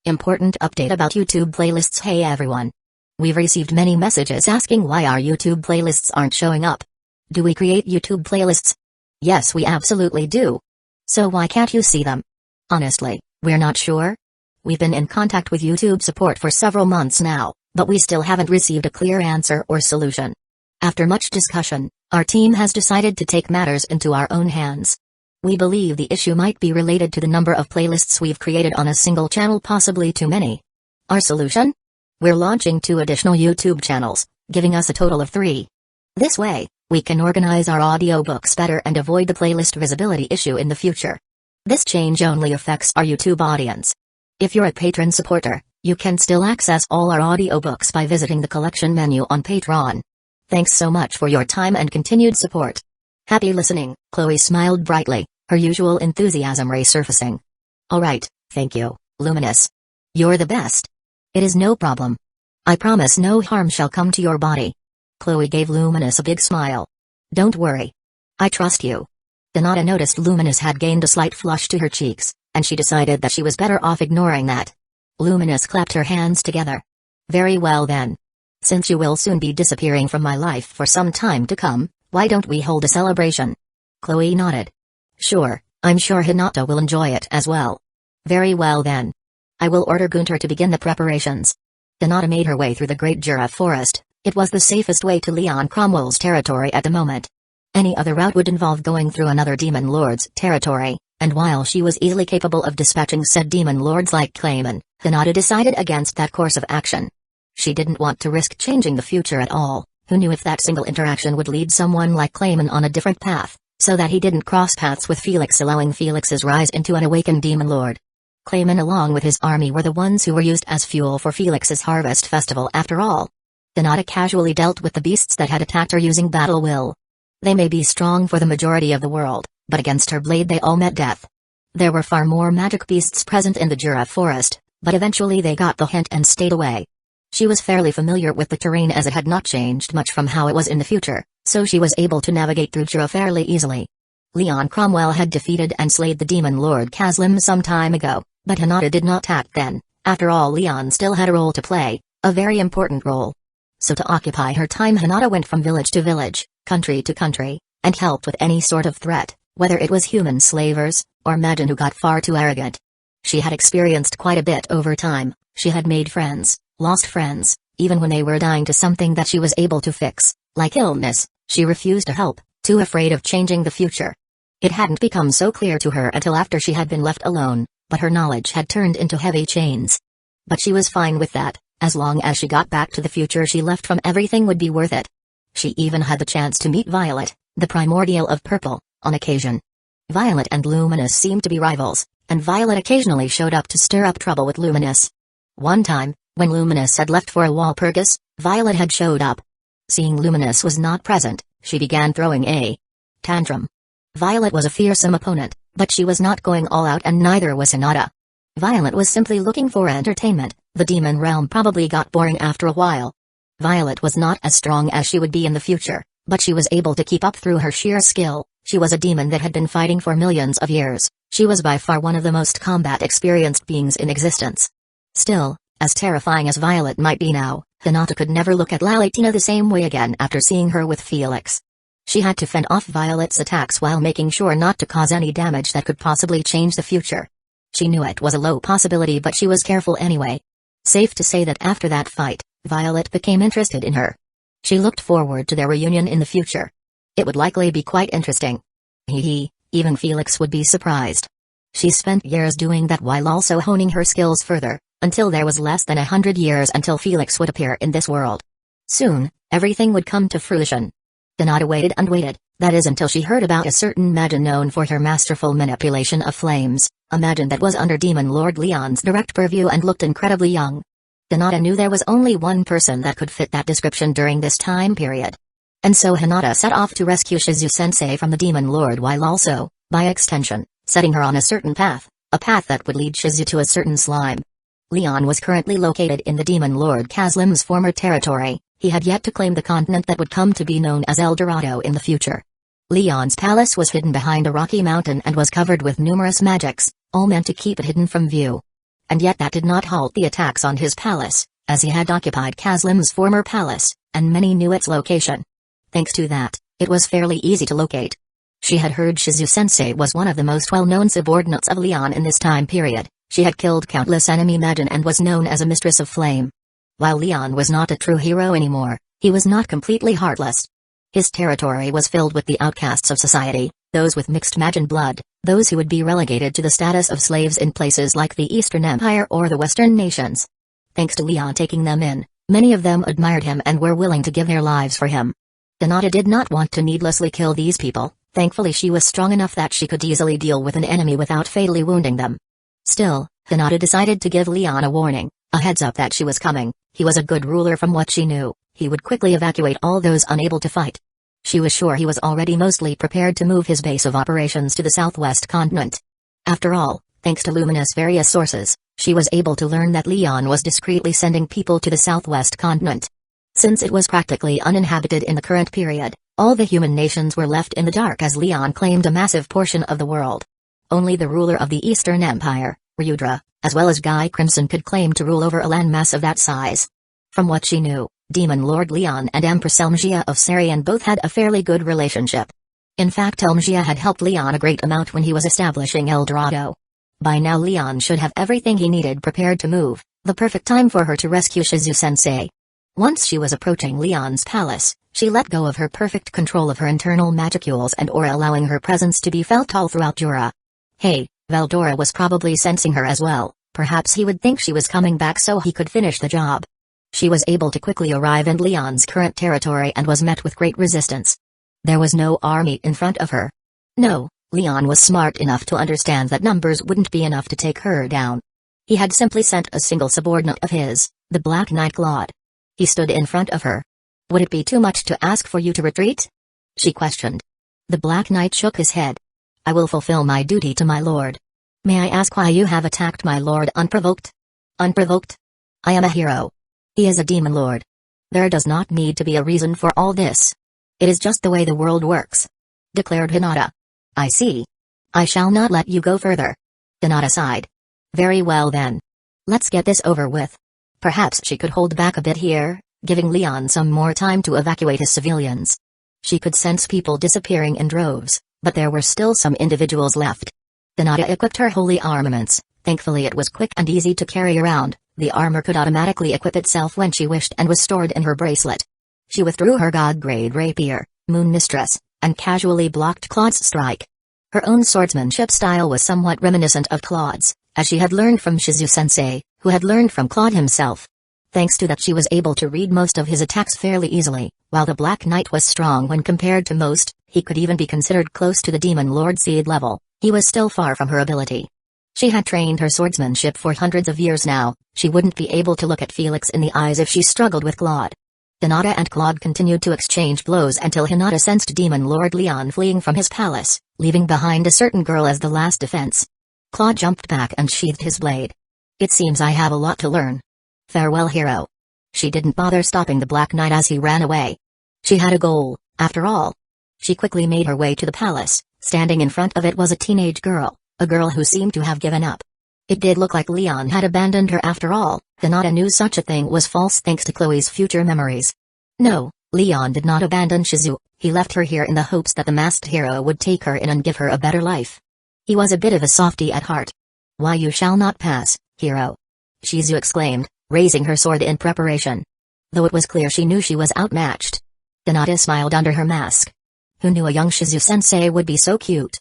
Important update about YouTube playlists. Hey everyone. We've received many messages asking why our YouTube playlists aren't showing up. Do we create YouTube playlists? Yes, we absolutely do. So why can't you see them? Honestly, we're not sure. We've been in contact with YouTube support for several months now, but we still haven't received a clear answer or solution. After much discussion, our team has decided to take matters into our own hands. We believe the issue might be related to the number of playlists we've created on a single channel, possibly too many. Our solution? We're launching 2 additional YouTube channels, giving us a total of 3. This way, we can organize our audiobooks better and avoid the playlist visibility issue in the future. This change only affects our YouTube audience. If you're a patron supporter, you can still access all our audiobooks by visiting the collection menu on Patreon. Thanks so much for your time and continued support. Happy listening. Chloe smiled brightly, her usual enthusiasm resurfacing. Alright, thank you, Luminous. You're the best. It is no problem. I promise no harm shall come to your body. Chloe gave Luminous a big smile. Don't worry. I trust you. Donata noticed Luminous had gained a slight flush to her cheeks, and she decided that she was better off ignoring that. Luminous clapped her hands together. Very well then. Since you will soon be disappearing from my life for some time to come, why don't we hold a celebration? Chloe nodded. Sure, I'm sure Hinata will enjoy it as well. Very well then. I will order Gunter to begin the preparations. Hinata made her way through the Great Jura Forest. It was the safest way to Leon Cromwell's territory at the moment. Any other route would involve going through another demon lord's territory, and while she was easily capable of dispatching said demon lords like Clayman, Hinata decided against that course of action. She didn't want to risk changing the future at all. Who knew if that single interaction would lead someone like Clayman on a different path, so that he didn't cross paths with Felix, allowing Felix's rise into an awakened demon lord. Clayman along with his army were the ones who were used as fuel for Felix's harvest festival after all. Hinata casually dealt with the beasts that had attacked her using battle will. They may be strong for the majority of the world, but against her blade they all met death. There were far more magic beasts present in the Jura Forest, but eventually they got the hint and stayed away. She was fairly familiar with the terrain as it had not changed much from how it was in the future, so she was able to navigate through Jura fairly easily. Leon Cromwell had defeated and slayed the demon lord Kaslim some time ago, but Hinata did not act then. After all, Leon still had a role to play, a very important role. So to occupy her time, Hinata went from village to village, country to country, and helped with any sort of threat, whether it was human slavers, or Majin who got far too arrogant. She had experienced quite a bit over time. She had made friends, lost friends, even when they were dying to something that she was able to fix, like illness. She refused to help, too afraid of changing the future. It hadn't become so clear to her until after she had been left alone, but her knowledge had turned into heavy chains. But she was fine with that. As long as she got back to the future she left from, everything would be worth it. She even had the chance to meet Violet, the primordial of purple, on occasion. Violet and Luminous seemed to be rivals, and Violet occasionally showed up to stir up trouble with Luminous. One time, when Luminous had left for a Walpurgis, Violet had showed up. Seeing Luminous was not present, she began throwing a tantrum. Violet was a fearsome opponent, but she was not going all out, and neither was Hinata. Violet was simply looking for entertainment. The demon realm probably got boring after a while. Violet was not as strong as she would be in the future, but she was able to keep up through her sheer skill. She was a demon that had been fighting for millions of years. She was by far one of the most combat-experienced beings in existence. Still, as terrifying as Violet might be now, Hinata could never look at Lalitina the same way again after seeing her with Felix. She had to fend off Violet's attacks while making sure not to cause any damage that could possibly change the future. She knew it was a low possibility, but she was careful anyway. Safe to say that after that fight, Violet became interested in her. She looked forward to their reunion in the future. It would likely be quite interesting. Even Felix would be surprised. She spent years doing that while also honing her skills further, until there was less than 100 years until Felix would appear in this world. Soon, everything would come to fruition. Hinata waited and waited, that is until she heard about a certain Majin known for her masterful manipulation of flames, a Majin that was under Demon Lord Leon's direct purview and looked incredibly young. Hinata knew there was only one person that could fit that description during this time period. And so Hinata set off to rescue Shizu-sensei from the Demon Lord while also, by extension, setting her on a certain path, a path that would lead Shizu to a certain slime. Leon was currently located in the Demon Lord Kaslim's former territory. He had yet to claim the continent that would come to be known as El Dorado in the future. Leon's palace was hidden behind a rocky mountain and was covered with numerous magics, all meant to keep it hidden from view. And yet that did not halt the attacks on his palace, as he had occupied Kazlim's former palace, and many knew its location. Thanks to that, it was fairly easy to locate. She had heard Shizu-sensei was one of the most well-known subordinates of Leon in this time period. She had killed countless enemy Majin and was known as a mistress of flame. While Leon was not a true hero anymore, he was not completely heartless. His territory was filled with the outcasts of society, those with mixed Majin blood, those who would be relegated to the status of slaves in places like the Eastern Empire or the Western nations. Thanks to Leon taking them in, many of them admired him and were willing to give their lives for him. Hinata did not want to needlessly kill these people. Thankfully she was strong enough that she could easily deal with an enemy without fatally wounding them. Still, Hinata decided to give Leon a warning, a heads up that she was coming. He was a good ruler from what she knew. He would quickly evacuate all those unable to fight. She was sure he was already mostly prepared to move his base of operations to the southwest continent. After all, thanks to Luminous various sources, she was able to learn that Leon was discreetly sending people to the southwest continent. Since it was practically uninhabited in the current period, all the human nations were left in the dark as Leon claimed a massive portion of the world. Only the ruler of the Eastern Empire, Ryudra, as well as Guy Crimson could claim to rule over a landmass of that size. From what she knew, Demon Lord Leon and Empress Elmgia of Sarian both had a fairly good relationship. In fact, Elmgia had helped Leon a great amount when he was establishing El Dorado. By now Leon should have everything he needed prepared to move, the perfect time for her to rescue Shizu-sensei. Once she was approaching Leon's palace, she let go of her perfect control of her internal magicules and aura, allowing her presence to be felt all throughout Jura. Hey, Veldora was probably sensing her as well. Perhaps he would think she was coming back so he could finish the job. She was able to quickly arrive in Leon's current territory and was met with great resistance. There was no army in front of her. No, Leon was smart enough to understand that numbers wouldn't be enough to take her down. He had simply sent a single subordinate of his, the Black Knight Claude. He stood in front of her. Would it be too much to ask for you to retreat? She questioned. The Black Knight shook his head. I will fulfill my duty to my lord. May I ask why you have attacked my lord unprovoked? Unprovoked? I am a hero. He is a demon lord. There does not need to be a reason for all this. It is just the way the world works, declared Hinata. I see. I shall not let you go further. Hinata sighed. Very well then. Let's get this over with. Perhaps she could hold back a bit here, giving Leon some more time to evacuate his civilians. She could sense people disappearing in droves, but there were still some individuals left. Hinata equipped her holy armaments. Thankfully it was quick and easy to carry around. The armor could automatically equip itself when she wished and was stored in her bracelet. She withdrew her god-grade rapier, Moon Mistress, and casually blocked Claude's strike. Her own swordsmanship style was somewhat reminiscent of Claude's, as she had learned from Shizu-sensei, who had learned from Claude himself. Thanks to that she was able to read most of his attacks fairly easily. While the Black Knight was strong when compared to most, he could even be considered close to the Demon Lord Seed level, he was still far from her ability. She had trained her swordsmanship for hundreds of years now. She wouldn't be able to look at Felix in the eyes if she struggled with Claude. Hinata and Claude continued to exchange blows until Hinata sensed Demon Lord Leon fleeing from his palace, leaving behind a certain girl as the last defense. Claude jumped back and sheathed his blade. It seems I have a lot to learn. Farewell, hero. She didn't bother stopping the Black Knight as he ran away. She had a goal, after all. She quickly made her way to the palace. Standing in front of it was a teenage girl, a girl who seemed to have given up. It did look like Leon had abandoned her after all. Hinata knew such a thing was false thanks to Chloe's future memories. No, Leon did not abandon Shizu. He left her here in the hopes that the masked hero would take her in and give her a better life. He was a bit of a softy at heart. Why, you shall not pass, hero, Shizu exclaimed, raising her sword in preparation. Though it was clear she knew she was outmatched. Hinata smiled under her mask. Who knew a young Shizu-sensei would be so cute?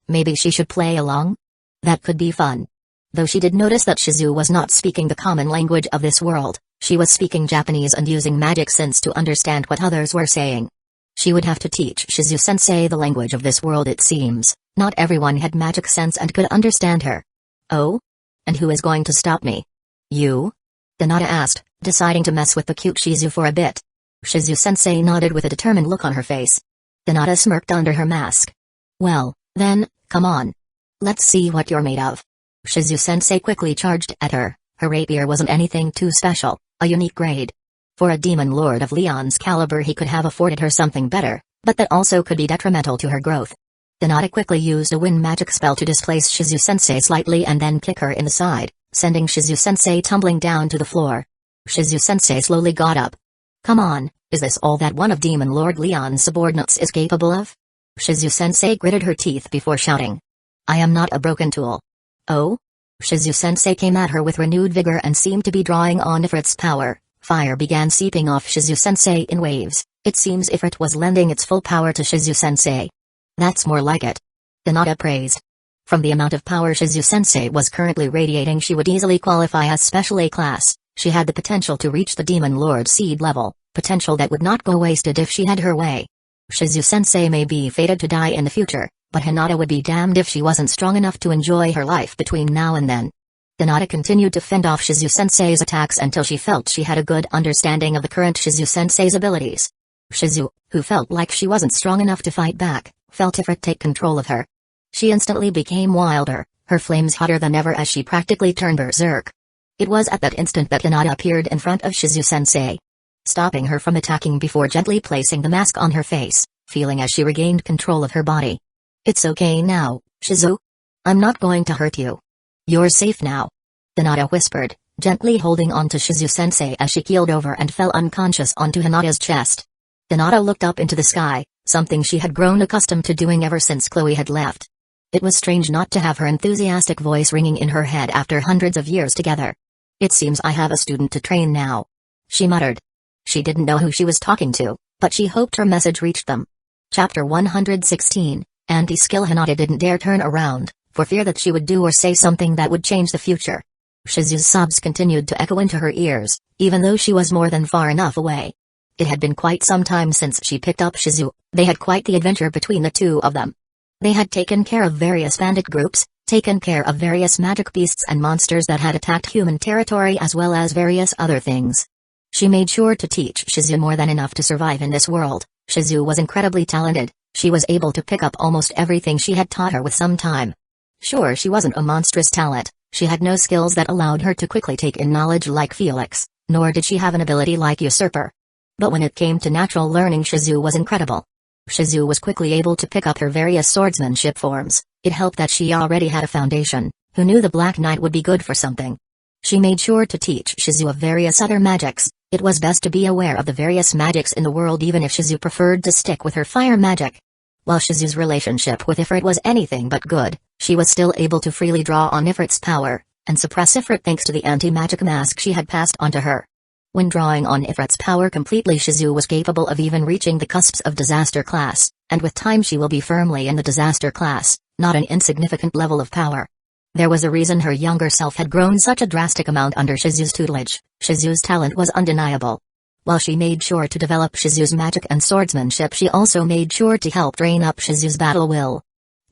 Maybe she should play along? That could be fun. Though she did notice that Shizu was not speaking the common language of this world, she was speaking Japanese and using magic sense to understand what others were saying. She would have to teach Shizu-sensei the language of this world, it seems. Not everyone had magic sense and could understand her. Oh? And who is going to stop me? You? Hinata asked, deciding to mess with the cute Shizu for a bit. Shizu-sensei nodded with a determined look on her face. Hinata smirked under her mask. Well, then, come on. Let's see what you're made of. Shizu-sensei quickly charged at her. Her rapier wasn't anything too special, a unique grade. For a demon lord of Leon's caliber he could have afforded her something better, but that also could be detrimental to her growth. Hinata quickly used a wind magic spell to displace Shizu-sensei slightly and then kick her in the side, sending Shizu-sensei tumbling down to the floor. Shizu-sensei slowly got up. Come on, is this all that one of Demon Lord Leon's subordinates is capable of? Shizu-sensei gritted her teeth before shouting. I am not a broken tool. Oh? Shizu-sensei came at her with renewed vigor and seemed to be drawing on Ifrit's power. Fire began seeping off Shizu-sensei in waves. It seems Ifrit was lending its full power to Shizu-sensei. That's more like it. Hinata praised. From the amount of power Shizu-sensei was currently radiating, she would easily qualify as Special A class. She had the potential to reach the Demon Lord seed level, potential that would not go wasted if she had her way. Shizu-sensei may be fated to die in the future, but Hinata would be damned if she wasn't strong enough to enjoy her life between now and then. Hinata continued to fend off Shizu-sensei's attacks until she felt she had a good understanding of the current Shizu-sensei's abilities. Shizu, who felt like she wasn't strong enough to fight back, felt Ifrit take control of her. She instantly became wilder, her flames hotter than ever as she practically turned berserk. It was at that instant that Hinata appeared in front of Shizu-sensei, stopping her from attacking before gently placing the mask on her face, feeling as she regained control of her body. It's okay now, Shizu. I'm not going to hurt you. You're safe now. Hinata whispered, gently holding on to Shizu-sensei as she keeled over and fell unconscious onto Hinata's chest. Hinata looked up into the sky, something she had grown accustomed to doing ever since Chloe had left. It was strange not to have her enthusiastic voice ringing in her head after hundreds of years together. It seems I have a student to train now, she muttered. She didn't know who she was talking to, but she hoped her message reached them. Chapter 116, Anti-skill. Hinata didn't dare turn around, for fear that she would do or say something that would change the future. Shizu's sobs continued to echo into her ears, even though she was more than far enough away. It had been quite some time since she picked up Shizu. They had quite the adventure between the two of them. They had taken care of various bandit groups, taken care of various magic beasts and monsters that had attacked human territory, as well as various other things. She made sure to teach Shizu more than enough to survive in this world. Shizu was incredibly talented. She was able to pick up almost everything she had taught her with some time. Sure, she wasn't a monstrous talent. She had no skills that allowed her to quickly take in knowledge like Felix, nor did she have an ability like Usurper. But when it came to natural learning, Shizu was incredible. Shizu was quickly able to pick up her various swordsmanship forms. It helped that she already had a foundation. Who knew the Black Knight would be good for something? She made sure to teach Shizu of various other magics. It was best to be aware of the various magics in the world, even if Shizu preferred to stick with her fire magic. While Shizu's relationship with Ifrit was anything but good, she was still able to freely draw on Ifrit's power, and suppress Ifrit thanks to the anti-magic mask she had passed on to her. When drawing on Ifrit's power completely, Shizu was capable of even reaching the cusps of disaster class, and with time she will be firmly in the disaster class, not an insignificant level of power. There was a reason her younger self had grown such a drastic amount under Shizu's tutelage. Shizu's talent was undeniable. While she made sure to develop Shizu's magic and swordsmanship, she also made sure to help train up Shizu's battle will.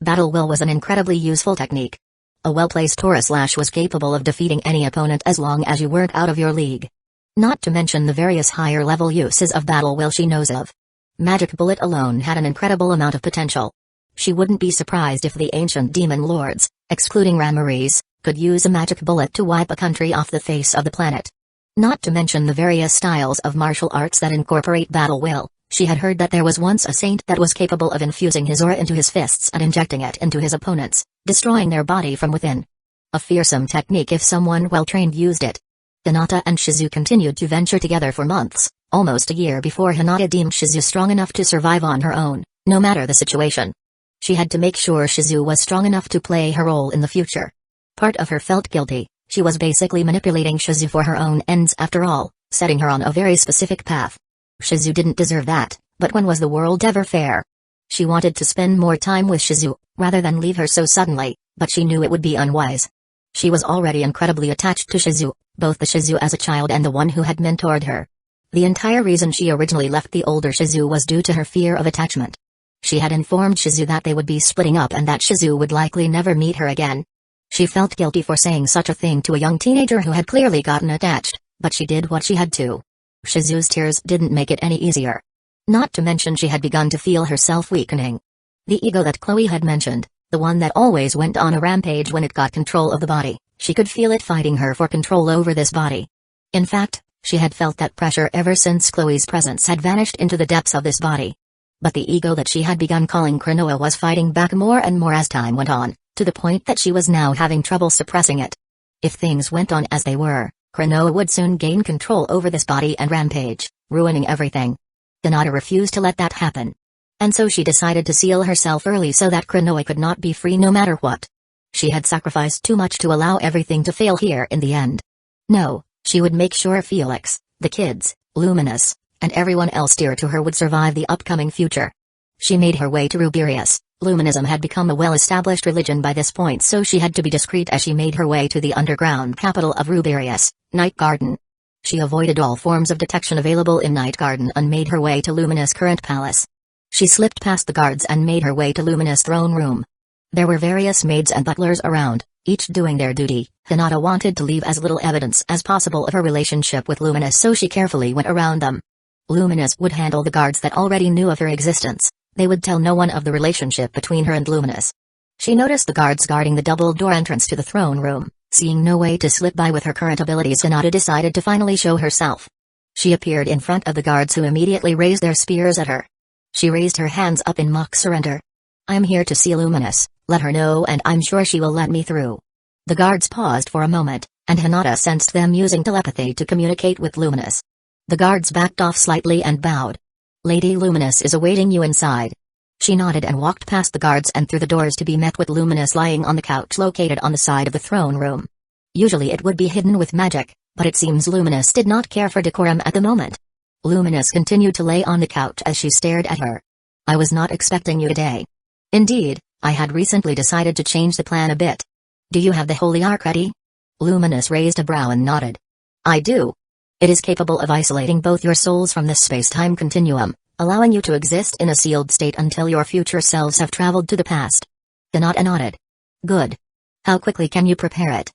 Battle will was an incredibly useful technique. A well-placed Taurus Lash was capable of defeating any opponent as long as you weren't out of your league. Not to mention the various higher-level uses of battle will she knows of. Magic Bullet alone had an incredible amount of potential. She wouldn't be surprised if the ancient demon lords, excluding Ramarise, could use a magic bullet to wipe a country off the face of the planet. Not to mention the various styles of martial arts that incorporate battle will. She had heard that there was once a saint that was capable of infusing his aura into his fists and injecting it into his opponents, destroying their body from within. A fearsome technique if someone well-trained used it. Hinata and Shizu continued to venture together for months, almost a year before Hinata deemed Shizu strong enough to survive on her own, no matter the situation. She had to make sure Shizu was strong enough to play her role in the future. Part of her felt guilty. She was basically manipulating Shizu for her own ends after all, setting her on a very specific path. Shizu didn't deserve that, but when was the world ever fair? She wanted to spend more time with Shizu, rather than leave her so suddenly, but she knew it would be unwise. She was already incredibly attached to Shizu, both the Shizu as a child and the one who had mentored her. The entire reason she originally left the older Shizu was due to her fear of attachment. She had informed Shizu that they would be splitting up and that Shizu would likely never meet her again. She felt guilty for saying such a thing to a young teenager who had clearly gotten attached, but she did what she had to. Shizu's tears didn't make it any easier. Not to mention she had begun to feel herself weakening. The ego that Chloe had mentioned, the one that always went on a rampage when it got control of the body, she could feel it fighting her for control over this body. In fact, she had felt that pressure ever since Chloe's presence had vanished into the depths of this body. But the ego that she had begun calling Krinoa was fighting back more and more as time went on, to the point that she was now having trouble suppressing it. If things went on as they were, Cronoa would soon gain control over this body and rampage, ruining everything. Hinata refused to let that happen. And so she decided to seal herself early so that Cronoa could not be free no matter what. She had sacrificed too much to allow everything to fail here in the end. No, she would make sure Felix, the kids, Luminous, and everyone else dear to her would survive the upcoming future. She made her way to Ruberius. Luminism had become a well-established religion by this point, so she had to be discreet as she made her way to the underground capital of Ruberius, Night Garden. She avoided all forms of detection available in Night Garden and made her way to Luminous' current palace. She slipped past the guards and made her way to Luminous' throne room. There were various maids and butlers around, each doing their duty. Hinata wanted to leave as little evidence as possible of her relationship with Luminous, so she carefully went around them. Luminous would handle the guards that already knew of her existence. They would tell no one of the relationship between her and Luminous. She noticed the guards guarding the double-door entrance to the throne room. Seeing no way to slip by with her current abilities, Hinata decided to finally show herself. She appeared in front of the guards, who immediately raised their spears at her. She raised her hands up in mock surrender. "I am here to see Luminous, let her know and I'm sure she will let me through." The guards paused for a moment, and Hinata sensed them using telepathy to communicate with Luminous. The guards backed off slightly and bowed. "Lady Luminous is awaiting you inside." She nodded and walked past the guards and through the doors to be met with Luminous lying on the couch located on the side of the throne room. Usually it would be hidden with magic, but it seems Luminous did not care for decorum at the moment. Luminous continued to lay on the couch as she stared at her. "I was not expecting you today." "Indeed, I had recently decided to change the plan a bit." "Do you have the Holy Ark ready?" Luminous raised a brow and nodded. "I do. It is capable of isolating both your souls from this space-time continuum, allowing you to exist in a sealed state until your future selves have traveled to the past." Hinata nodded. "Good. How quickly can you prepare it?"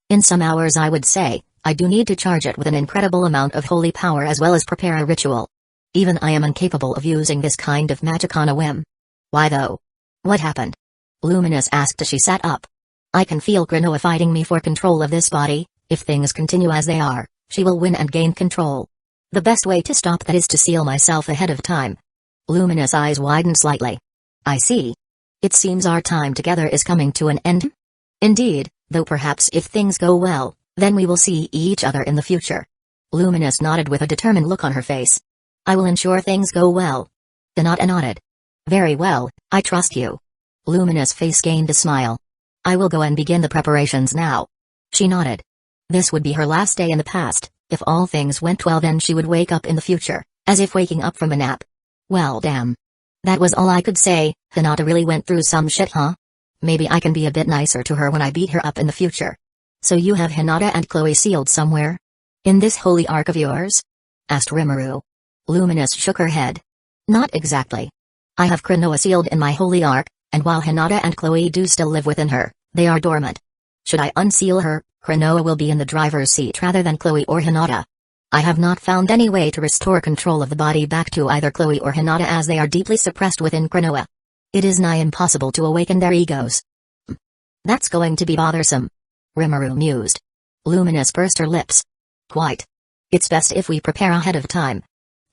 "In some hours, I would say. I do need to charge it with an incredible amount of holy power as well as prepare a ritual. Even I am incapable of using this kind of magic on a whim." "Why though? What happened?" Luminous asked as she sat up. "I can feel Cronoa fighting me for control of this body. If things continue as they are, she will win and gain control. The best way to stop that is to seal myself ahead of time." Luminous' eyes widened slightly. "I see. It seems our time together is coming to an end?" "Indeed, though perhaps if things go well, then we will see each other in the future." Luminous nodded with a determined look on her face. "I will ensure things go well." Hinata nodded. "Very well, I trust you." Luminous' face gained a smile. "I will go and begin the preparations now." She nodded. This would be her last day in the past. If all things went well, then she would wake up in the future, as if waking up from a nap. Well, damn. That was all I could say. Hinata really went through some shit, huh? Maybe I can be a bit nicer to her when I beat her up in the future. "So you have Hinata and Chloe sealed somewhere? In this holy ark of yours?" asked Rimuru. Luminous shook her head. "Not exactly. I have Cronoa sealed in my holy ark, and while Hinata and Chloe do still live within her, they are dormant. Should I unseal her, Cronoa will be in the driver's seat rather than Chloe or Hinata. I have not found any way to restore control of the body back to either Chloe or Hinata, as they are deeply suppressed within Cronoa. It is nigh impossible to awaken their egos." "That's going to be bothersome," Rimuru mused. Luminous pursed her lips. "Quite. It's best if we prepare ahead of time.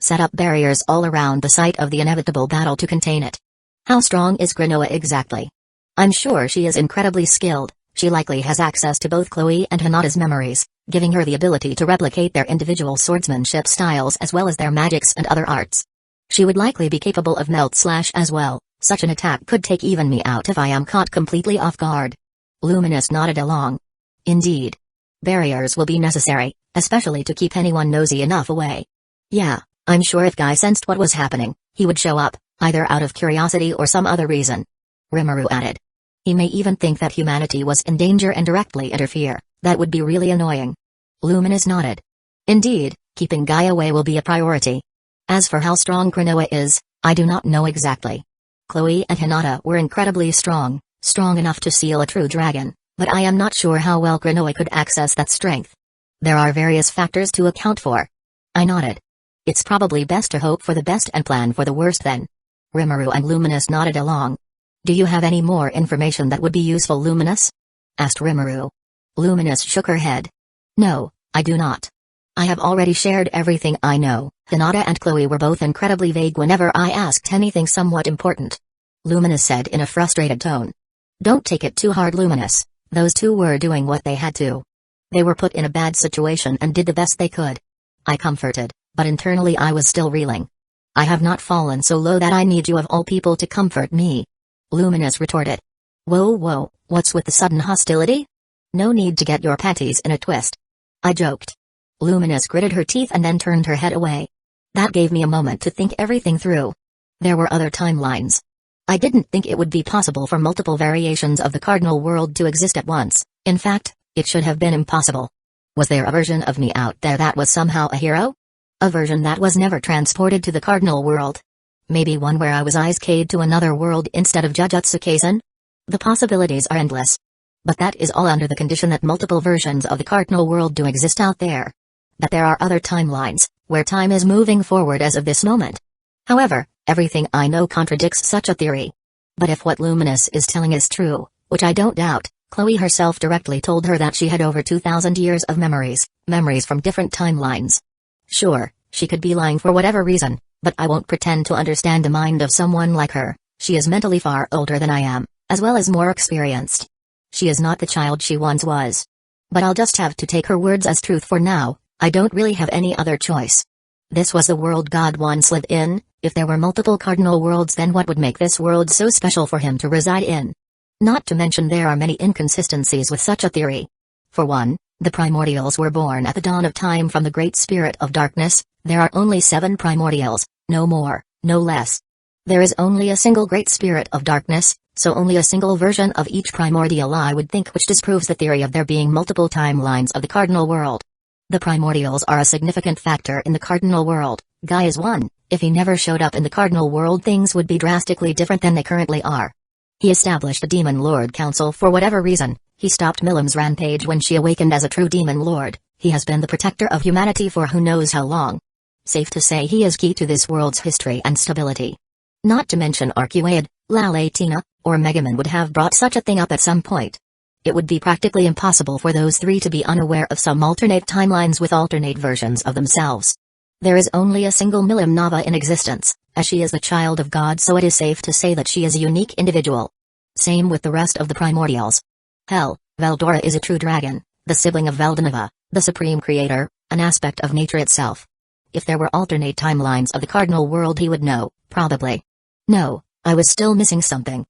Set up barriers all around the site of the inevitable battle to contain it." "How strong is Cronoa exactly?" "I'm sure she is incredibly skilled. She likely has access to both Chloe and Hinata's memories, giving her the ability to replicate their individual swordsmanship styles as well as their magics and other arts. She would likely be capable of Melt Slash as well. Such an attack could take even me out if I am caught completely off guard." Luminous nodded along. "Indeed. Barriers will be necessary, especially to keep anyone nosy enough away. Yeah, I'm sure if Guy sensed what was happening, he would show up, either out of curiosity or some other reason." Rimuru added. "He may even think that humanity was in danger and directly interfere. That would be really annoying." Luminous nodded. "Indeed, keeping Guy away will be a priority. As for how strong Cronoa is, I do not know exactly. Chloe and Hinata were incredibly strong enough to seal a true dragon, but I am not sure how well Cronoa could access that strength. There are various factors to account for." I nodded. "It's probably best to hope for the best and plan for the worst then." Rimuru and Luminous nodded along. "Do you have any more information that would be useful, Luminous?" asked Rimuru. Luminous shook her head. "No, I do not. I have already shared everything I know." Hinata and Chloe were both incredibly vague whenever I asked anything somewhat important. Luminous said in a frustrated tone. "Don't take it too hard, Luminous. Those two were doing what they had to. They were put in a bad situation and did the best they could. I comforted, but internally I was still reeling. I have not fallen so low that I need you of all people to comfort me. Luminous retorted. Whoa, what's with the sudden hostility? No need to get your panties in a twist. I joked. Luminous gritted her teeth and then turned her head away. That gave me a moment to think everything through. There were other timelines. I didn't think it would be possible for multiple variations of the cardinal world to exist at once. In fact, it should have been impossible. Was there a version of me out there that was somehow a hero? A version that was never transported to the cardinal world? Maybe one where I was Ice-Kade to another world instead of Jujutsu Kaisen? The possibilities are endless. But that is all under the condition that multiple versions of the cardinal world do exist out there. That there are other timelines, where time is moving forward as of this moment. However, everything I know contradicts such a theory. But if what Luminous is telling is true, which I don't doubt, Chloe herself directly told her that she had over 2,000 years of memories from different timelines. Sure, she could be lying for whatever reason, but I won't pretend to understand the mind of someone like her. She is mentally far older than I am, as well as more experienced. She is not the child she once was. But I'll just have to take her words as truth for now. I don't really have any other choice. This was the world God once lived in. If there were multiple cardinal worlds, then what would make this world so special for him to reside in? Not to mention there are many inconsistencies with such a theory. For one, the primordials were born at the dawn of time from the great spirit of darkness. There are only 7 primordials, no more, no less. There is only a single great spirit of darkness, so only a single version of each primordial I would think, which disproves the theory of there being multiple timelines of the cardinal world. The primordials are a significant factor in the cardinal world. Guy is one. If he never showed up in the cardinal world, things would be drastically different than they currently are. He established a Demon Lord Council for whatever reason. He stopped Milim's rampage when she awakened as a true Demon Lord. He has been the protector of humanity for who knows how long. Safe to say he is key to this world's history and stability. Not to mention Arcuaid, Lalatina, or Megaman would have brought such a thing up at some point. It would be practically impossible for those 3 to be unaware of some alternate timelines with alternate versions of themselves. There is only a single Milim Nava in existence, as she is the child of God, so it is safe to say that she is a unique individual. Same with the rest of the primordials. Hell, Veldora is a true dragon, the sibling of Veldanava, the supreme creator, an aspect of nature itself. If there were alternate timelines of the cardinal world, he would know, probably. No, I was still missing something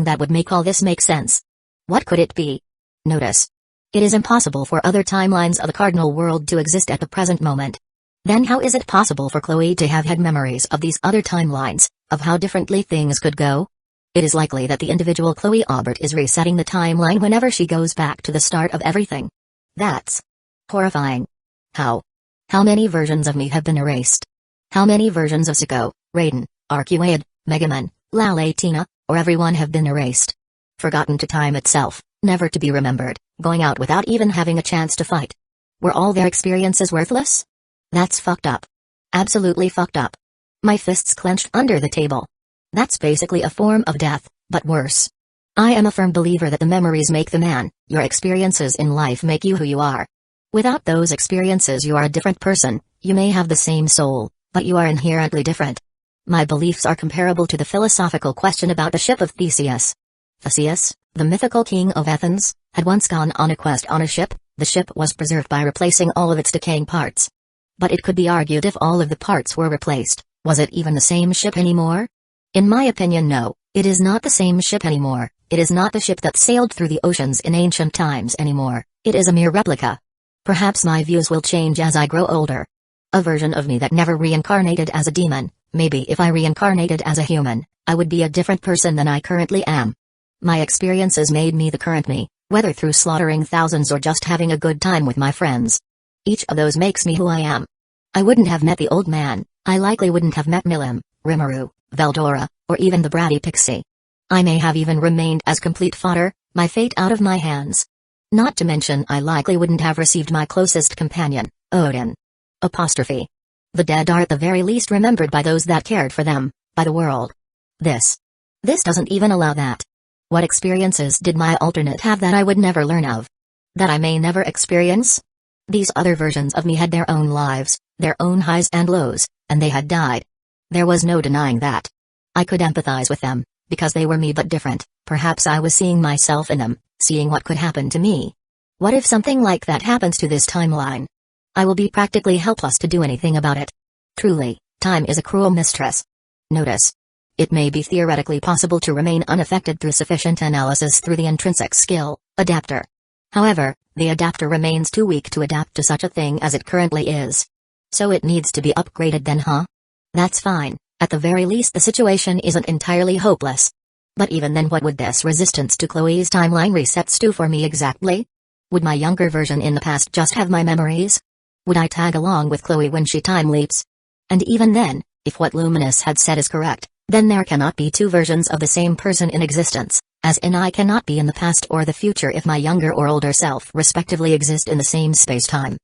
that would make all this make sense. What could it be? Notice. It is impossible for other timelines of the cardinal world to exist at the present moment. Then how is it possible for Chloe to have had memories of these other timelines, of how differently things could go? It is likely that the individual Chloe Aubert is resetting the timeline whenever she goes back to the start of everything. That's horrifying. How? How many versions of me have been erased? How many versions of Zuko, Raiden, Arcuaid, Megaman, Lalatina, or everyone have been erased? Forgotten to time itself, never to be remembered, going out without even having a chance to fight. Were all their experiences worthless? That's fucked up. Absolutely fucked up. My fists clenched under the table. That's basically a form of death, but worse. I am a firm believer that the memories make the man. Your experiences in life make you who you are. Without those experiences you are a different person. You may have the same soul, but you are inherently different. My beliefs are comparable to the philosophical question about the ship of Theseus. Theseus, the mythical king of Athens, had once gone on a quest on a ship. The ship was preserved by replacing all of its decaying parts. But it could be argued, if all of the parts were replaced, was it even the same ship anymore? In my opinion, no, it is not the same ship anymore. It is not the ship that sailed through the oceans in ancient times anymore. It is a mere replica. Perhaps my views will change as I grow older. A version of me that never reincarnated as a demon. Maybe if I reincarnated as a human, I would be a different person than I currently am. My experiences made me the current me, whether through slaughtering thousands or just having a good time with my friends. Each of those makes me who I am. I wouldn't have met the old man. I likely wouldn't have met Milim, Rimuru, Veldora, or even the bratty pixie. I may have even remained as complete fodder, my fate out of my hands. Not to mention I likely wouldn't have received my closest companion, Odin. Apostrophe. The dead are at the very least remembered by those that cared for them, by the world. This doesn't even allow that. What experiences did my alternate have that I would never learn of? That I may never experience? These other versions of me had their own lives, their own highs and lows, and they had died. There was no denying that. I could empathize with them, because they were me but different. Perhaps I was seeing myself in them, seeing what could happen to me. What if something like that happens to this timeline? I will be practically helpless to do anything about it. Truly, time is a cruel mistress. Notice. It may be theoretically possible to remain unaffected through sufficient analysis through the intrinsic skill, adapter. However, the adapter remains too weak to adapt to such a thing as it currently is. So it needs to be upgraded then, huh? That's fine, at the very least the situation isn't entirely hopeless. But even then, what would this resistance to Chloe's timeline resets do for me exactly? Would my younger version in the past just have my memories? Would I tag along with Chloe when she time leaps? And even then, if what Luminous had said is correct, then there cannot be two versions of the same person in existence, as in I cannot be in the past or the future if my younger or older self respectively exist in the same space-time.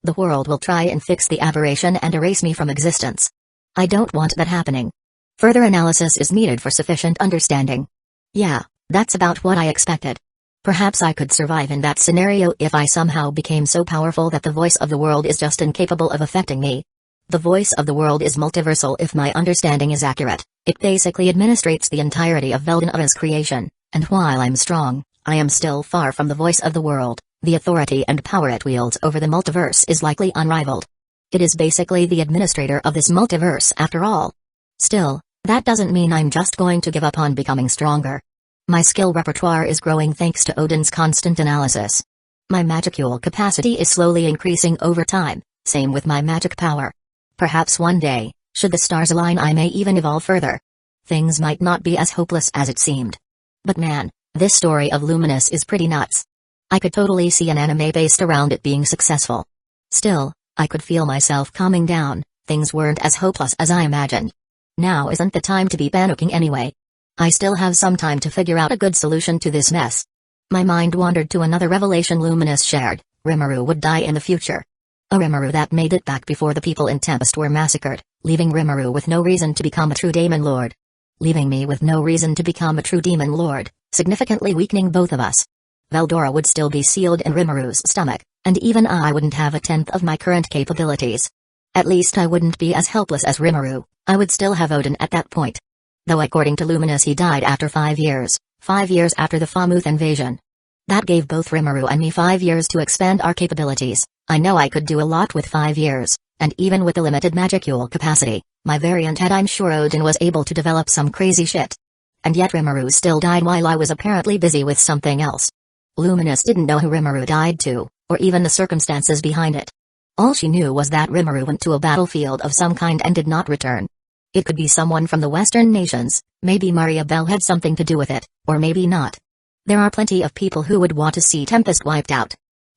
The world will try and fix the aberration and erase me from existence. I don't want that happening. Further analysis is needed for sufficient understanding. Yeah, that's about what I expected. Perhaps I could survive in that scenario if I somehow became so powerful that the voice of the world is just incapable of affecting me. The voice of the world is multiversal if my understanding is accurate. It basically administrates the entirety of Veldana's creation, and while I'm strong, I am still far from the voice of the world. The authority and power it wields over the multiverse is likely unrivaled. It is basically the administrator of this multiverse after all. Still, that doesn't mean I'm just going to give up on becoming stronger. My skill repertoire is growing thanks to Odin's constant analysis. My magicule capacity is slowly increasing over time, same with my magic power. Perhaps one day, should the stars align, I may even evolve further. Things might not be as hopeless as it seemed. But man, this story of Luminous is pretty nuts. I could totally see an anime based around it being successful. Still, I could feel myself calming down. Things weren't as hopeless as I imagined. Now isn't the time to be panicking anyway. I still have some time to figure out a good solution to this mess. My mind wandered to another revelation Luminous shared. Rimuru would die in the future. A Rimuru that made it back before the people in Tempest were massacred, leaving Rimuru with no reason to become a true Demon Lord. Leaving me with no reason to become a true Demon Lord, significantly weakening both of us. Veldora would still be sealed in Rimuru's stomach, and even I wouldn't have a tenth of my current capabilities. At least I wouldn't be as helpless as Rimuru. I would still have Odin at that point. Though according to Luminous he died after 5 years after the Famuth invasion. That gave both Rimuru and me 5 years to expand our capabilities. I know I could do a lot with 5 years, and even with the limited magicule capacity, my variant head, I'm sure Odin was able to develop some crazy shit. And yet Rimuru still died while I was apparently busy with something else. Luminous didn't know who Rimuru died to, or even the circumstances behind it. All she knew was that Rimuru went to a battlefield of some kind and did not return. It could be someone from the Western nations, maybe Maria Bell had something to do with it, or maybe not. There are plenty of people who would want to see Tempest wiped out.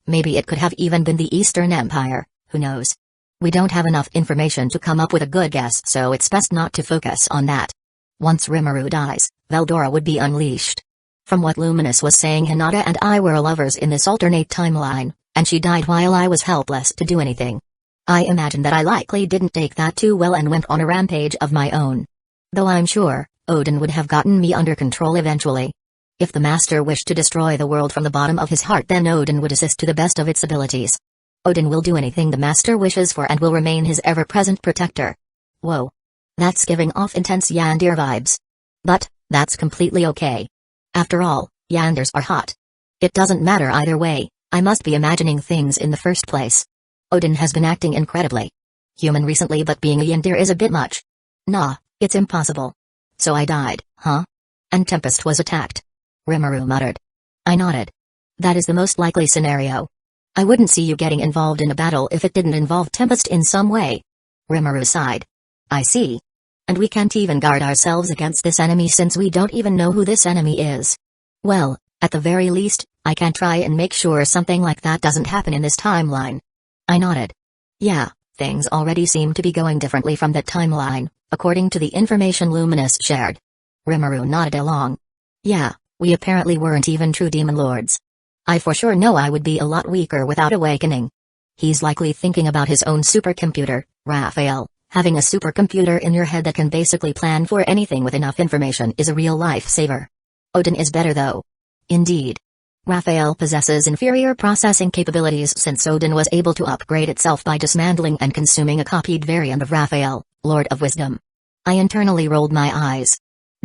Maybe it could have even been the Eastern Empire, who knows? We don't have enough information to come up with a good guess, so it's best not to focus on that. Once Rimuru dies, Veldora would be unleashed. From what Luminous was saying, Hinata and I were lovers in this alternate timeline, and she died while I was helpless to do anything. I imagine that I likely didn't take that too well and went on a rampage of my own. Though I'm sure, Odin would have gotten me under control eventually. If the Master wished to destroy the world from the bottom of his heart, then Odin would assist to the best of its abilities. Odin will do anything the Master wishes for and will remain his ever-present protector. Whoa. That's giving off intense Yandere vibes. But, that's completely okay. After all, Yanderes are hot. It doesn't matter either way, I must be imagining things in the first place. Odin has been acting incredibly human recently, but being a Yandere is a bit much. Nah, it's impossible. So I died, huh? And Tempest was attacked. Rimuru muttered. I nodded. That is the most likely scenario. I wouldn't see you getting involved in a battle if it didn't involve Tempest in some way. Rimuru sighed. I see. And we can't even guard ourselves against this enemy since we don't even know who this enemy is. Well, at the very least, I can try and make sure something like that doesn't happen in this timeline. I nodded. Yeah, things already seem to be going differently from that timeline, according to the information Luminous shared. Rimuru nodded along. Yeah, we apparently weren't even true demon lords. I for sure know I would be a lot weaker without awakening. He's likely thinking about his own supercomputer, Raphael. Having a supercomputer in your head that can basically plan for anything with enough information is a real lifesaver. Odin is better though. Indeed. Raphael possesses inferior processing capabilities since Odin was able to upgrade itself by dismantling and consuming a copied variant of Raphael, Lord of Wisdom. I internally rolled my eyes.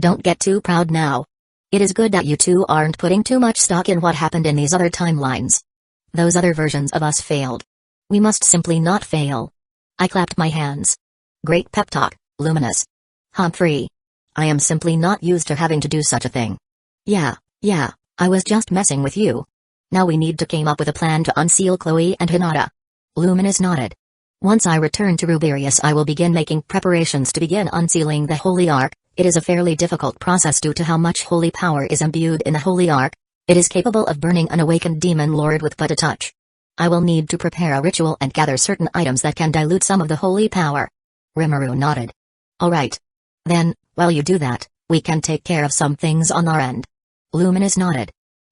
Don't get too proud now. It is good that you two aren't putting too much stock in what happened in these other timelines. Those other versions of us failed. We must simply not fail. I clapped my hands. Great pep talk, Luminous. Humphrey. I am simply not used to having to do such a thing. Yeah, I was just messing with you. Now we need to come up with a plan to unseal Chloe and Hinata. Luminous nodded. Once I return to Ruberius, I will begin making preparations to begin unsealing the Holy Ark. It is a fairly difficult process due to how much holy power is imbued in the Holy Ark. It is capable of burning an awakened demon lord with but a touch. I will need to prepare a ritual and gather certain items that can dilute some of the holy power. Rimuru nodded. Alright. Then, while you do that, we can take care of some things on our end. Luminous nodded.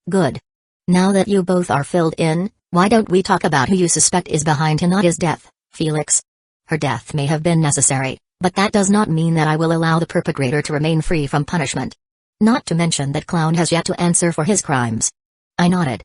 Good. Now that you both are filled in, why don't we talk about who you suspect is behind Hinata's death, Felix? Her death may have been necessary, but that does not mean that I will allow the perpetrator to remain free from punishment. Not to mention that Clown has yet to answer for his crimes. I nodded.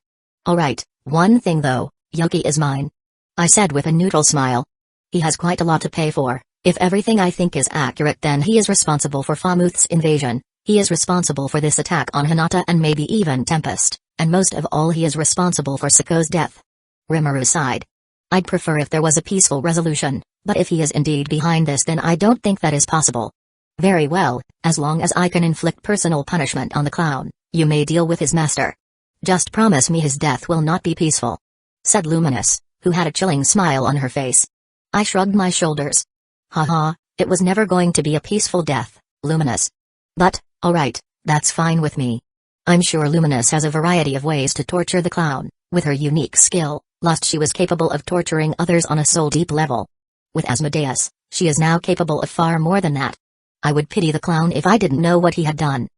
Alright, one thing though, Yuki is mine. I said with a neutral smile. He has quite a lot to pay for. If everything I think is accurate, then he is responsible for Famuth's invasion, he is responsible for this attack on Hinata and maybe even Tempest, and most of all he is responsible for Sako's death. Rimuru sighed. I'd prefer if there was a peaceful resolution, but if he is indeed behind this, then I don't think that is possible. Very well, as long as I can inflict personal punishment on the clown, you may deal with his master. Just promise me his death will not be peaceful, said Luminous, who had a chilling smile on her face. I shrugged my shoulders. Haha, it was never going to be a peaceful death, Luminous. But, alright, that's fine with me. I'm sure Luminous has a variety of ways to torture the clown. With her unique skill, lust, she was capable of torturing others on a soul-deep level. With Asmodeus, she is now capable of far more than that. I would pity the clown if I didn't know what he had done.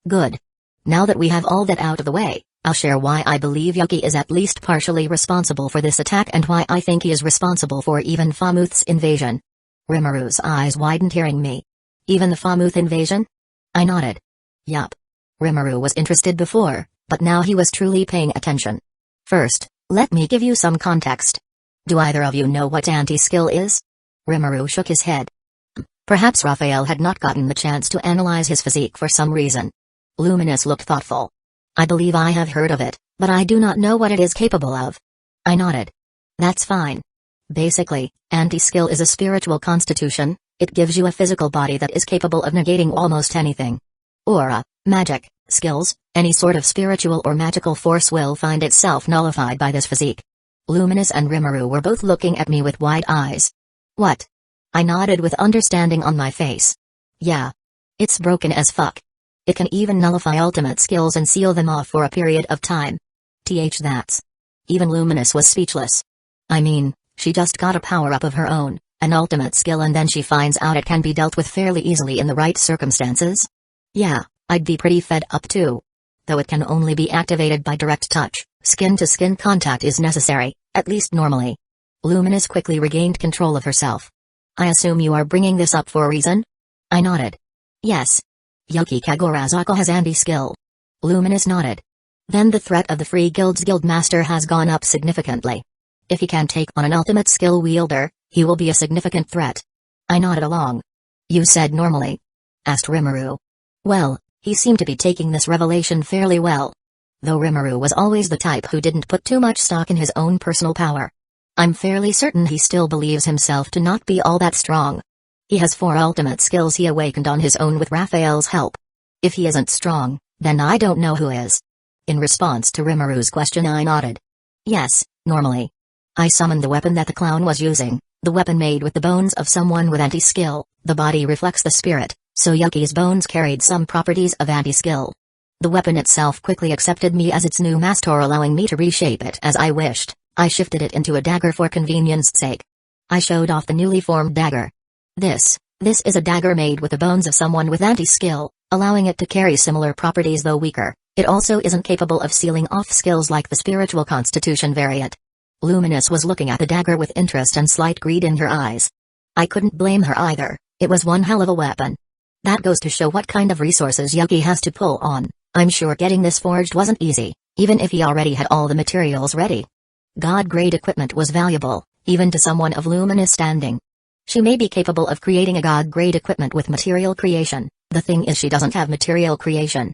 Good. Now that we have all that out of the way, I'll share why I believe Yuki is at least partially responsible for this attack and why I think he is responsible for even Famuth's invasion. Rimuru's eyes widened hearing me. Even the Famuth invasion? I nodded. Yup. Rimuru was interested before, but now he was truly paying attention. First, let me give you some context. Do either of you know what anti-skill is? Rimuru shook his head. Perhaps Raphael had not gotten the chance to analyze his physique for some reason. Luminous looked thoughtful. I believe I have heard of it, but I do not know what it is capable of. I nodded. That's fine. Basically, anti-skill is a spiritual constitution. It gives you a physical body that is capable of negating almost anything. Aura, magic, skills, any sort of spiritual or magical force will find itself nullified by this physique. Luminous and Rimuru were both looking at me with wide eyes. What? I nodded with understanding on my face. Yeah. It's broken as fuck. It can even nullify ultimate skills and seal them off for a period of time. That's. Even Luminous was speechless. I mean, she just got a power-up of her own, an ultimate skill, and then she finds out it can be dealt with fairly easily in the right circumstances? Yeah, I'd be pretty fed up too. Though it can only be activated by direct touch, skin-to-skin contact is necessary, at least normally. Luminous quickly regained control of herself. I assume you are bringing this up for a reason? I nodded. Yes. Yuki Kagorazaka has anti-skill. Luminous nodded. Then the threat of the Free Guild's guildmaster has gone up significantly. If he can take on an ultimate skill wielder, he will be a significant threat. I nodded along. You said normally? Asked Rimuru. Well, he seemed to be taking this revelation fairly well. Though Rimuru was always the type who didn't put too much stock in his own personal power. I'm fairly certain he still believes himself to not be all that strong. He has 4 ultimate skills he awakened on his own with Raphael's help. If he isn't strong, then I don't know who is. In response to Rimuru's question, I nodded. Yes, normally. I summoned the weapon that the clown was using, the weapon made with the bones of someone with anti-skill. The body reflects the spirit, so Yuki's bones carried some properties of anti-skill. The weapon itself quickly accepted me as its new master, allowing me to reshape it as I wished. I shifted it into a dagger for convenience sake. I showed off the newly formed dagger. This is a dagger made with the bones of someone with anti-skill, allowing it to carry similar properties though weaker. It also isn't capable of sealing off skills like the spiritual constitution variant. Luminous was looking at the dagger with interest and slight greed in her eyes. I couldn't blame her either, it was one hell of a weapon. That goes to show what kind of resources Yuki has to pull on. I'm sure getting this forged wasn't easy, even if he already had all the materials ready. God-grade equipment was valuable, even to someone of Luminous standing. She may be capable of creating a God-grade equipment with material creation, the thing is she doesn't have material creation.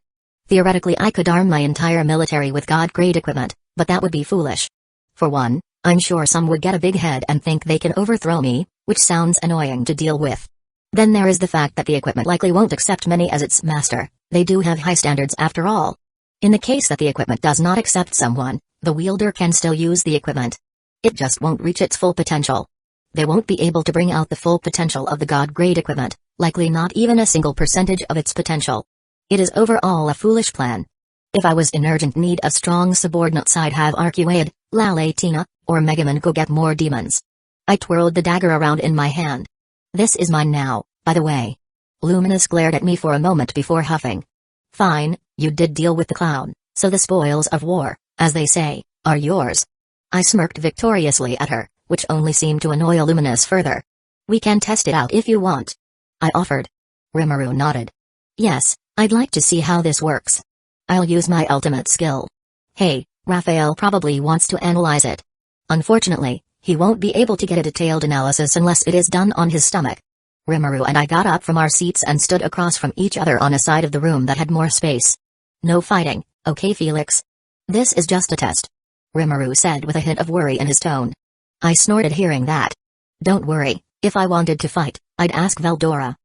Theoretically I could arm my entire military with god-grade equipment, but that would be foolish. For one, I'm sure some would get a big head and think they can overthrow me, which sounds annoying to deal with. Then there is the fact that the equipment likely won't accept many as its master. They do have high standards after all. In the case that the equipment does not accept someone, the wielder can still use the equipment. It just won't reach its full potential. They won't be able to bring out the full potential of the god-grade equipment, likely not even a single percentage of its potential. It is overall a foolish plan. If I was in urgent need of strong subordinates I'd have Arcuaid, Lalatina, or Megaman go get more demons. I twirled the dagger around in my hand. This is mine now, by the way. Luminous glared at me for a moment before huffing. Fine, you did deal with the clown, so the spoils of war, as they say, are yours. I smirked victoriously at her, which only seemed to annoy Luminous further. We can test it out if you want. I offered. Rimuru nodded. Yes, I'd like to see how this works. I'll use my ultimate skill. Hey, Raphael probably wants to analyze it. Unfortunately, he won't be able to get a detailed analysis unless it is done on his stomach. Rimuru and I got up from our seats and stood across from each other on a side of the room that had more space. No fighting, okay Felix? This is just a test. Rimuru said with a hint of worry in his tone. I snorted hearing that. Don't worry, if I wanted to fight, I'd ask Veldora.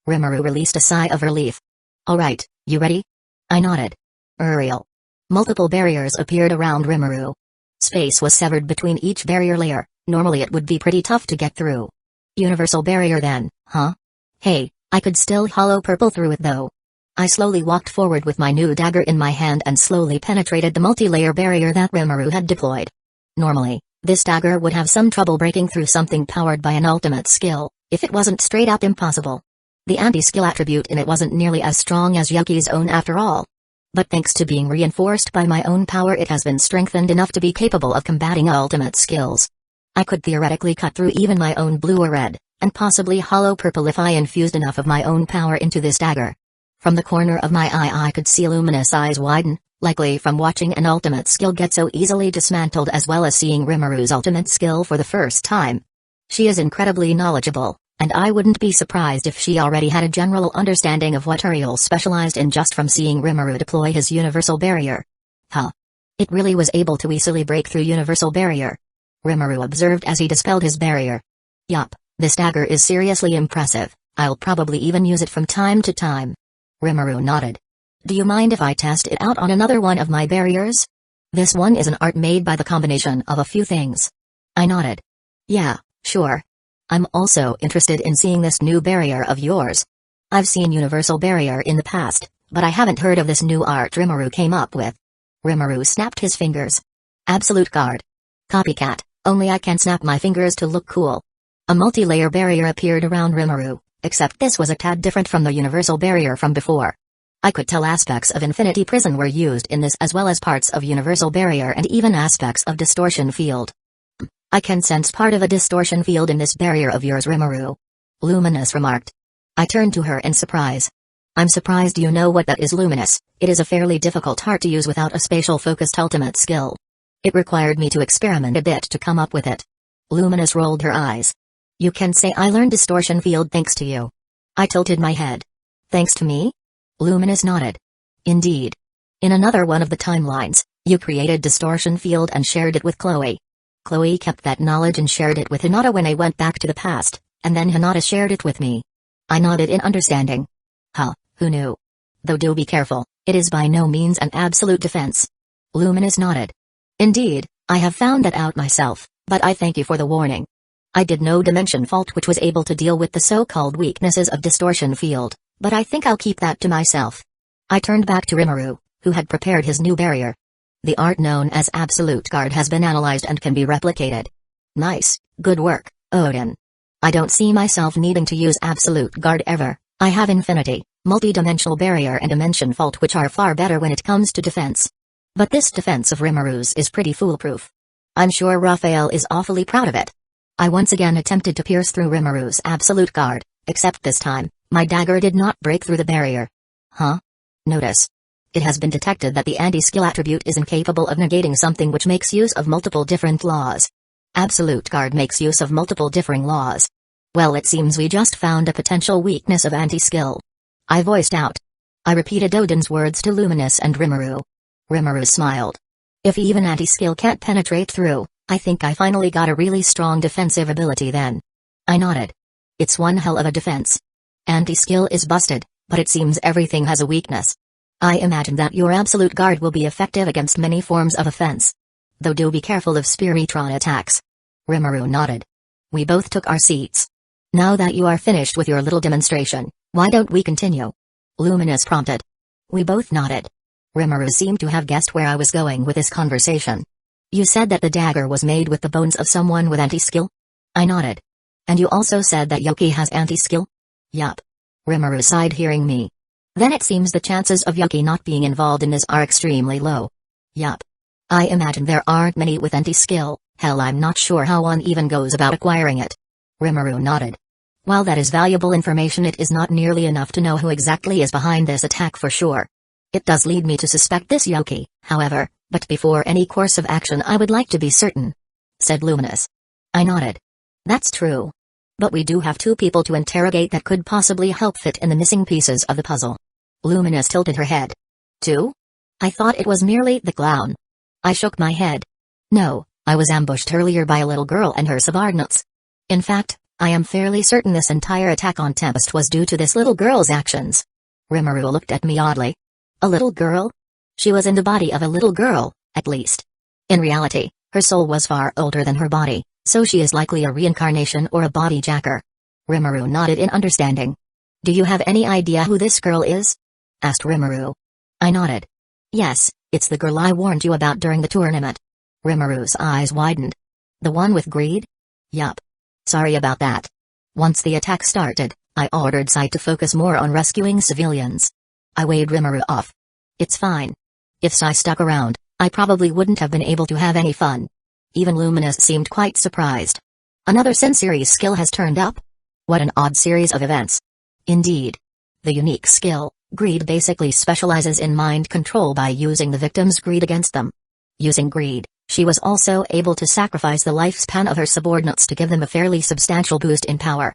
Rimuru released a sigh of relief. Alright, you ready? I nodded. Uriel. Multiple barriers appeared around Rimuru. Space was severed between each barrier layer. Normally it would be pretty tough to get through. Universal barrier then, huh? Hey, I could still hollow purple through it though. I slowly walked forward with my new dagger in my hand and slowly penetrated the multi-layer barrier that Rimuru had deployed. Normally, this dagger would have some trouble breaking through something powered by an ultimate skill, if it wasn't straight up impossible. The anti-skill attribute in it wasn't nearly as strong as Yuki's own after all. But thanks to being reinforced by my own power it has been strengthened enough to be capable of combating ultimate skills. I could theoretically cut through even my own blue or red, and possibly hollow purple if I infused enough of my own power into this dagger. From the corner of my eye I could see Luminous' eyes widen, likely from watching an ultimate skill get so easily dismantled as well as seeing Rimuru's ultimate skill for the first time. She is incredibly knowledgeable, and I wouldn't be surprised if she already had a general understanding of what Uriel specialized in just from seeing Rimuru deploy his universal barrier. Huh. It really was able to easily break through universal barrier. Rimuru observed as he dispelled his barrier. Yup, this dagger is seriously impressive, I'll probably even use it from time to time. Rimuru nodded. Do you mind if I test it out on another one of my barriers? This one is an art made by the combination of a few things. I nodded. Yeah, sure. I'm also interested in seeing this new barrier of yours. I've seen universal barrier in the past, but I haven't heard of this new art Rimuru came up with. Rimuru snapped his fingers. Absolute guard. Copycat, only I can snap my fingers to look cool. A multi-layer barrier appeared around Rimuru, except this was a tad different from the universal barrier from before. I could tell aspects of Infinity Prison were used in this as well as parts of universal barrier and even aspects of distortion field. I can sense part of a distortion field in this barrier of yours Rimuru. Luminous remarked. I turned to her in surprise. I'm surprised you know what that is Luminous, it is a fairly difficult art to use without a spatial-focused ultimate skill. It required me to experiment a bit to come up with it. Luminous rolled her eyes. You can say I learned distortion field thanks to you. I tilted my head. Thanks to me? Luminous nodded. Indeed. In another one of the timelines, you created distortion field and shared it with Chloe. Chloe kept that knowledge and shared it with Hinata when I went back to the past, and then Hinata shared it with me. I nodded in understanding. Huh, who knew? Though do be careful, it is by no means an absolute defense. Luminous nodded. Indeed, I have found that out myself, but I thank you for the warning. I did know Dimension Fault which was able to deal with the so-called weaknesses of distortion field, but I think I'll keep that to myself. I turned back to Rimuru, who had prepared his new barrier. The art known as Absolute Guard has been analyzed and can be replicated. Nice, good work, Odin. I don't see myself needing to use Absolute Guard ever. I have Infinity, Multi-Dimensional Barrier and Dimension Fault which are far better when it comes to defense. But this defense of Rimuru's is pretty foolproof. I'm sure Raphael is awfully proud of it. I once again attempted to pierce through Rimuru's Absolute Guard, except this time, my dagger did not break through the barrier. Huh? Notice. It has been detected that the anti-skill attribute is incapable of negating something which makes use of multiple different laws. Absolute Guard makes use of multiple differing laws. Well, it seems we just found a potential weakness of anti-skill. I voiced out. I repeated Odin's words to Luminous and Rimuru. Rimuru smiled. If even anti-skill can't penetrate through, I think I finally got a really strong defensive ability then. I nodded. It's one hell of a defense. Anti-skill is busted, but it seems everything has a weakness. I imagine that your absolute guard will be effective against many forms of offense. Though do be careful of Spiritron attacks. Rimuru nodded. We both took our seats. Now that you are finished with your little demonstration, why don't we continue? Luminous prompted. We both nodded. Rimuru seemed to have guessed where I was going with this conversation. You said that the dagger was made with the bones of someone with anti-skill? I nodded. And you also said that Yuki has anti-skill? Yup. Rimuru sighed hearing me. Then it seems the chances of Yuki not being involved in this are extremely low. Yup. I imagine there aren't many with anti-skill, hell I'm not sure how one even goes about acquiring it. Rimuru nodded. While that is valuable information, it is not nearly enough to know who exactly is behind this attack for sure. It does lead me to suspect this Yuki, however, but before any course of action I would like to be certain, said Luminous. I nodded. That's true. But we do have two people to interrogate that could possibly help fit in the missing pieces of the puzzle. Luminous tilted her head. Two? I thought it was merely the clown. I shook my head. No, I was ambushed earlier by a little girl and her subordinates. In fact, I am fairly certain this entire attack on Tempest was due to this little girl's actions. Rimuru looked at me oddly. A little girl? She was in the body of a little girl, at least. In reality, her soul was far older than her body, so she is likely a reincarnation or a body jacker. Rimuru nodded in understanding. Do you have any idea who this girl is? Asked Rimuru. I nodded. Yes, it's the girl I warned you about during the tournament. Rimuru's eyes widened. The one with greed? Yup. Sorry about that. Once the attack started, I ordered Sai to focus more on rescuing civilians. I waved Rimuru off. It's fine. If Sai stuck around, I probably wouldn't have been able to have any fun. Even Luminous seemed quite surprised. Another Sin series skill has turned up? What an odd series of events. Indeed. The unique skill, Greed, basically specializes in mind control by using the victim's greed against them. Using greed, she was also able to sacrifice the lifespan of her subordinates to give them a fairly substantial boost in power.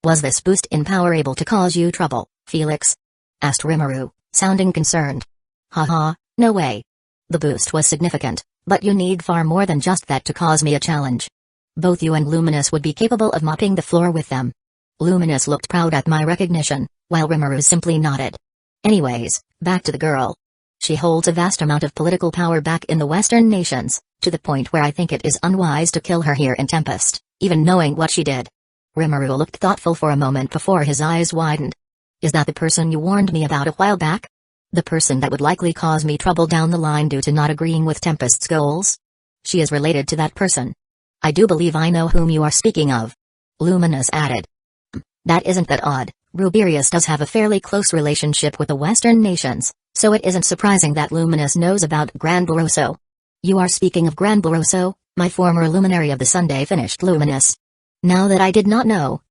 Was this boost in power able to cause you trouble, Felix? Asked Rimuru, sounding concerned. Haha, no way. The boost was significant, but you need far more than just that to cause me a challenge. Both you and Luminous would be capable of mopping the floor with them. Luminous looked proud at my recognition, while Rimuru simply nodded. Anyways, back to the girl. She holds a vast amount of political power back in the Western nations, to the point where I think it is unwise to kill her here in Tempest, even knowing what she did. Rimuru looked thoughtful for a moment before his eyes widened. Is that the person you warned me about a while back? The person that would likely cause me trouble down the line due to not agreeing with Tempest's goals? She is related to that person. I do believe I know whom you are speaking of. Luminous added. That isn't that odd. Ruberius does have a fairly close relationship with the Western nations, so it isn't surprising that Luminous knows about Gran Barosso. You are speaking of Gran Barosso, my former luminary of the Sunday, finished Luminous. Now that I did not know.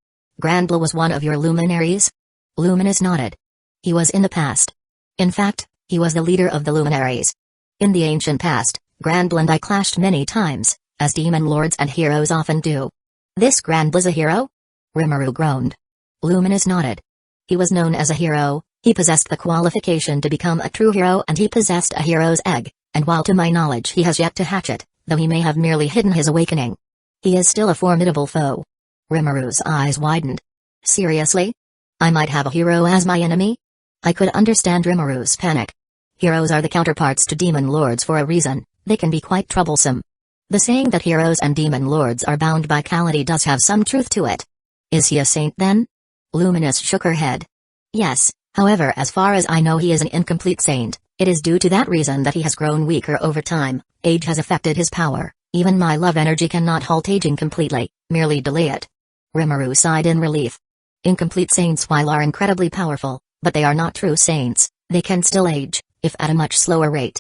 Granbla was one of your luminaries? Luminous nodded. He was in the past. In fact, he was the leader of the luminaries. In the ancient past, Granbla and I clashed many times, as demon lords and heroes often do. This Granbla's a hero? Rimuru groaned. Luminous nodded. He was known as a hero, he possessed the qualification to become a true hero, and he possessed a hero's egg, and while to my knowledge he has yet to hatch it, though he may have merely hidden his awakening. He is still a formidable foe. Rimuru's eyes widened. Seriously? I might have a hero as my enemy? I could understand Rimuru's panic. Heroes are the counterparts to demon lords for a reason, they can be quite troublesome. The saying that heroes and demon lords are bound by cality does have some truth to it. Is he a saint then? Luminous shook her head. Yes, however, as far as I know he is an incomplete saint. It is due to that reason that he has grown weaker over time. Age has affected his power. Even my love energy cannot halt aging completely, merely delay it. Rimuru sighed in relief. Incomplete saints while are incredibly powerful, but they are not true saints. They can still age, if at a much slower rate.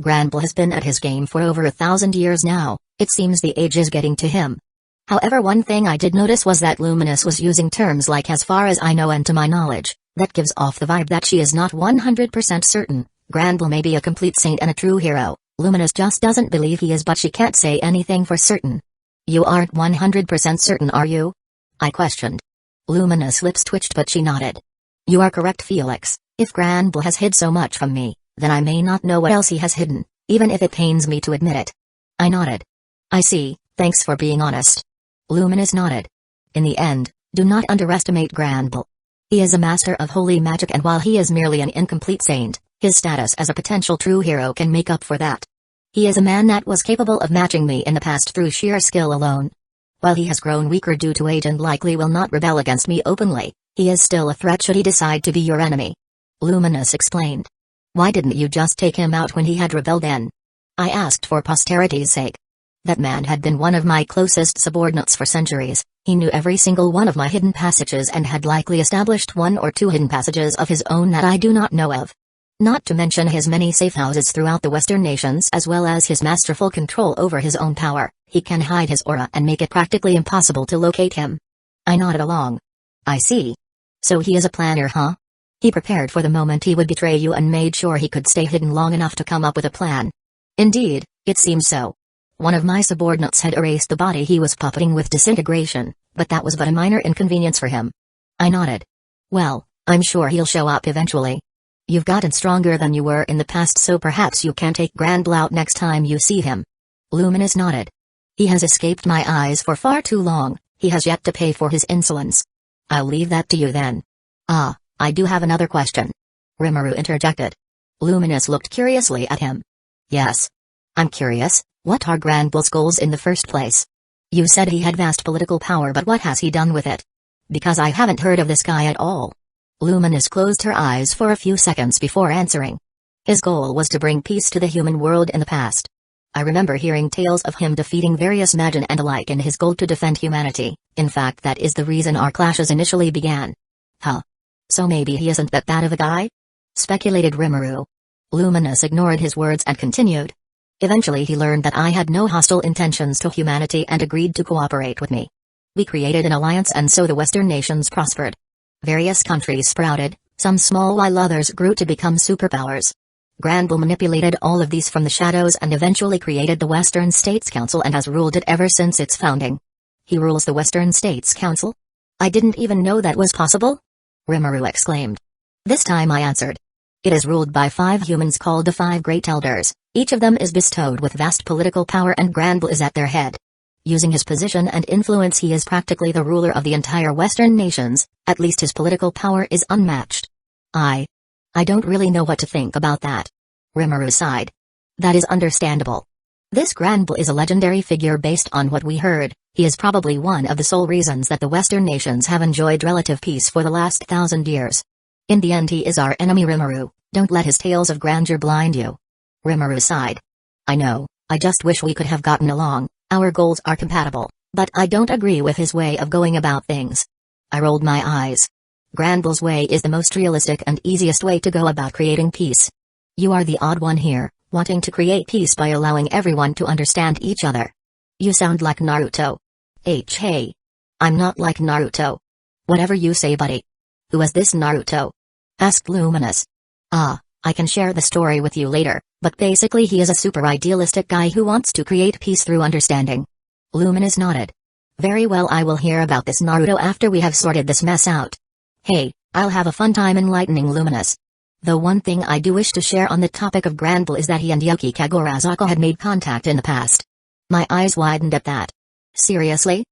Granbla has been at his game for over 1,000 years now. It seems the age is getting to him. However, one thing I did notice was that Luminous was using terms like "as far as I know" and "to my knowledge." That gives off the vibe that she is not 100% certain. Granbla may be a complete saint and a true hero. Luminous just doesn't believe he is, but she can't say anything for certain. You aren't 100% certain, are you? I questioned. Luminous lips twitched, but she nodded. You are correct, Felix. If Granbull has hid so much from me, then I may not know what else he has hidden, even if it pains me to admit it. I nodded. I see, thanks for being honest. Luminous nodded. In the end, do not underestimate Granbull. He is a master of holy magic, and while he is merely an incomplete saint, his status as a potential true hero can make up for that. He is a man that was capable of matching me in the past through sheer skill alone. While he has grown weaker due to age and likely will not rebel against me openly, he is still a threat should he decide to be your enemy. Luminous explained. Why didn't you just take him out when he had rebelled then? I asked for posterity's sake. That man had been one of my closest subordinates for centuries. He knew every single one of my hidden passages and had likely established 1 or 2 hidden passages of his own that I do not know of. Not to mention his many safe houses throughout the Western nations, as well as his masterful control over his own power. He can hide his aura and make it practically impossible to locate him. I nodded along. I see. So he is a planner, huh? He prepared for the moment he would betray you and made sure he could stay hidden long enough to come up with a plan. Indeed, it seems so. One of my subordinates had erased the body he was puppeting with disintegration, but that was but a minor inconvenience for him. I nodded. Well, I'm sure he'll show up eventually. You've gotten stronger than you were in the past, so perhaps you can take Granbull out next time you see him. Luminous nodded. He has escaped my eyes for far too long. He has yet to pay for his insolence. I'll leave that to you then. Ah, I do have another question. Rimuru interjected. Luminous looked curiously at him. Yes. I'm curious, what are Granbull's goals in the first place? You said he had vast political power, but what has he done with it? Because I haven't heard of this guy at all. Luminous closed her eyes for a few seconds before answering. His goal was to bring peace to the human world in the past. I remember hearing tales of him defeating various Magin and alike in his goal to defend humanity. In fact, that is the reason our clashes initially began. Huh. So maybe he isn't that bad of a guy? Speculated Rimuru. Luminous ignored his words and continued. Eventually he learned that I had no hostile intentions to humanity and agreed to cooperate with me. We created an alliance, and so the Western nations prospered. Various countries sprouted, some small while others grew to become superpowers. Granbull manipulated all of these from the shadows and eventually created the Western States Council and has ruled it ever since its founding. He rules the Western States Council? I didn't even know that was possible? Rimuru exclaimed. This time I answered. It is ruled by 5 humans called the 5 Great Elders. Each of them is bestowed with vast political power, and Granbull is at their head. Using his position and influence, he is practically the ruler of the entire Western nations. At least his political power is unmatched. I don't really know what to think about that. Rimuru sighed. That is understandable. This Granbull is a legendary figure based on what we heard. He is probably one of the sole reasons that the Western nations have enjoyed relative peace for the last 1,000 years. In the end, he is our enemy, Rimuru. Don't let his tales of grandeur blind you. Rimuru sighed. I know, I just wish we could have gotten along. Our goals are compatible, but I don't agree with his way of going about things. I rolled my eyes. Granbull's way is the most realistic and easiest way to go about creating peace. You are the odd one here, wanting to create peace by allowing everyone to understand each other. You sound like Naruto. Hey. I'm not like Naruto. Whatever you say, buddy. Who is this Naruto? Asked Luminous. I can share the story with you later, but basically he is a super idealistic guy who wants to create peace through understanding. Luminous nodded. Very well, I will hear about this Naruto after we have sorted this mess out. Hey, I'll have a fun time enlightening Luminous. Though one thing I do wish to share on the topic of Granbull is that he and Yuki Kagorazaka had made contact in the past. My eyes widened at that. Seriously?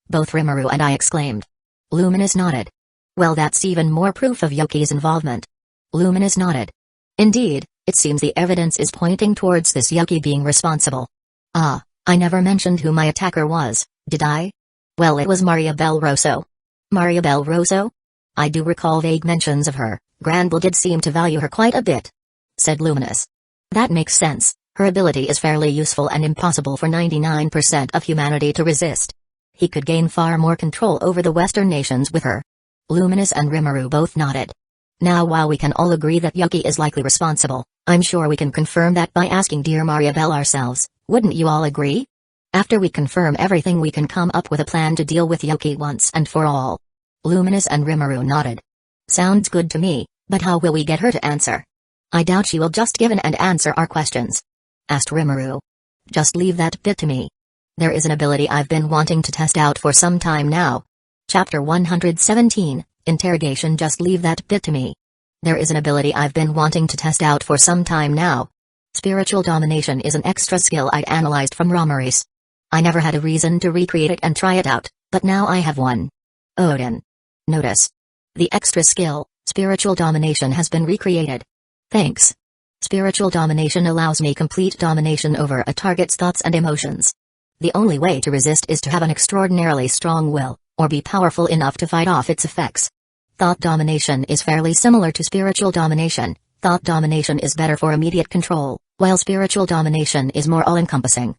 Both Rimuru and I exclaimed. Luminous nodded. Well, that's even more proof of Yuki's involvement. Luminous nodded. Indeed, it seems the evidence is pointing towards this Yuki being responsible. I never mentioned who my attacker was, did I? Well, it was Maria Bel Rosso. Maria Bel Rosso? I do recall vague mentions of her. Granbull did seem to value her quite a bit, said Luminous. That makes sense. Her ability is fairly useful and impossible for 99% of humanity to resist. He could gain far more control over the Western nations with her. Luminous and Rimuru both nodded. Now, while we can all agree that Yuki is likely responsible, I'm sure we can confirm that by asking dear Maria Bel ourselves. Wouldn't you all agree? After we confirm everything, we can come up with a plan to deal with Yuki once and for all. Luminous and Rimuru nodded. Sounds good to me, but how will we get her to answer? I doubt she will just give in and answer our questions. Asked Rimuru. Just leave that bit to me. There is an ability I've been wanting to test out for some time now. Chapter 117, Interrogation. Just leave that bit to me. There is an ability I've been wanting to test out for some time now. Spiritual domination is an extra skill I'd analyzed from Romaris. I never had a reason to recreate it and try it out, but now I have one. Odin. Notice. The extra skill, spiritual domination, has been recreated. Thanks. Spiritual domination allows me complete domination over a target's thoughts and emotions. The only way to resist is to have an extraordinarily strong will, or be powerful enough to fight off its effects. Thought domination is fairly similar to spiritual domination. Thought domination is better for immediate control, while spiritual domination is more all-encompassing.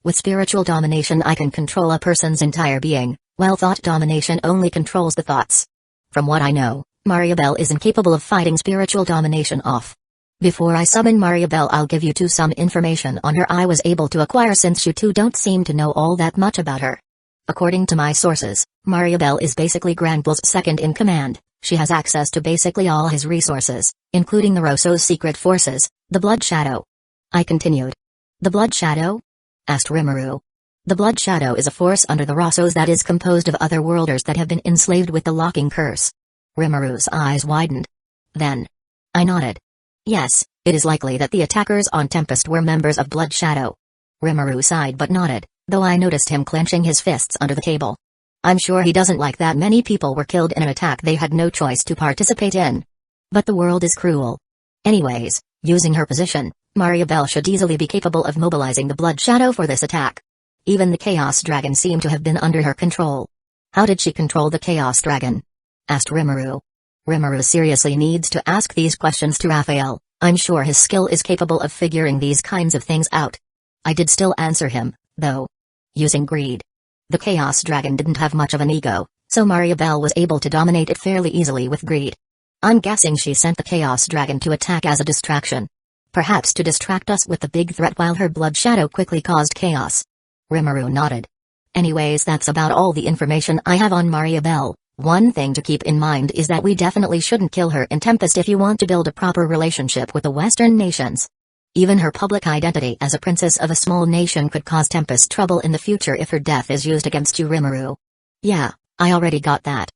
With spiritual domination I can control a person's entire being, while thought domination only controls the thoughts. From what I know, Mariabelle is incapable of fighting spiritual domination off. Before I summon Mariabelle, I'll give you two some information on her I was able to acquire, since you two don't seem to know all that much about her. According to my sources, Mariabelle is basically Granble's second in command. She has access to basically all his resources, including the Rosso's secret forces, the Blood Shadow. I continued. The Blood Shadow? Asked Rimuru. The Blood Shadow is a force under the Rossos that is composed of otherworlders that have been enslaved with the locking curse. Rimuru's eyes widened. Then. I nodded. Yes, it is likely that the attackers on Tempest were members of Blood Shadow. Rimuru sighed but nodded, though I noticed him clenching his fists under the table. I'm sure he doesn't like that many people were killed in an attack they had no choice to participate in. But the world is cruel. Anyways, using her position, Mariabelle should easily be capable of mobilizing the Blood Shadow for this attack. Even the Chaos Dragon seemed to have been under her control. How did she control the Chaos Dragon? Asked Rimuru. Rimuru seriously needs to ask these questions to Raphael. I'm sure his skill is capable of figuring these kinds of things out. I did still answer him, though. Using greed. The Chaos Dragon didn't have much of an ego, so Mariabelle was able to dominate it fairly easily with greed. I'm guessing she sent the Chaos Dragon to attack as a distraction. Perhaps to distract us with the big threat while her Blood Shadow quickly caused chaos. Rimuru nodded. Anyways, that's about all the information I have on Mariabelle. One thing to keep in mind is that we definitely shouldn't kill her in Tempest if you want to build a proper relationship with the Western nations. Even her public identity as a princess of a small nation could cause Tempest trouble in the future if her death is used against you, Rimuru. Yeah, I already got that.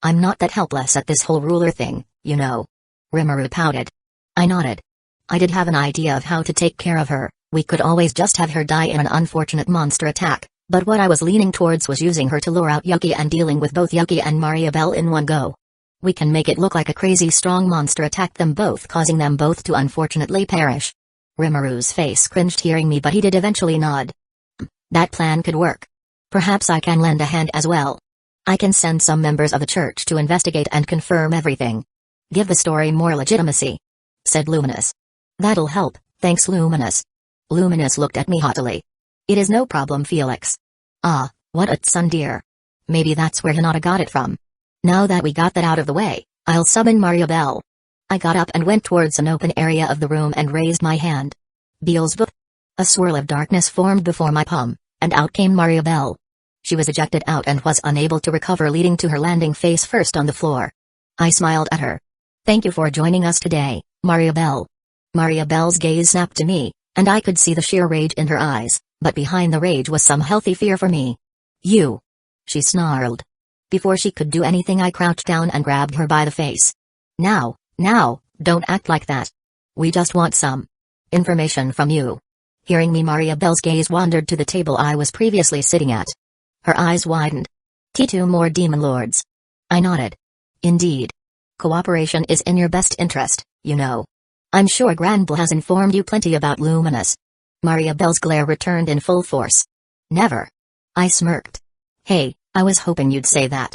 I'm not that helpless at this whole ruler thing, you know. Rimuru pouted. I nodded. I did have an idea of how to take care of her. We could always just have her die in an unfortunate monster attack, but what I was leaning towards was using her to lure out Yuki and dealing with both Yuki and Mariabelle in one go. We can make it look like a crazy strong monster attacked them both, causing them both to unfortunately perish. Rimuru's face cringed hearing me, but he did eventually nod. That plan could work. Perhaps I can lend a hand as well. I can send some members of the church to investigate and confirm everything. Give the story more legitimacy, said Luminous. That'll help, thanks Luminous. Luminous looked at me haughtily. It is no problem, Felix. Ah, what a tsundere. Maybe that's where Hinata got it from. Now that we got that out of the way, I'll summon Mariabelle. I got up and went towards an open area of the room and raised my hand. Beelzebub. A swirl of darkness formed before my palm, and out came Mariabelle. She was ejected out and was unable to recover, leading to her landing face first on the floor. I smiled at her. Thank you for joining us today, Mariabelle. Mariabelle's gaze snapped to me, and I could see the sheer rage in her eyes, but behind the rage was some healthy fear for me. You! She snarled. Before she could do anything, I crouched down and grabbed her by the face. Now, don't act like that. We just want some information from you. Hearing me, Mariabelle's gaze wandered to the table I was previously sitting at. Her eyes widened. T2 more demon lords. I nodded. Indeed. Cooperation is in your best interest, you know. I'm sure Granble has informed you plenty about Luminous. Mariabelle's glare returned in full force. Never. I smirked. Hey, I was hoping you'd say that.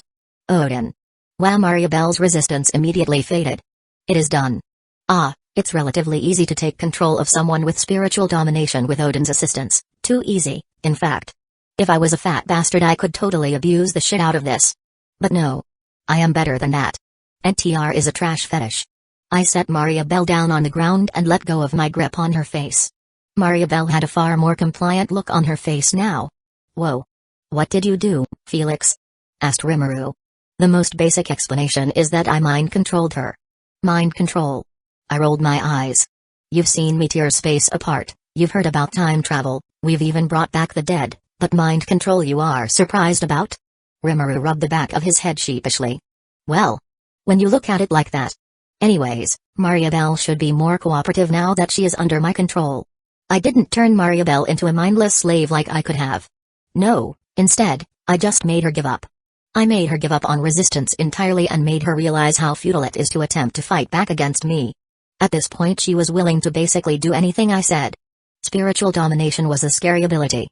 Odin. Wow, Mariabelle's resistance immediately faded. It is done. Ah, it's relatively easy to take control of someone with spiritual domination with Odin's assistance. Too easy, in fact. If I was a fat bastard, I could totally abuse the shit out of this. But no. I am better than that. NTR is a trash fetish. I set Mariabelle down on the ground and let go of my grip on her face. Mariabelle had a far more compliant look on her face now. Whoa. What did you do, Felix? Asked Rimuru. The most basic explanation is that I mind-controlled her. Mind control. I rolled my eyes. You've seen meteors space apart, you've heard about time travel, we've even brought back the dead, but mind control you are surprised about? Rimuru rubbed the back of his head sheepishly. Well, when you look at it like that, Anyways, Mariabelle should be more cooperative now that she is under my control. I didn't turn Mariabelle into a mindless slave like I could have. No, instead, I just made her give up. I made her give up on resistance entirely and made her realize how futile it is to attempt to fight back against me. At this point she was willing to basically do anything I said. Spiritual domination was a scary ability.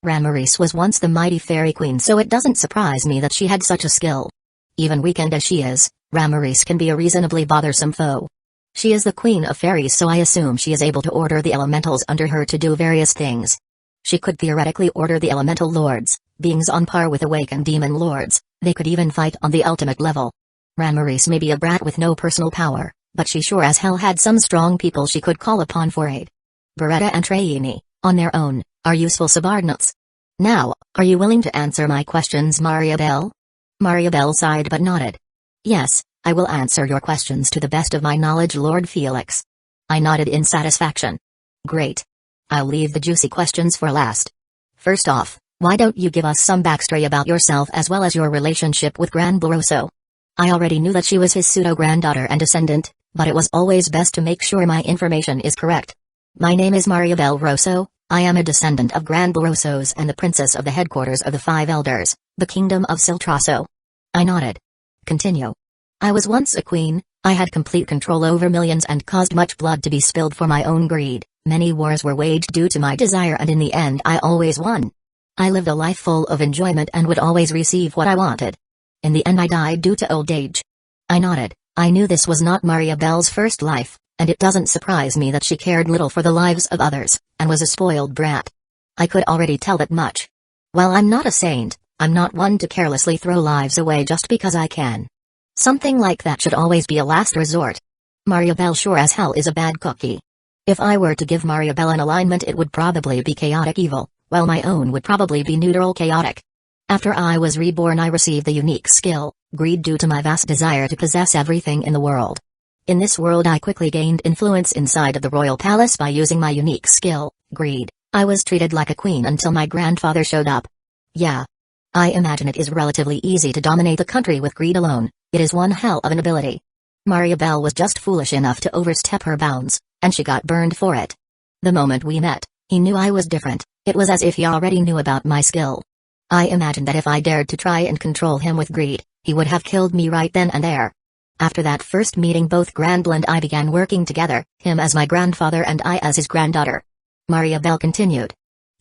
Ramiris was once the mighty fairy queen, so it doesn't surprise me that she had such a skill. Even weakened as she is, Ramiris can be a reasonably bothersome foe. She is the queen of fairies, so I assume she is able to order the elementals under her to do various things. She could theoretically order the elemental lords, beings on par with awakened demon lords. They could even fight on the ultimate level. Ramiris may be a brat with no personal power, but she sure as hell had some strong people she could call upon for aid. Beretta and Traini, on their own, are useful subordinates. Now, are you willing to answer my questions, Mariabelle? Mariabelle sighed but nodded. Yes, I will answer your questions to the best of my knowledge, Lord Felix. I nodded in satisfaction. Great. I'll leave the juicy questions for last. First off, why don't you give us some backstory about yourself as well as your relationship with Gran Rosso? I already knew that she was his pseudo-granddaughter and descendant, but it was always best to make sure my information is correct. My name is Mariabelle Rosso, I am a descendant of Gran Rossos and the princess of the headquarters of the Five Elders, the kingdom of Siltrasso. I nodded. Continue. I was once a queen, I had complete control over millions and caused much blood to be spilled for my own greed. Many wars were waged due to my desire and in the end I always won. I lived a life full of enjoyment and would always receive what I wanted. In the end I died due to old age. I nodded. I knew this was not Mariabelle's first life, and it doesn't surprise me that she cared little for the lives of others, and was a spoiled brat. I could already tell that much. While I'm not a saint, I'm not one to carelessly throw lives away just because I can. Something like that should always be a last resort. Mariabelle sure as hell is a bad cookie. If I were to give Mariabelle an alignment, it would probably be chaotic evil, while my own would probably be neutral chaotic. After I was reborn I received the unique skill, greed, due to my vast desire to possess everything in the world. In this world I quickly gained influence inside of the royal palace by using my unique skill, greed. I was treated like a queen until my grandfather showed up. Yeah. I imagine it is relatively easy to dominate a country with greed alone. It is one hell of an ability. Mariabelle was just foolish enough to overstep her bounds, and she got burned for it. The moment we met, he knew I was different. It was as if he already knew about my skill. I imagined that if I dared to try and control him with greed, he would have killed me right then and there. After that first meeting both Granbl and I began working together, him as my grandfather and I as his granddaughter. Mariabelle continued.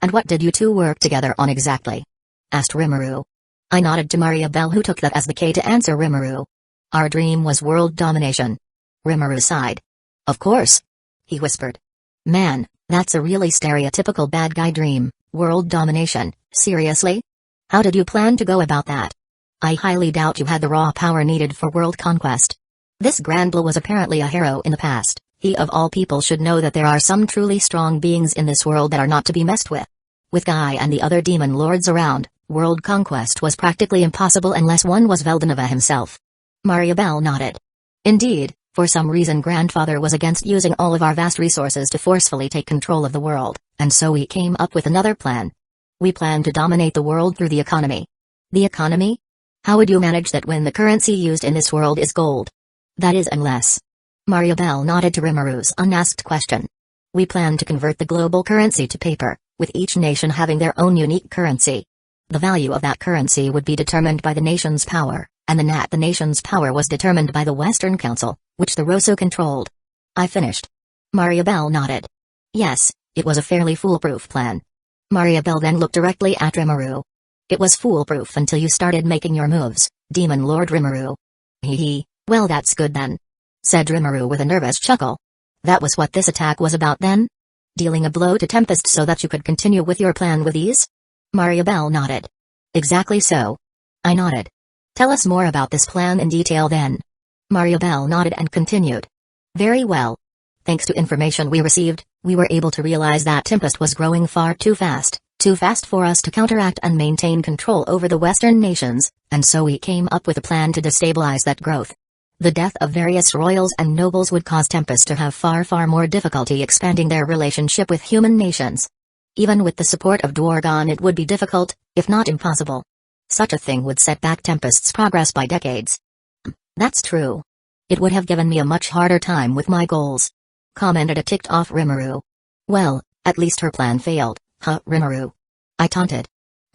And what did you two work together on exactly? Asked Rimuru. I nodded to Mariabelle, who took that as the key to answer Rimuru. Our dream was world domination. Rimuru sighed. Of course. He whispered. Man, that's a really stereotypical bad guy dream, world domination, seriously? How did you plan to go about that? I highly doubt you had the raw power needed for world conquest. This Granbl was apparently a hero in the past. He of all people should know that there are some truly strong beings in this world that are not to be messed with. With Guy and the other demon lords around, world conquest was practically impossible unless one was Veldanova himself. Mariabelle nodded. Indeed, for some reason grandfather was against using all of our vast resources to forcefully take control of the world, and so we came up with another plan. We planned to dominate the world through the economy. The economy? How would you manage that when the currency used in this world is gold? That is, unless... Mariabelle nodded to Rimuru's unasked question. We plan to convert the global currency to paper, with each nation having their own unique currency. The value of that currency would be determined by the nation's power, and the nation's power was determined by the Western Council, which the Rosso controlled. I finished. Mariabelle nodded. Yes, it was a fairly foolproof plan. Mariabelle then looked directly at Rimuru. It was foolproof until you started making your moves, Demon Lord Rimuru. Hee, well that's good then. Said Rimuru with a nervous chuckle. That was what this attack was about then? Dealing a blow to Tempest so that you could continue with your plan with ease? Mariabelle nodded. Exactly so. I nodded. Tell us more about this plan in detail then. Mariabelle nodded and continued. Very well. Thanks to information we received, we were able to realize that Tempest was growing far too fast for us to counteract and maintain control over the Western nations, and so we came up with a plan to destabilize that growth. The death of various royals and nobles would cause Tempest to have far more difficulty expanding their relationship with human nations. Even with the support of Dwargon it would be difficult, if not impossible. Such a thing would set back Tempest's progress by decades. That's true. It would have given me a much harder time with my goals. Commented a ticked-off Rimuru. Well, at least her plan failed, huh, Rimuru? I taunted.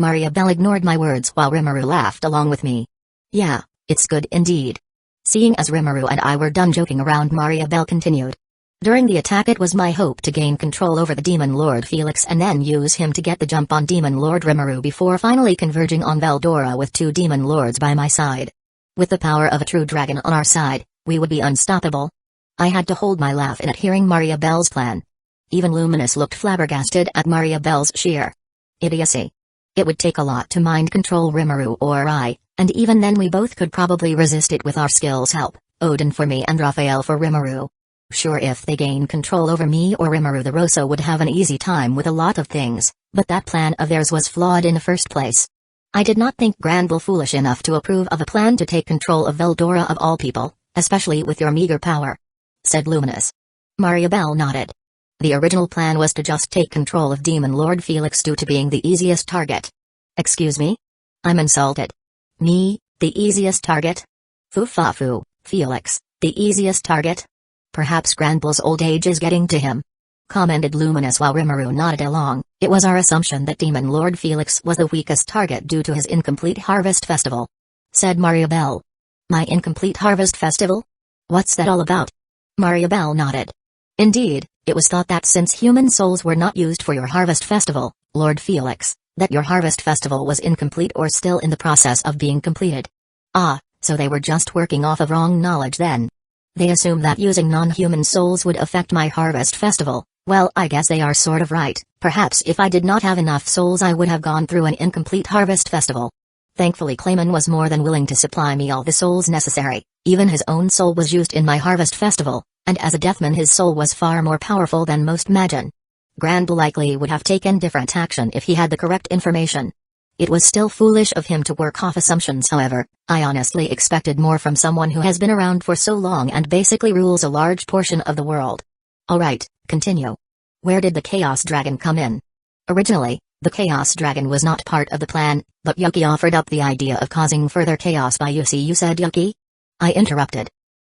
Mariabelle ignored my words while Rimuru laughed along with me. Yeah, it's good indeed. Seeing as Rimuru and I were done joking around, Mariabelle continued. During the attack it was my hope to gain control over the Demon Lord Felix and then use him to get the jump on Demon Lord Rimuru before finally converging on Veldora with 2 Demon Lords by my side. With the power of a true dragon on our side, we would be unstoppable. I had to hold my laugh in at hearing Mariabelle's plan. Even Luminous looked flabbergasted at Mariabelle's sheer idiocy. It would take a lot to mind control Rimuru or I, and even then we both could probably resist it with our skills' help, Odin for me and Raphael for Rimuru. Sure, if they gain control over me or Rimuru, the Rosso would have an easy time with a lot of things, but that plan of theirs was flawed in the first place. I did not think Granville foolish enough to approve of a plan to take control of Veldora of all people, especially with your meager power, said Luminous. Mariabelle nodded. The original plan was to just take control of Demon Lord Felix due to being the easiest target. Excuse me? I'm insulted. Me, the easiest target? Foo-fa-foo, Felix, the easiest target? Perhaps Granville's old age is getting to him, commented Luminous while Rimuru nodded along. It was our assumption that Demon Lord Felix was the weakest target due to his incomplete harvest festival, said Mariabelle. My incomplete harvest festival? What's that all about? Mariabelle nodded. Indeed, it was thought that since human souls were not used for your harvest festival, Lord Felix, that your harvest festival was incomplete or still in the process of being completed. Ah, so they were just working off of wrong knowledge then. They assumed that using non-human souls would affect my harvest festival. Well, I guess they are sort of right. Perhaps if I did not have enough souls I would have gone through an incomplete harvest festival. Thankfully Clayman was more than willing to supply me all the souls necessary. Even his own soul was used in my harvest festival, and as a deathman his soul was far more powerful than most Magin. Granville likely would have taken different action if he had the correct information. It was still foolish of him to work off assumptions, however. I honestly expected more from someone who has been around for so long and basically rules a large portion of the world. Alright, continue. Where did the Chaos Dragon come in? Originally, the Chaos Dragon was not part of the plan, but Yuki offered up the idea of causing further chaos by you said Yuki? I interrupted.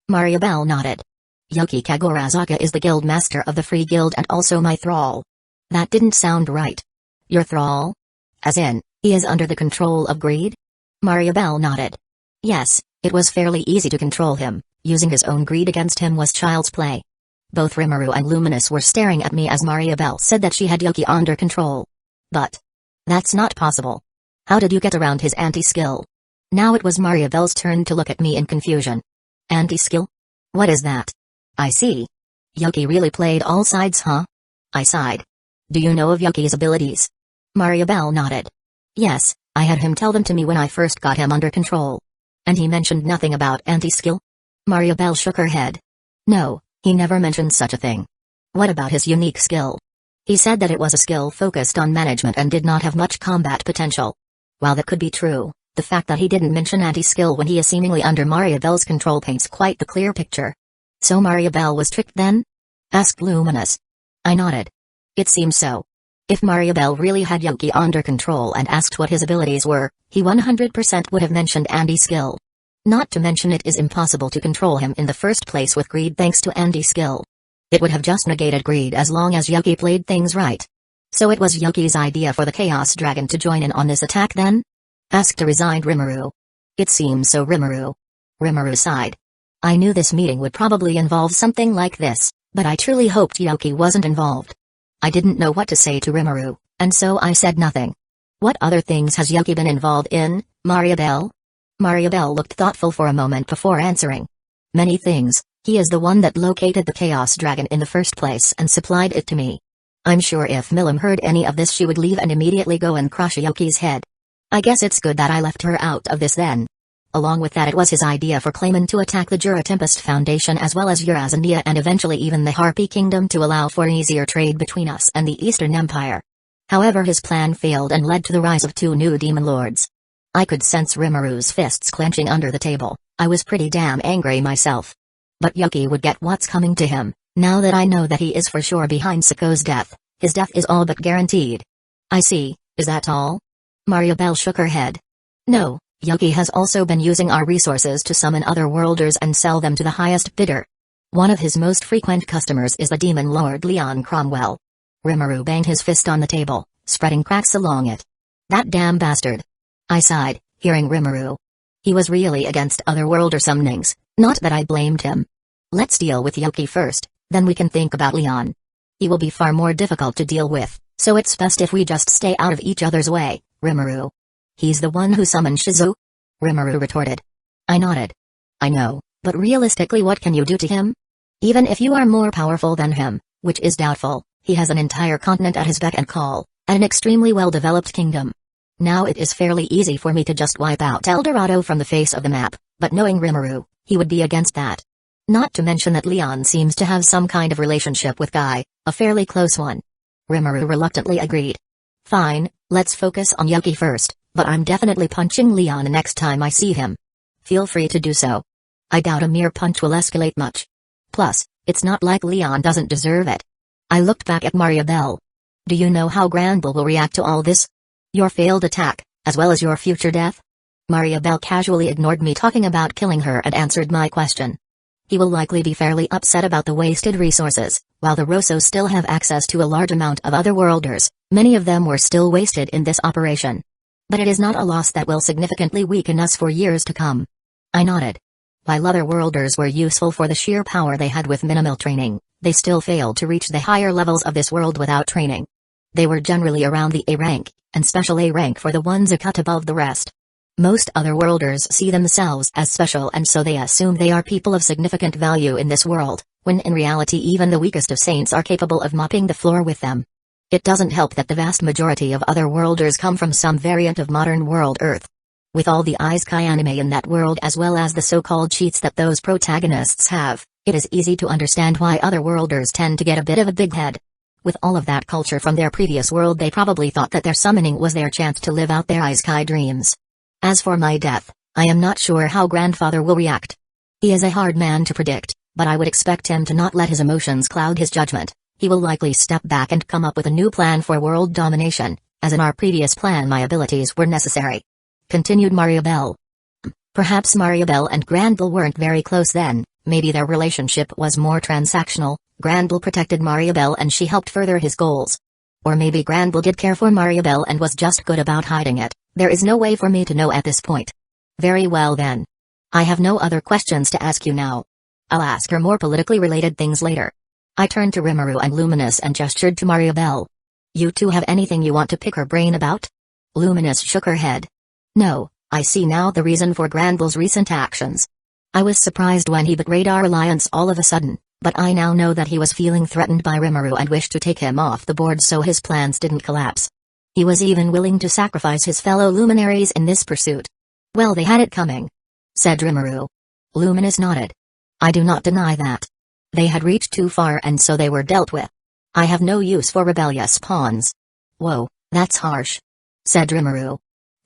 Mariabelle nodded. Yuki Kagorazaka is the guild master of the Free Guild and also my thrall. That didn't sound right. Your thrall? As in, he is under the control of greed? Mariabelle nodded. Yes, it was fairly easy to control him. Using his own greed against him was child's play. Both Rimuru and Luminous were staring at me as Mariabelle said that she had Yuki under control. But that's not possible. How did you get around his anti-skill? Now it was Mariabelle's turn to look at me in confusion. Anti-skill? What is that? I see. Yuki really played all sides, huh? I sighed. Do you know of Yuki's abilities? Mariabelle nodded. Yes, I had him tell them to me when I first got him under control. And he mentioned nothing about anti-skill? Mariabelle shook her head. No, he never mentioned such a thing. What about his unique skill? He said that it was a skill focused on management and did not have much combat potential. While that could be true, the fact that he didn't mention anti-skill when he is seemingly under Mariabelle's control paints quite the clear picture. So Mariabelle was tricked then? Asked Luminous. I nodded. It seems so. If Mariabelle really had Yuki under control and asked what his abilities were, he 100% would have mentioned anti-skill. Not to mention it is impossible to control him in the first place with greed thanks to anti-skill. It would have just negated greed as long as Yuki played things right. So it was Yuki's idea for the Chaos Dragon to join in on this attack then? Asked a resigned Rimuru. It seems so, Rimuru. Rimuru sighed. I knew this meeting would probably involve something like this, but I truly hoped Yuki wasn't involved. I didn't know what to say to Rimuru, and so I said nothing. What other things has Yuki been involved in, Mariabelle? Mariabelle looked thoughtful for a moment before answering. Many things. He is the one that located the Chaos Dragon in the first place and supplied it to me. I'm sure if Milim heard any of this she would leave and immediately go and crush Yuki's head. I guess it's good that I left her out of this then. Along with that, it was his idea for Clayman to attack the Jura Tempest Foundation as well as Urazania and eventually even the Harpy Kingdom to allow for easier trade between us and the Eastern Empire. However, his plan failed and led to the rise of 2 new demon lords. I could sense Rimuru's fists clenching under the table. I was pretty damn angry myself. But Yuki would get what's coming to him, now that I know that he is for sure behind Sako's death. His death is all but guaranteed. I see, is that all? Mariabelle shook her head. No, Ecchi has also been using our resources to summon other worlders and sell them to the highest bidder. One of his most frequent customers is the demon lord Leon Cromwell. Rimuru banged his fist on the table, spreading cracks along it. That damn bastard. I sighed, hearing Rimuru. He was really against otherworlder summonings, not that I blamed him. Let's deal with Ecchi first, then we can think about Leon. He will be far more difficult to deal with, so it's best if we just stay out of each other's way, Rimuru. He's the one who summoned Shizu? Rimuru retorted. I nodded. I know, but realistically what can you do to him? Even if you are more powerful than him, which is doubtful, he has an entire continent at his beck and call, and an extremely well-developed kingdom. Now it is fairly easy for me to just wipe out El Dorado from the face of the map, but knowing Rimuru, he would be against that. Not to mention that Leon seems to have some kind of relationship with Guy, a fairly close one. Rimuru reluctantly agreed. Fine, let's focus on Ecchi first, but I'm definitely punching Leon next time I see him. Feel free to do so. I doubt a mere punch will escalate much. Plus, it's not like Leon doesn't deserve it. I looked back at Maribel. Do you know how Granville will react to all this? Your failed attack, as well as your future death? Maribel casually ignored me talking about killing her and answered my question. He will likely be fairly upset about the wasted resources. While the Rosso still have access to a large amount of otherworlders, many of them were still wasted in this operation. But it is not a loss that will significantly weaken us for years to come. I nodded. While otherworlders were useful for the sheer power they had with minimal training, they still failed to reach the higher levels of this world without training. They were generally around the A rank, and special A rank for the ones a cut above the rest. Most otherworlders see themselves as special and so they assume they are people of significant value in this world, when in reality even the weakest of saints are capable of mopping the floor with them. It doesn't help that the vast majority of otherworlders come from some variant of modern world Earth. With all the Isekai anime in that world as well as the so-called cheats that those protagonists have, it is easy to understand why otherworlders tend to get a bit of a big head. With all of that culture from their previous world they probably thought that their summoning was their chance to live out their Isekai dreams. As for my death, I am not sure how grandfather will react. He is a hard man to predict, but I would expect him to not let his emotions cloud his judgment. He will likely step back and come up with a new plan for world domination, as in our previous plan my abilities were necessary. Continued Maribel. Perhaps Maribel and Granville weren't very close then, maybe their relationship was more transactional. Granville protected Maribel and she helped further his goals. Or maybe Granville did care for Maribel and was just good about hiding it. There is no way for me to know at this point. Very well then. I have no other questions to ask you now. I'll ask her more politically related things later. I turned to Rimuru and Luminous and gestured to Maribel. You two have anything you want to pick her brain about? Luminous shook her head. No, I see now the reason for Granville's recent actions. I was surprised when he betrayed our alliance all of a sudden, but I now know that he was feeling threatened by Rimuru and wished to take him off the board so his plans didn't collapse. He was even willing to sacrifice his fellow luminaries in this pursuit. Well, they had it coming, said Rimuru. Luminous nodded. I do not deny that. They had reached too far and so they were dealt with. I have no use for rebellious pawns. Whoa, that's harsh, said Rimuru.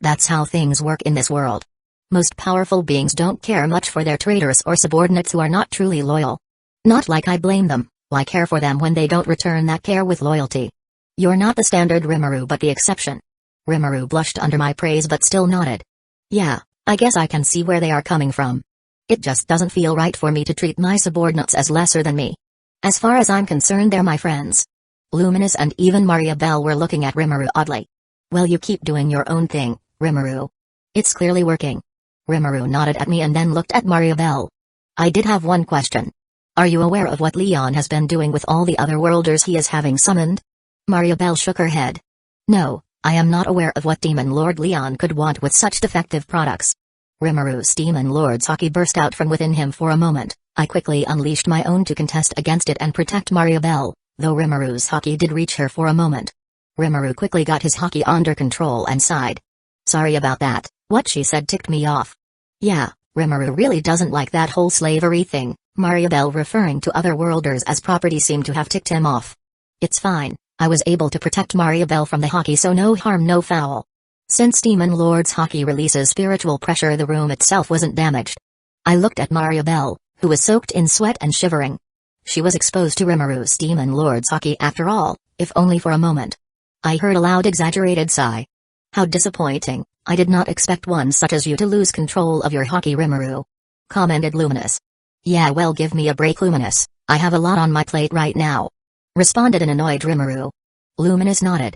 That's how things work in this world. Most powerful beings don't care much for their traitors or subordinates who are not truly loyal. Not like I blame them, why care for them when they don't return that care with loyalty? You're not the standard Rimuru but the exception. Rimuru blushed under my praise but still nodded. Yeah, I guess I can see where they are coming from. It just doesn't feel right for me to treat my subordinates as lesser than me. As far as I'm concerned they're my friends. Luminous and even Maribel were looking at Rimuru oddly. Well, you keep doing your own thing, Rimuru. It's clearly working. Rimuru nodded at me and then looked at Maribel. I did have one question. Are you aware of what Leon has been doing with all the otherworlders he is having summoned? Maribel shook her head. No, I am not aware of what Demon Lord Leon could want with such defective products. Rimuru's Demon Lord's haki burst out from within him for a moment. I quickly unleashed my own to contest against it and protect Maribel, though Rimuru's haki did reach her for a moment. Rimuru quickly got his haki under control and sighed. Sorry about that, what she said ticked me off. Yeah, Rimuru really doesn't like that whole slavery thing. Maribel referring to otherworlders as property seemed to have ticked him off. It's fine, I was able to protect Maribel from the haki so no harm no foul. Since Demon Lord's haki releases spiritual pressure the room itself wasn't damaged. I looked at Maribel, who was soaked in sweat and shivering. She was exposed to Rimuru's Demon Lord's haki after all, if only for a moment. I heard a loud exaggerated sigh. How disappointing. I did not expect one such as you to lose control of your hockey, Rimuru. Commented Luminous. Yeah, well, give me a break, Luminous. I have a lot on my plate right now. Responded an annoyed Rimuru. Luminous nodded.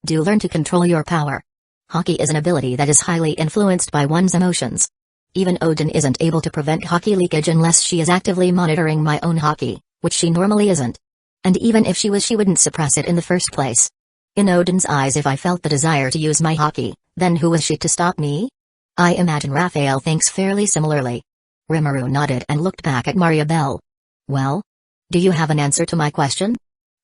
Do learn to control your power. Hockey is an ability that is highly influenced by one's emotions. Even Odin isn't able to prevent hockey leakage unless she is actively monitoring my own hockey, which she normally isn't. And even if she was, she wouldn't suppress it in the first place. In Odin's eyes, if I felt the desire to use my hockey, then who was she to stop me? I imagine Raphael thinks fairly similarly. Rimuru nodded and looked back at Mariabelle. Well? Do you have an answer to my question?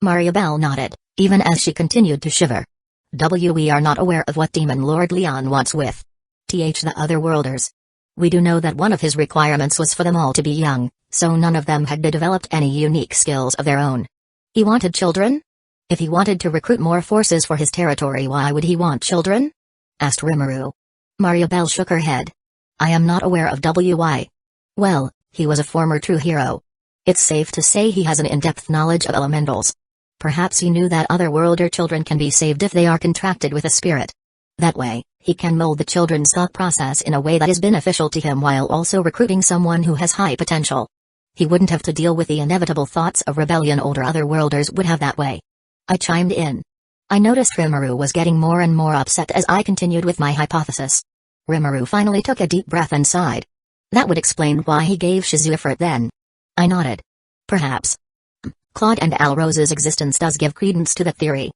Mariabelle nodded, even as she continued to shiver. We are not aware of what Demon Lord Leon wants with the Otherworlders. We do know that one of his requirements was for them all to be young, so none of them had developed any unique skills of their own. He wanted children? If he wanted to recruit more forces for his territory, why would he want children? Asked Rimuru. Mariabelle shook her head. I am not aware of why. Well, he was a former true hero. It's safe to say he has an in-depth knowledge of elementals. Perhaps he knew that otherworlder children can be saved if they are contracted with a spirit. That way, he can mold the children's thought process in a way that is beneficial to him while also recruiting someone who has high potential. He wouldn't have to deal with the inevitable thoughts of rebellion older otherworlders would have that way. I chimed in. I noticed Rimuru was getting more and more upset as I continued with my hypothesis. Rimuru finally took a deep breath and sighed. That would explain why he gave Shizu effort then. I nodded. Perhaps. Claude and Alrose's existence does give credence to the theory.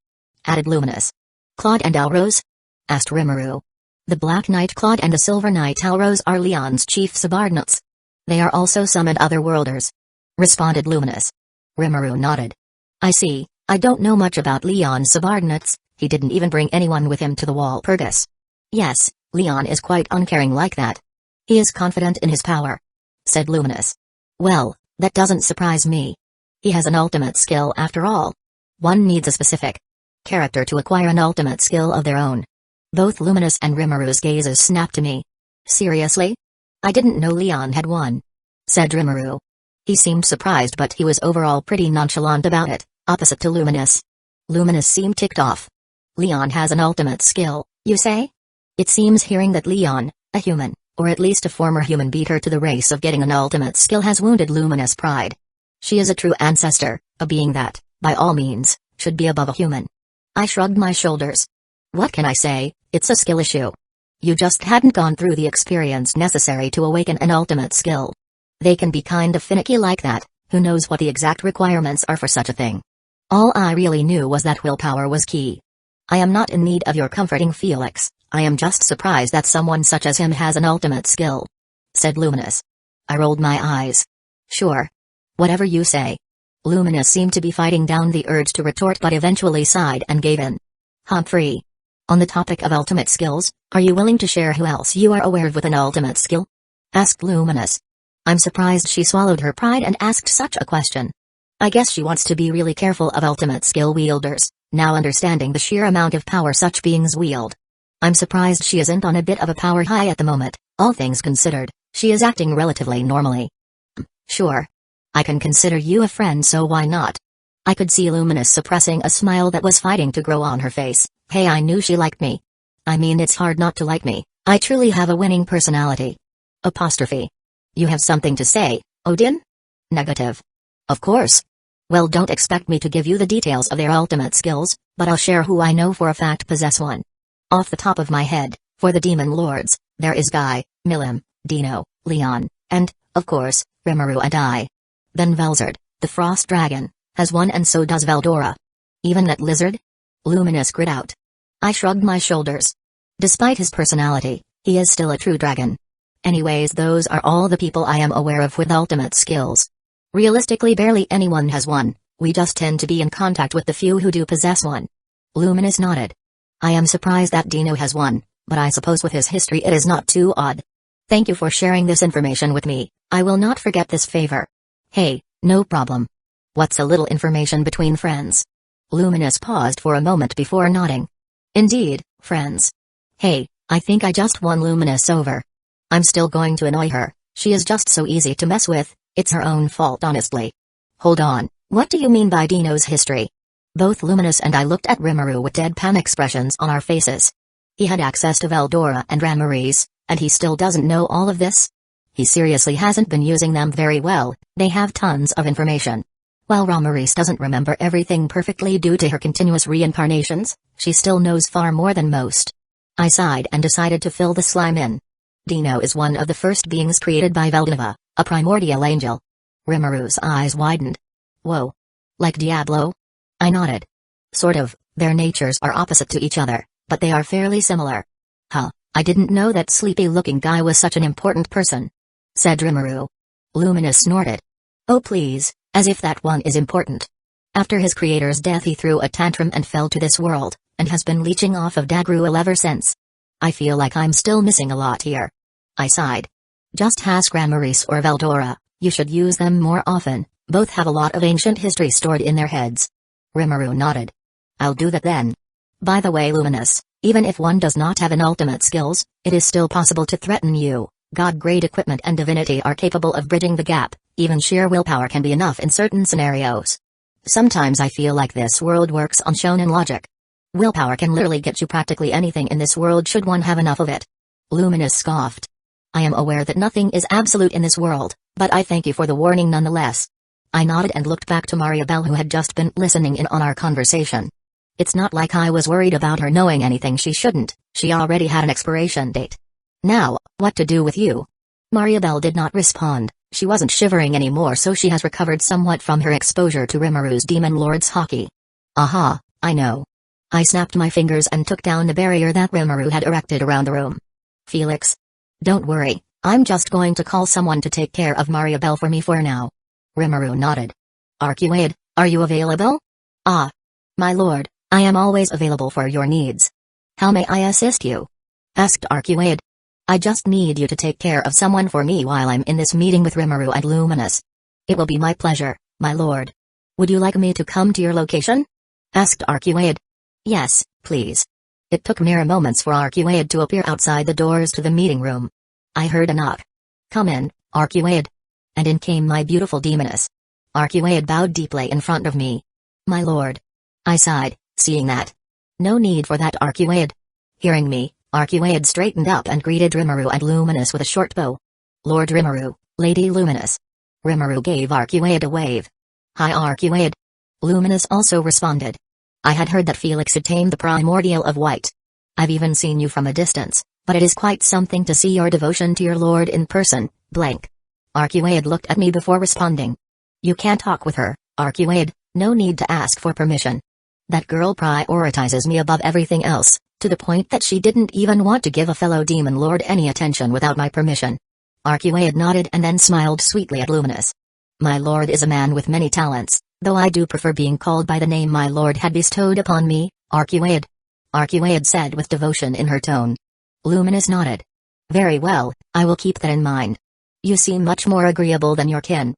Added Luminous. Claude and Alrose? Asked Rimuru. The Black Knight Claude and the Silver Knight Alrose are Leon's chief subordinates. They are also summoned otherworlders. Responded Luminous. Rimuru nodded. I see. I don't know much about Leon's subordinates. He didn't even bring anyone with him to the Walpurgis. Yes, Leon is quite uncaring like that. He is confident in his power. Said Luminous. Well, that doesn't surprise me. He has an ultimate skill after all. One needs a specific character to acquire an ultimate skill of their own. Both Luminous and Rimuru's gazes snapped to me. Seriously? I didn't know Leon had one. Said Rimuru. He seemed surprised, but he was overall pretty nonchalant about it, opposite to Luminous. Luminous seemed ticked off. Leon has an ultimate skill, you say? It seems hearing that Leon, a human, or at least a former human beater to the race of getting an ultimate skill has wounded Luminous' pride. She is a true ancestor, a being that, by all means, should be above a human. I shrugged my shoulders. What can I say? It's a skill issue. You just hadn't gone through the experience necessary to awaken an ultimate skill. They can be kind of finicky like that, who knows what the exact requirements are for such a thing. All I really knew was that willpower was key. I am not in need of your comforting, Felix. I am just surprised that someone such as him has an ultimate skill. Said Luminous. I rolled my eyes. Sure. Whatever you say. Luminous seemed to be fighting down the urge to retort but eventually sighed and gave in. Humphrey. On the topic of ultimate skills, are you willing to share who else you are aware of with an ultimate skill? Asked Luminous. I'm surprised she swallowed her pride and asked such a question. I guess she wants to be really careful of ultimate skill wielders, now understanding the sheer amount of power such beings wield. I'm surprised she isn't on a bit of a power high at the moment. All things considered, she is acting relatively normally. Sure. I can consider you a friend, so why not? I could see Luminous suppressing a smile that was fighting to grow on her face. Hey, I knew she liked me. I mean, it's hard not to like me. I truly have a winning personality. Apostrophe. You have something to say, Odin? Negative. Of course. Well, don't expect me to give you the details of their ultimate skills, but I'll share who I know for a fact possess one. Off the top of my head, for the Demon Lords, there is Guy, Milim, Dino, Leon, and, of course, Rimuru and I. Then Velzard, the Frost Dragon, has one, and so does Veldora. Even that lizard? Luminous grit out. I shrugged my shoulders. Despite his personality, he is still a true dragon. Anyways, those are all the people I am aware of with ultimate skills. Realistically, barely anyone has one. We just tend to be in contact with the few who do possess one. Luminous nodded. I am surprised that Dino has one, but I suppose with his history it is not too odd. Thank you for sharing this information with me. I will not forget this favor. Hey, no problem. What's a little information between friends? Luminous paused for a moment before nodding. Indeed, friends. Hey, I think I just won Luminous over. I'm still going to annoy her. She is just so easy to mess with. It's her own fault, honestly. Hold on, what do you mean by Dino's history? Both Luminous and I looked at Rimuru with deadpan expressions on our faces. He had access to Veldora and Ramaris, and he still doesn't know all of this? He seriously hasn't been using them very well. They have tons of information. While Ramaris doesn't remember everything perfectly due to her continuous reincarnations, she still knows far more than most. I sighed and decided to fill the slime in. Dino is one of the first beings created by Veldova, a primordial angel. Rimaru's eyes widened. Whoa. Like Diablo? I nodded. Sort of, their natures are opposite to each other, but they are fairly similar. Huh, I didn't know that sleepy-looking guy was such an important person, said Rimaru. Luminous snorted. Oh please, as if that one is important. After his creator's death he threw a tantrum and fell to this world, and has been leeching off of Dagruel ever since. I feel like I'm still missing a lot here. I sighed. Just ask Ramaris or Veldora, you should use them more often, both have a lot of ancient history stored in their heads. Rimaru nodded. I'll do that then. By the way Luminous, even if one does not have an ultimate skills, it is still possible to threaten you. God-grade equipment and divinity are capable of bridging the gap, even sheer willpower can be enough in certain scenarios. Sometimes I feel like this world works on shonen logic. Willpower can literally get you practically anything in this world should one have enough of it. Luminous scoffed. I am aware that nothing is absolute in this world, but I thank you for the warning nonetheless. I nodded and looked back to Mariabelle who had just been listening in on our conversation. It's not like I was worried about her knowing anything she shouldn't, she already had an expiration date. Now, what to do with you? Mariabelle did not respond, she wasn't shivering anymore so she has recovered somewhat from her exposure to Rimaru's Demon Lord's hockey. Aha, I know. I snapped my fingers and took down the barrier that Rimaru had erected around the room. Felix? Don't worry, I'm just going to call someone to take care of Mariabelle for me for now. Rimaru nodded. Arcuade, are you available? Ah. My lord, I am always available for your needs. How may I assist you? Asked Arcuade. I just need you to take care of someone for me while I'm in this meeting with Rimaru and Luminous. It will be my pleasure, my lord. Would you like me to come to your location? Asked Arcuade. Yes, please. It took mere moments for Arcuade to appear outside the doors to the meeting room. I heard a knock. Come in, Arcuade. And in came my beautiful demoness. Arcuade bowed deeply in front of me. My lord. I sighed, seeing that. No need for that, Arcuade. Hearing me, Arcuade straightened up and greeted Rimaru and Luminous with a short bow. Lord Rimaru, Lady Luminous. Rimaru gave Arcuade a wave. Hi Arcuade. Luminous also responded. I had heard that Felix had tamed the primordial of white. I've even seen you from a distance, but it is quite something to see your devotion to your lord in person, blank. Arcuade looked at me before responding. You can't talk with her, Arcuade, no need to ask for permission. That girl prioritizes me above everything else, to the point that she didn't even want to give a fellow demon lord any attention without my permission. Arcuade nodded and then smiled sweetly at Luminous. My lord is a man with many talents, though I do prefer being called by the name my lord had bestowed upon me, Arcuade. Arcuade said with devotion in her tone. Luminous nodded. Very well, I will keep that in mind. You seem much more agreeable than your kin.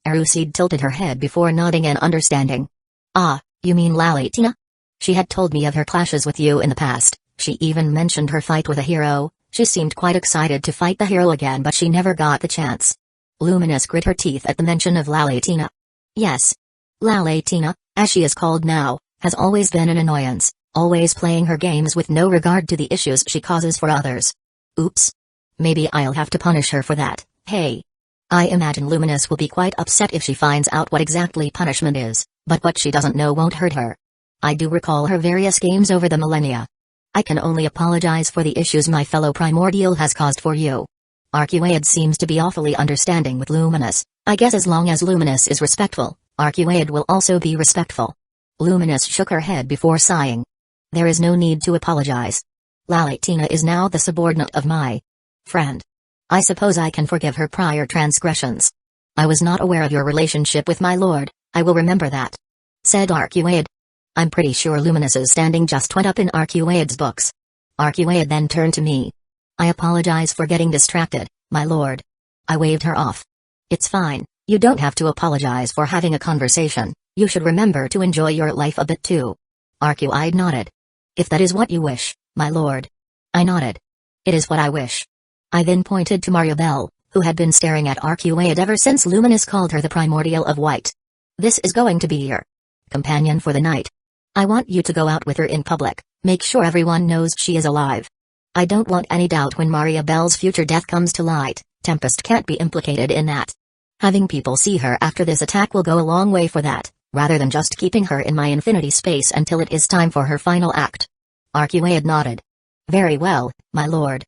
Erucide tilted her head before nodding in understanding. Ah, you mean Lalitina? She had told me of her clashes with you in the past, she even mentioned her fight with a hero, she seemed quite excited to fight the hero again but she never got the chance. Luminous grit her teeth at the mention of Lalitina. Yes. Lalitina, as she is called now, has always been an annoyance, always playing her games with no regard to the issues she causes for others. Oops. Maybe I'll have to punish her for that, hey. I imagine Luminous will be quite upset if she finds out what exactly punishment is, but what she doesn't know won't hurt her. I do recall her various games over the millennia. I can only apologize for the issues my fellow primordial has caused for you. Arcuade seems to be awfully understanding with Luminous, I guess as long as Luminous is respectful, Arcuade will also be respectful. Luminous shook her head before sighing. There is no need to apologize. Lalitina is now the subordinate of my friend. I suppose I can forgive her prior transgressions. I was not aware of your relationship with my lord, I will remember that. Said Arcuade. I'm pretty sure Luminous's standing just went up in Arcuade's books. Arcuade then turned to me. I apologize for getting distracted, my lord. I waved her off. It's fine, you don't have to apologize for having a conversation, you should remember to enjoy your life a bit too. Arcuade nodded. If that is what you wish, my lord. I nodded. It is what I wish. I then pointed to Mariabelle, who had been staring at Arcuade ever since Luminous called her the primordial of white. This is going to be your companion for the night. I want you to go out with her in public, Make sure everyone knows she is alive. I don't want any doubt when Maria Belle's future death comes to light. Tempest can't be implicated in that. Having people see her after this attack will go a long way for that, rather than just keeping her in my infinity space until it is time for her final act. Arcuaid nodded. Very well, my lord.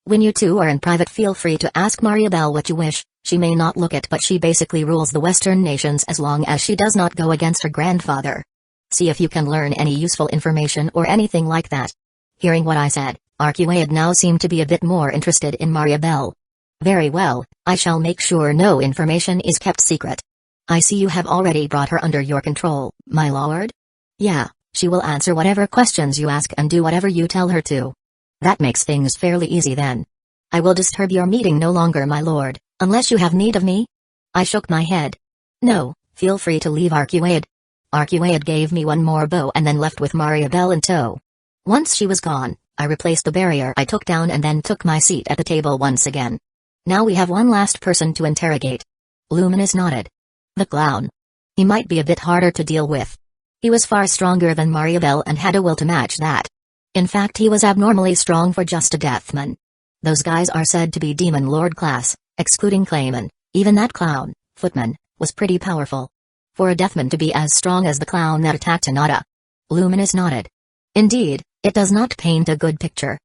When you two are in private, feel free to ask Maria Belle what you wish. She may not look it, but she basically rules the Western nations as long as she does not go against her grandfather. See if you can learn any useful information or anything like that. Hearing what I said, Arcuaid now seemed to be a bit more interested in Maria Belle. Very well, I shall make sure no information is kept secret. I see you have already brought her under your control, my lord? Yeah, she will answer whatever questions you ask and do whatever you tell her to. That makes things fairly easy then. I will disturb your meeting no longer, my lord, unless you have need of me? I shook my head. No, feel free to leave, Arcuaid. Arcuaid gave me one more bow and then left with Maria Belle in tow. Once she was gone, I replaced the barrier I took down and then took my seat at the table once again. Now we have one last person to interrogate. Luminous nodded. The clown. He might be a bit harder to deal with. He was far stronger than Maria Belle and had a will to match that. In fact, he was abnormally strong for just a deathman. Those guys are said to be demon lord class, excluding Clayman. Even that clown, Footman, was pretty powerful. For a deathman to be as strong as the clown that attacked Hinata. Luminous nodded. Indeed, it does not paint a good picture.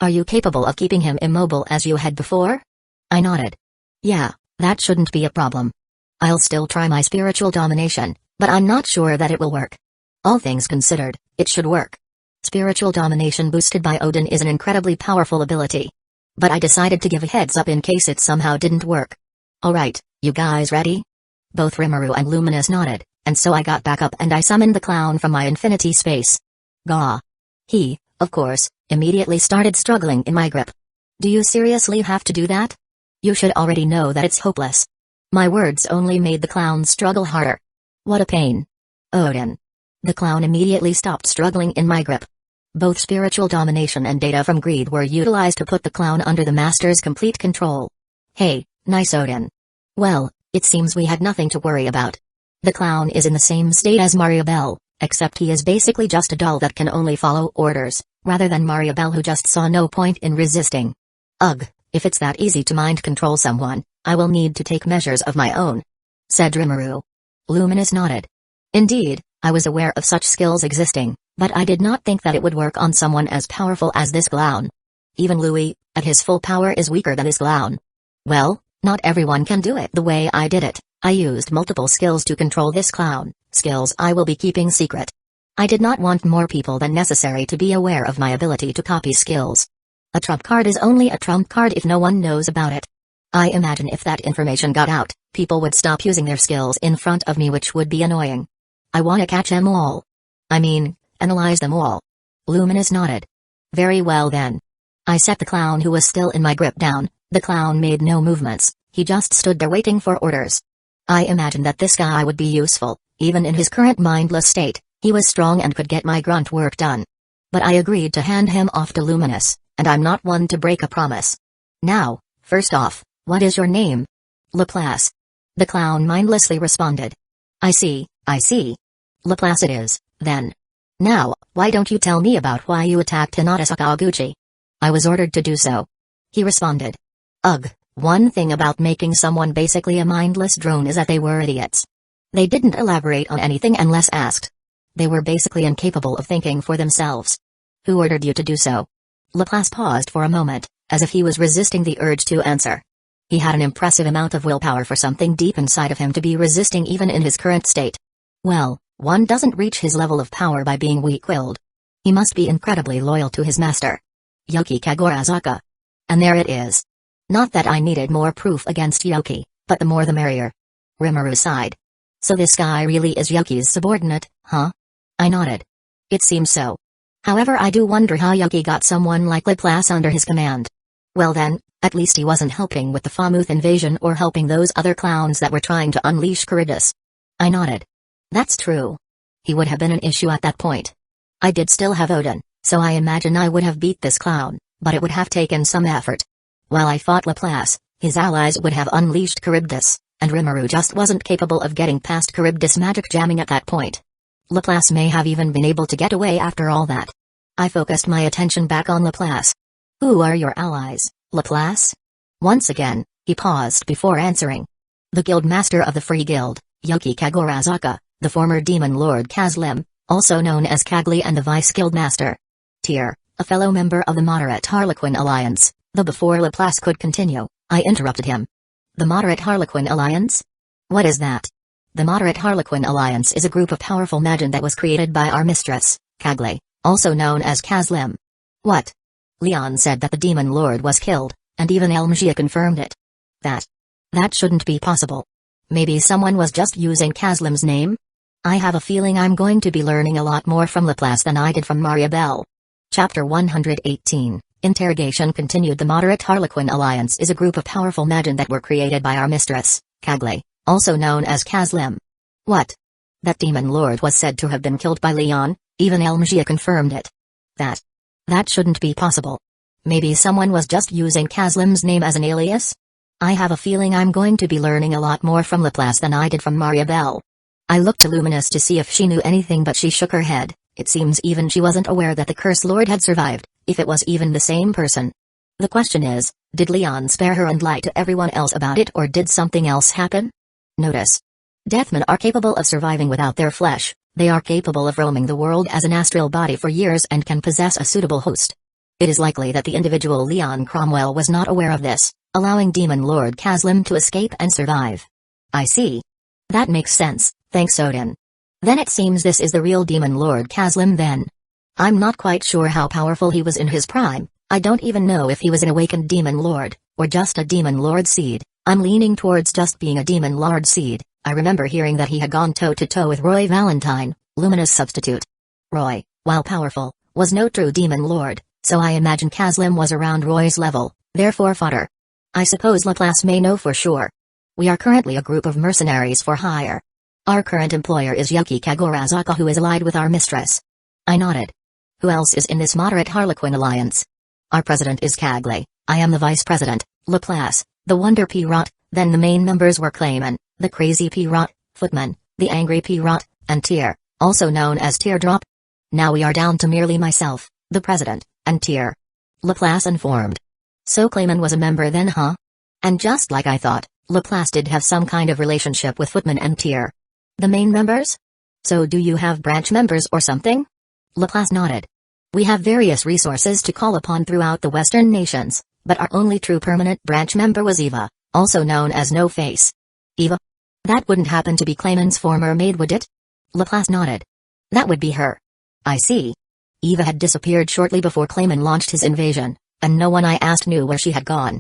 Are you capable of keeping him immobile as you had before? I nodded. Yeah, that shouldn't be a problem. I'll still try my spiritual domination, but I'm not sure that it will work. All things considered, it should work. Spiritual domination boosted by Odin is an incredibly powerful ability. But I decided to give a heads up in case it somehow didn't work. Alright, you guys ready? Both Rimuru and Luminous nodded, and so I got back up and I summoned the clown from my infinity space. Gah. He, of course, immediately started struggling in my grip. Do you seriously have to do that? You should already know that it's hopeless. My words only made the clown struggle harder. What a pain. Odin. The clown immediately stopped struggling in my grip. Both spiritual domination and data from greed were utilized to put the clown under the master's complete control. Hey, nice Odin. Well, it seems we had nothing to worry about. The clown is in the same state as Maria Belle, except he is basically just a doll that can only follow orders, rather than Maria Belle who just saw no point in resisting. Ugh. If it's that easy to mind control someone, I will need to take measures of my own, said Rimuru. Luminous nodded. Indeed, I was aware of such skills existing, but I did not think that it would work on someone as powerful as this clown. Even Louis, at his full power, is weaker than this clown. Well, not everyone can do it the way I did it. I used multiple skills to control this clown, skills I will be keeping secret. I did not want more people than necessary to be aware of my ability to copy skills. A trump card is only a trump card if no one knows about it. I imagine if that information got out, people would stop using their skills in front of me, which would be annoying. I want to catch them all. I mean, analyze them all. Luminous nodded. Very well then. I set the clown who was still in my grip down. The clown made no movements, he just stood there waiting for orders. I imagined that this guy would be useful, even in his current mindless state. He was strong and could get my grunt work done. But I agreed to hand him off to Luminous, and I'm not one to break a promise. Now, first off, what is your name? Laplace. The clown mindlessly responded. I see. Laplace it is, then. Now, why don't you tell me about why you attacked Hinata Sakaguchi? I was ordered to do so. He responded. Ugh, one thing about making someone basically a mindless drone is that they were idiots. They didn't elaborate on anything unless asked. They were basically incapable of thinking for themselves. Who ordered you to do so? Laplace paused for a moment, as if he was resisting the urge to answer. He had an impressive amount of willpower for something deep inside of him to be resisting even in his current state. Well, one doesn't reach his level of power by being weak-willed. He must be incredibly loyal to his master. Yoki Kagorazaka. And there it is. Not that I needed more proof against Yoki, but the more the merrier. Rimuru sighed. So this guy really is Yoki's subordinate, huh? I nodded. It seems so. However, I do wonder how Yoki got someone like Laplace under his command. Well then, at least he wasn't helping with the Famuth invasion or helping those other clowns that were trying to unleash Charybdis. I nodded. That's true. He would have been an issue at that point. I did still have Odin, so I imagine I would have beat this clown, but it would have taken some effort. While I fought Laplace, his allies would have unleashed Charybdis, and Rimuru just wasn't capable of getting past Charybdis magic jamming at that point. Laplace may have even been able to get away after all that. I focused my attention back on Laplace. Who are your allies, Laplace? Once again, he paused before answering. The guild master of the Free Guild, Yuki Kagorazaka, the former demon lord Kazlim, also known as Kagli, and the vice guild master Tyr, a fellow member of the Moderate Harlequin Alliance. Though before Laplace could continue, I interrupted him. The Moderate Harlequin Alliance? What is that? The Moderate Harlequin Alliance is a group of powerful magin that was created by our mistress, Kagli, also known as Kazlim. What? Leon said that the demon lord was killed, and even Elmgia confirmed it. That shouldn't be possible. Maybe someone was just using Kazlim's name? I have a feeling I'm going to be learning a lot more from Laplace than I did from Mariabelle. Chapter 118. Interrogation continued. The Moderate Harlequin Alliance is a group of powerful magin that were created by our mistress, Kagli, also known as Kazlim. What? That demon lord was said to have been killed by Leon, even Elmgia confirmed it. That shouldn't be possible. Maybe someone was just using Kazlim's name as an alias? I have a feeling I'm going to be learning a lot more from Laplace than I did from Mariabelle. I looked to Luminous to see if she knew anything, but she shook her head. It seems even she wasn't aware that the Curse Lord had survived, if it was even the same person. The question is, did Leon spare her and lie to everyone else about it, or did something else happen? Notice. Deathmen are capable of surviving without their flesh. They are capable of roaming the world as an astral body for years and can possess a suitable host. It is likely that the individual Leon Cromwell was not aware of this, allowing Demon Lord Kazlim to escape and survive. I see. That makes sense, thanks Odin. Then it seems this is the real Demon Lord Kazlim then. I'm not quite sure how powerful he was in his prime. I don't even know if he was an awakened Demon Lord, or just a Demon Lord seed. I'm leaning towards just being a Demon Lord seed. I remember hearing that he had gone toe-to-toe with Roy Valentine, Luminous substitute. Roy, while powerful, was no true Demon Lord, so I imagine Kazlim was around Roy's level, therefore fodder. I suppose Laplace may know for sure. We are currently a group of mercenaries for hire. Our current employer is Yuki Kagorazaka, who is allied with our mistress. I nodded. Who else is in this Moderate Harlequin Alliance? Our president is Kagli, I am the vice president, Laplace, the Wonder Pirate, then the main members were Clayman, the Crazy Pirate, Footman, the Angry Pirate, and Tyr, also known as Teardrop. Now we are down to merely myself, the president, and Tyr. Laplace informed. So Clayman was a member then, huh? And just like I thought, Laplace did have some kind of relationship with Footman and Tyr. The main members? So do you have branch members or something? Laplace nodded. We have various resources to call upon throughout the Western nations, but our only true permanent branch member was Eva, also known as No Face. Eva? That wouldn't happen to be Clayman's former maid, would it? Laplace nodded. That would be her. I see. Eva had disappeared shortly before Clayman launched his invasion, and no one I asked knew where she had gone.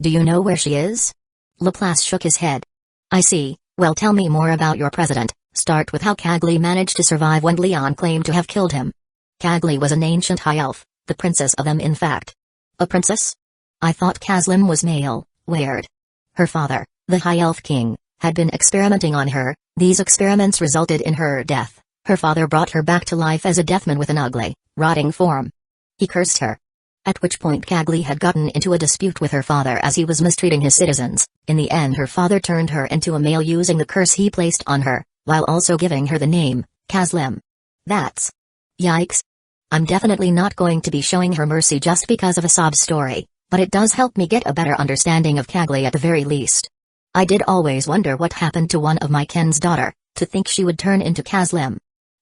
Do you know where she is? Laplace shook his head. I see. Well, tell me more about your president. Start with how Kagli managed to survive when Leon claimed to have killed him. Kagli was an ancient high elf, the princess of them in fact. A princess? I thought Kazlim was male. Weird. Her father, the high elf king, had been experimenting on her. These experiments resulted in her death. Her father brought her back to life as a deathman with an ugly, rotting form. He cursed her. At which point Kagli had gotten into a dispute with her father as he was mistreating his citizens. In the end her father turned her into a male using the curse he placed on her, while also giving her the name, Kazlim. That's... Yikes. I'm definitely not going to be showing her mercy just because of a sob story, but it does help me get a better understanding of Kagli at the very least. I did always wonder what happened to one of my Ken's daughter, to think she would turn into Kazlim.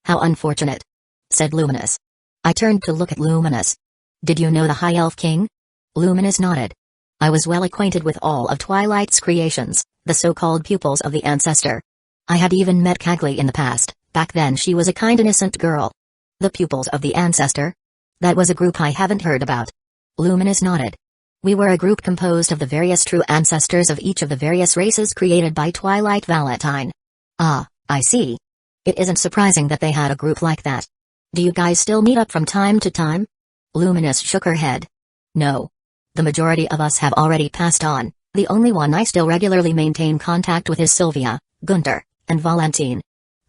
How unfortunate, said Luminous. I turned to look at Luminous. Did you know the High Elf King? Luminous nodded. I was well acquainted with all of Twilight's creations, the so-called pupils of the ancestor. I had even met Kagli in the past. Back then she was a kind innocent girl. The pupils of the ancestor? That was a group I haven't heard about. Luminous nodded. We were a group composed of the various true ancestors of each of the various races created by Twilight Valentine. Ah, I see. It isn't surprising that they had a group like that. Do you guys still meet up from time to time? Luminous shook her head. No. The majority of us have already passed on. The only one I still regularly maintain contact with is Sylvia, Gunter, and Valentine.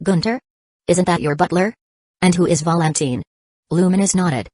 Gunter? Isn't that your butler? And who is Valentine? Luminous nodded.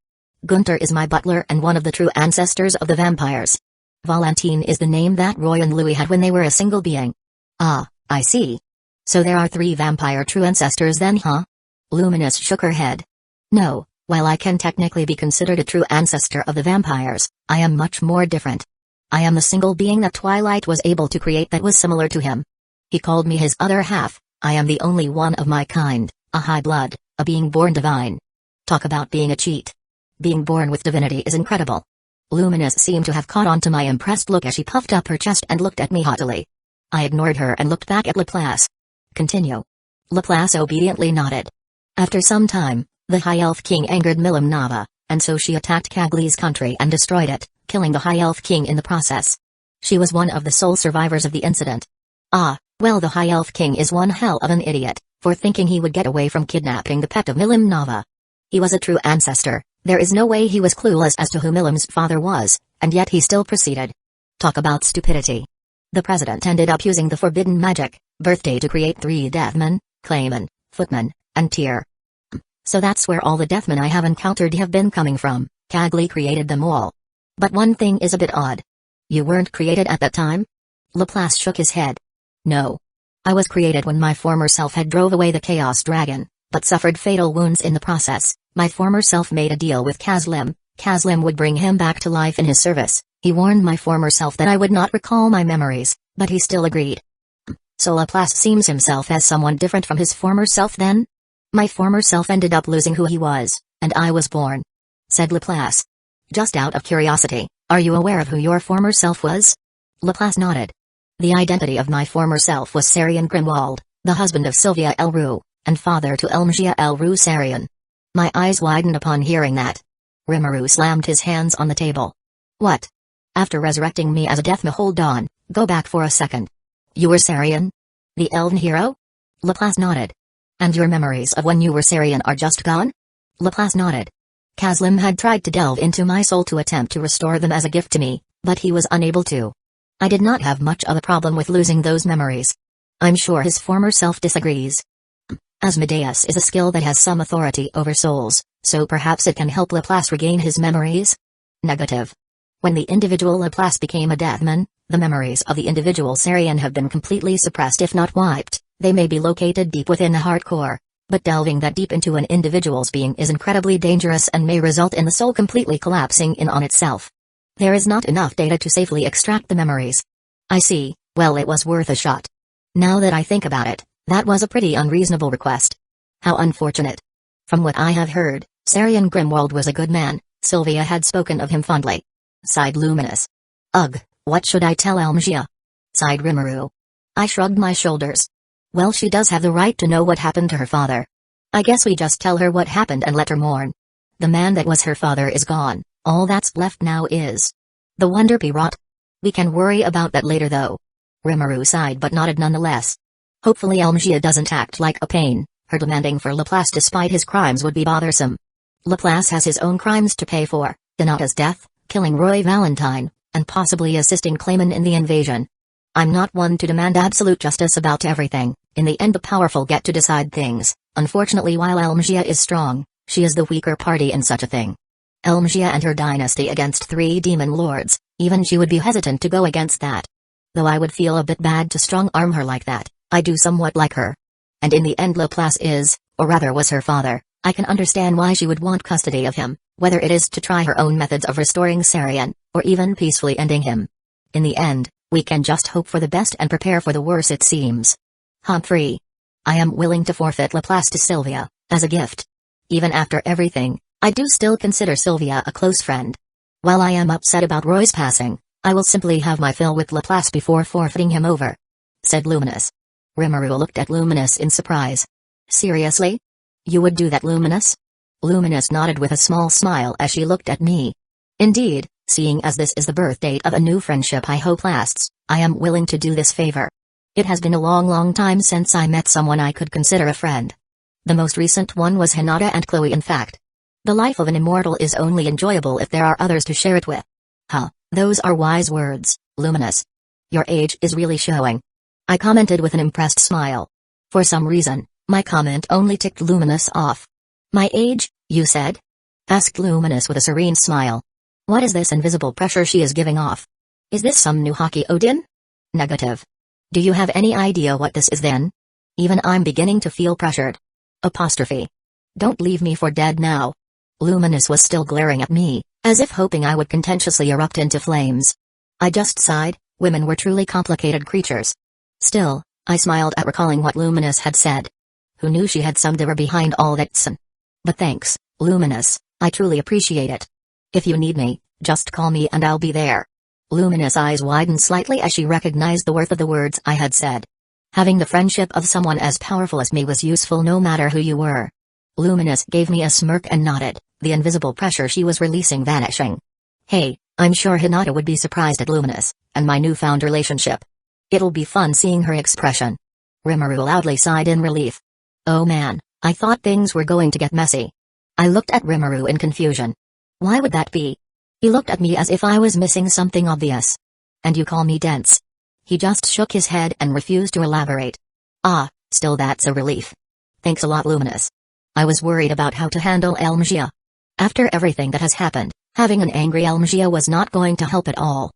Gunter is my butler and one of the true ancestors of the vampires. Valentine is the name that Roy and Louis had when they were a single being. Ah, I see. So there are 3 vampire true ancestors then, huh? Luminous shook her head. No, While I can technically be considered a true ancestor of the vampires, I am much more different. I am the single being that Twilight was able to create that was similar to him. He called me his other half. I am the only one of my kind, a high blood, a being born divine. Talk about being a cheat. Being born with divinity is incredible. Luminous seemed to have caught on to my impressed look as she puffed up her chest and looked at me haughtily. I ignored her and looked back at Laplace. Continue. Laplace obediently nodded. After some time, the High Elf King angered Milim Nava, and so she attacked Cagli's country and destroyed it, killing the High Elf King in the process. She was one of the sole survivors of the incident. Ah, well, the High Elf King is one hell of an idiot, for thinking he would get away from kidnapping the pet of Milim Nava. He was a true ancestor, there is no way he was clueless as to who Milim's father was, and yet he still proceeded. Talk about stupidity. The president ended up using the forbidden magic, birthday, to create 3 Deathmen, Clayman, Footman, and Tyr. So that's where all the Deathmen I have encountered have been coming from. Cagli created them all. But one thing is a bit odd. You weren't created at that time? Laplace shook his head. No. I was created when my former self had drove away the Chaos Dragon, but suffered fatal wounds in the process. My former self made a deal with Kazlim. Kazlim would bring him back to life in his service. He warned my former self that I would not recall my memories, but he still agreed. So Laplace seems himself as someone different from his former self then? My former self ended up losing who he was, and I was born. Said Laplace. Just out of curiosity, are you aware of who your former self was? Laplace nodded. The identity of my former self was Sarian Grimwald, the husband of Sylvia Elrue, and father to Elmgia Elrue Sarian. My eyes widened upon hearing that. Rimuru slammed his hands on the table. What? After resurrecting me as a Deathma, hold on, go back for a second. You were Sarian? The elven hero? Laplace nodded. And your memories of when you were Sarian are just gone? Laplace nodded. Kazlim had tried to delve into my soul to attempt to restore them as a gift to me, but he was unable to. I did not have much of a problem with losing those memories. I'm sure his former self disagrees. Asmodeus is a skill that has some authority over souls, so perhaps it can help Laplace regain his memories? Negative. When the individual Laplace became a Deathman, the memories of the individual Sarian have been completely suppressed if not wiped. They may be located deep within the heart core, but delving that deep into an individual's being is incredibly dangerous and may result in the soul completely collapsing in on itself. There is not enough data to safely extract the memories. I see, well, it was worth a shot. Now that I think about it, that was a pretty unreasonable request. How unfortunate. From what I have heard, Sarian Grimwald was a good man. Sylvia had spoken of him fondly. Sighed Luminous. Ugh, what should I tell Elmgia? Sighed Rimuru. I shrugged my shoulders. Well, she does have the right to know what happened to her father. I guess we just tell her what happened and let her mourn. The man that was her father is gone, all that's left now is the Wonder Pirot. We can worry about that later though. Rimuru sighed but nodded nonetheless. Hopefully Elmgia doesn't act like a pain. Her demanding for Laplace despite his crimes would be bothersome. Laplace has his own crimes to pay for, Donata's death, killing Roy Valentine, and possibly assisting Clayman in the invasion. I'm not one to demand absolute justice about everything. In the end the powerful get to decide things. Unfortunately, while Elmgia is strong, she is the weaker party in such a thing. Elmgia and her dynasty against 3 demon lords, even she would be hesitant to go against that. Though I would feel a bit bad to strong-arm her like that, I do somewhat like her. And in the end Laplace is, or rather was her father. I can understand why she would want custody of him, whether it is to try her own methods of restoring Sarian, or even peacefully ending him. In the end, we can just hope for the best and prepare for the worst it seems. Humphrey. I am willing to forfeit Laplace to Sylvia, as a gift. Even after everything, I do still consider Sylvia a close friend. While I am upset about Roy's passing, I will simply have my fill with Laplace before forfeiting him over. Said Luminous. Rimuru looked at Luminous in surprise. Seriously? You would do that, Luminous? Luminous nodded with a small smile as she looked at me. Indeed, seeing as this is the birth date of a new friendship I hope lasts, I am willing to do this favor. It has been a long time since I met someone I could consider a friend. The most recent one was Hinata and Chloe in fact. The life of an immortal is only enjoyable if there are others to share it with. Huh, those are wise words, Luminous. Your age is really showing. I commented with an impressed smile. For some reason, my comment only ticked Luminous off. My age, you said? Asked Luminous with a serene smile. What is this invisible pressure she is giving off? Is this some new hockey Odin? Negative. Do you have any idea what this is then? Even I'm beginning to feel pressured. Apostrophe. Don't leave me for dead now. Luminous was still glaring at me, as if hoping I would contentiously erupt into flames. I just sighed. Women were truly complicated creatures. Still, I smiled at recalling what Luminous had said. Who knew she had some diva behind all that sin? But thanks, Luminous, I truly appreciate it. If you need me, just call me and I'll be there. Luminous' eyes widened slightly as she recognized the worth of the words I had said. Having the friendship of someone as powerful as me was useful no matter who you were. Luminous gave me a smirk and nodded, the invisible pressure she was releasing vanishing. Hey, I'm sure Hinata would be surprised at Luminous, and my newfound relationship. It'll be fun seeing her expression. Rimuru loudly sighed in relief. Oh man, I thought things were going to get messy. I looked at Rimuru in confusion. Why would that be? He looked at me as if I was missing something obvious. And you call me dense? He just shook his head and refused to elaborate. Ah, still that's a relief. Thanks a lot, Luminous. I was worried about how to handle Elmgia. After everything that has happened, having an angry Elmgia was not going to help at all.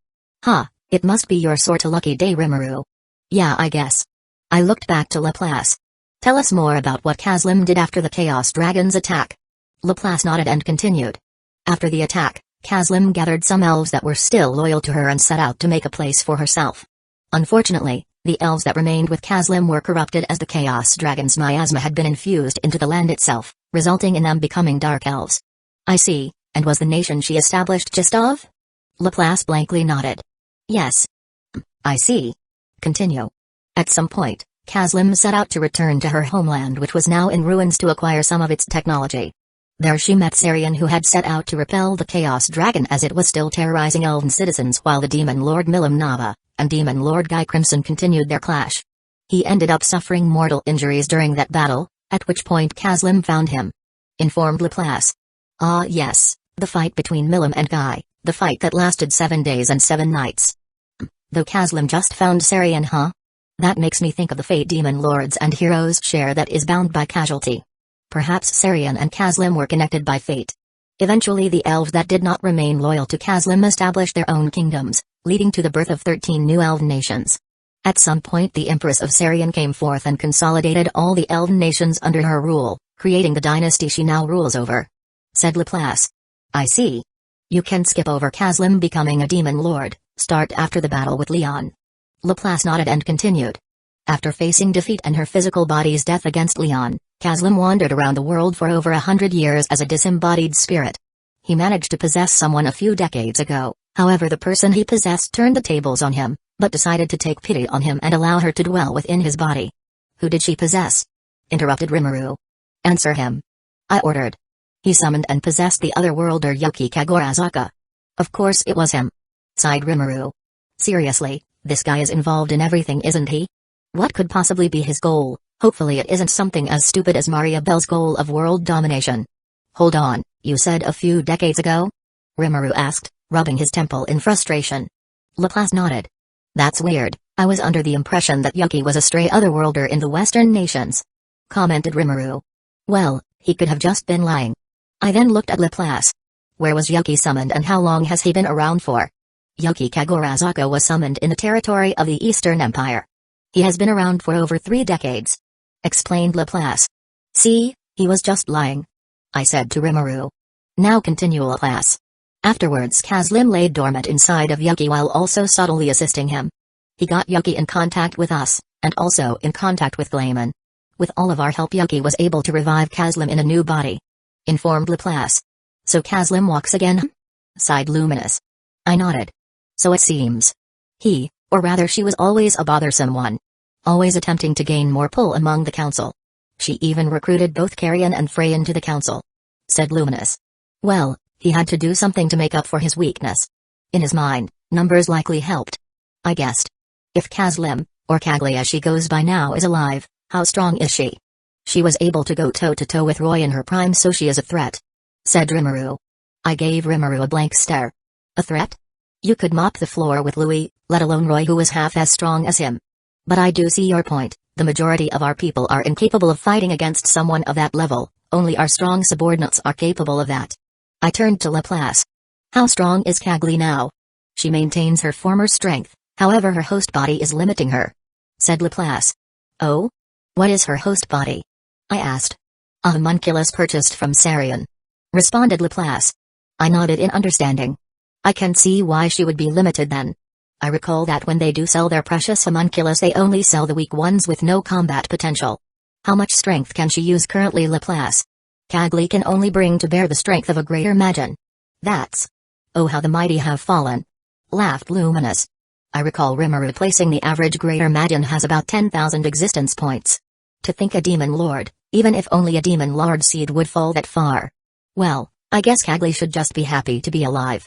It must be your sorta lucky day, Rimuru. Yeah, I guess. I looked back to Laplace. Tell us more about what Kazlim did after the Chaos Dragon's attack. Laplace nodded and continued. After the attack, Kazlim gathered some elves that were still loyal to her and set out to make a place for herself. Unfortunately, the elves that remained with Kazlim were corrupted as the Chaos Dragon's miasma had been infused into the land itself, resulting in them becoming dark elves. I see, and was the nation she established just of? Laplace blankly nodded. Yes. I see. Continue. At some point, Kazlim set out to return to her homeland, which was now in ruins, to acquire some of its technology. There she met Sarian, who had set out to repel the Chaos Dragon as it was still terrorizing elven citizens, while the Demon Lord Milim Nava and Demon Lord Guy Crimson continued their clash. He ended up suffering mortal injuries during that battle, at which point Kazlim found him. Informed Laplace. Ah yes, the fight between Milim and Guy, the fight that lasted 7 days and 7 nights. Though Kazlim just found Sarian, huh? That makes me think of the Fate Demon Lords and Heroes share that is bound by casualty. Perhaps Sarian and Kazlim were connected by fate. Eventually the elves that did not remain loyal to Kazlim established their own kingdoms, leading to the birth of 13 new elven nations. At some point the Empress of Sarian came forth and consolidated all the elven nations under her rule, creating the dynasty she now rules over. Said Laplace. I see. You can skip over Kazlim becoming a demon lord, start after the battle with Leon. Laplace nodded and continued. After facing defeat and her physical body's death against Leon, Kazlim wandered around the world for over 100 years as a disembodied spirit. He managed to possess someone a few decades ago, however the person he possessed turned the tables on him, but decided to take pity on him and allow her to dwell within his body. Who did she possess? Interrupted Rimuru. Answer him. I ordered. He summoned and possessed the otherworlder Yuki Kagorazaka. Of course it was him. Sighed Rimuru. Seriously, this guy is involved in everything, isn't he? What could possibly be his goal? Hopefully it isn't something as stupid as Maria Belle's goal of world domination. Hold on, you said a few decades ago? Rimuru asked, rubbing his temple in frustration. Laplace nodded. That's weird, I was under the impression that Yuki was a stray otherworlder in the Western nations. Commented Rimuru. Well, he could have just been lying. I then looked at Laplace. Where was Yuki summoned and how long has he been around for? Yuki Kagorazaka was summoned in the territory of the Eastern Empire. He has been around for over 3 decades. Explained Laplace. See, he was just lying. I said to Rimuru. Now continue, Laplace. Afterwards Kazlim lay dormant inside of Yuki while also subtly assisting him. He got Yuki in contact with us, and also in contact with Daemon. With all of our help Yuki was able to revive Kazlim in a new body. Informed Laplace. So Kazlim walks again? Sighed Luminous. I nodded. So it seems. He, or rather she was always a bothersome one. Always attempting to gain more pull among the council. She even recruited both Carrion and Freyan to the council. Said Luminous. Well, he had to do something to make up for his weakness. In his mind, numbers likely helped. I guessed. If Kazlim, or Kagli as she goes by now, is alive, how strong is she? She was able to go toe-to-toe with Roy in her prime, so she is a threat. Said Rimuru. I gave Rimuru a blank stare. A threat? You could mop the floor with Louis, let alone Roy, who was half as strong as him. But I do see your point, the majority of our people are incapable of fighting against someone of that level, only our strong subordinates are capable of that. I turned to Laplace. How strong is Kagli now? She maintains her former strength, however her host body is limiting her. Said Laplace. Oh? What is her host body? I asked. A homunculus purchased from Sarian. responded Laplace. I nodded in understanding. I can see why she would be limited then. I recall that when they do sell their precious homunculus they only sell the weak ones with no combat potential. How much strength can she use currently, Laplace? Cagley can only bring to bear the strength of a greater Magin. That's... Oh, how the mighty have fallen, laughed Luminous. I recall Rimuru placing the average greater Magin has about 10,000 existence points. To think a demon lord, even if only a demon lord seed would fall that far. Well, I guess Cagley should just be happy to be alive.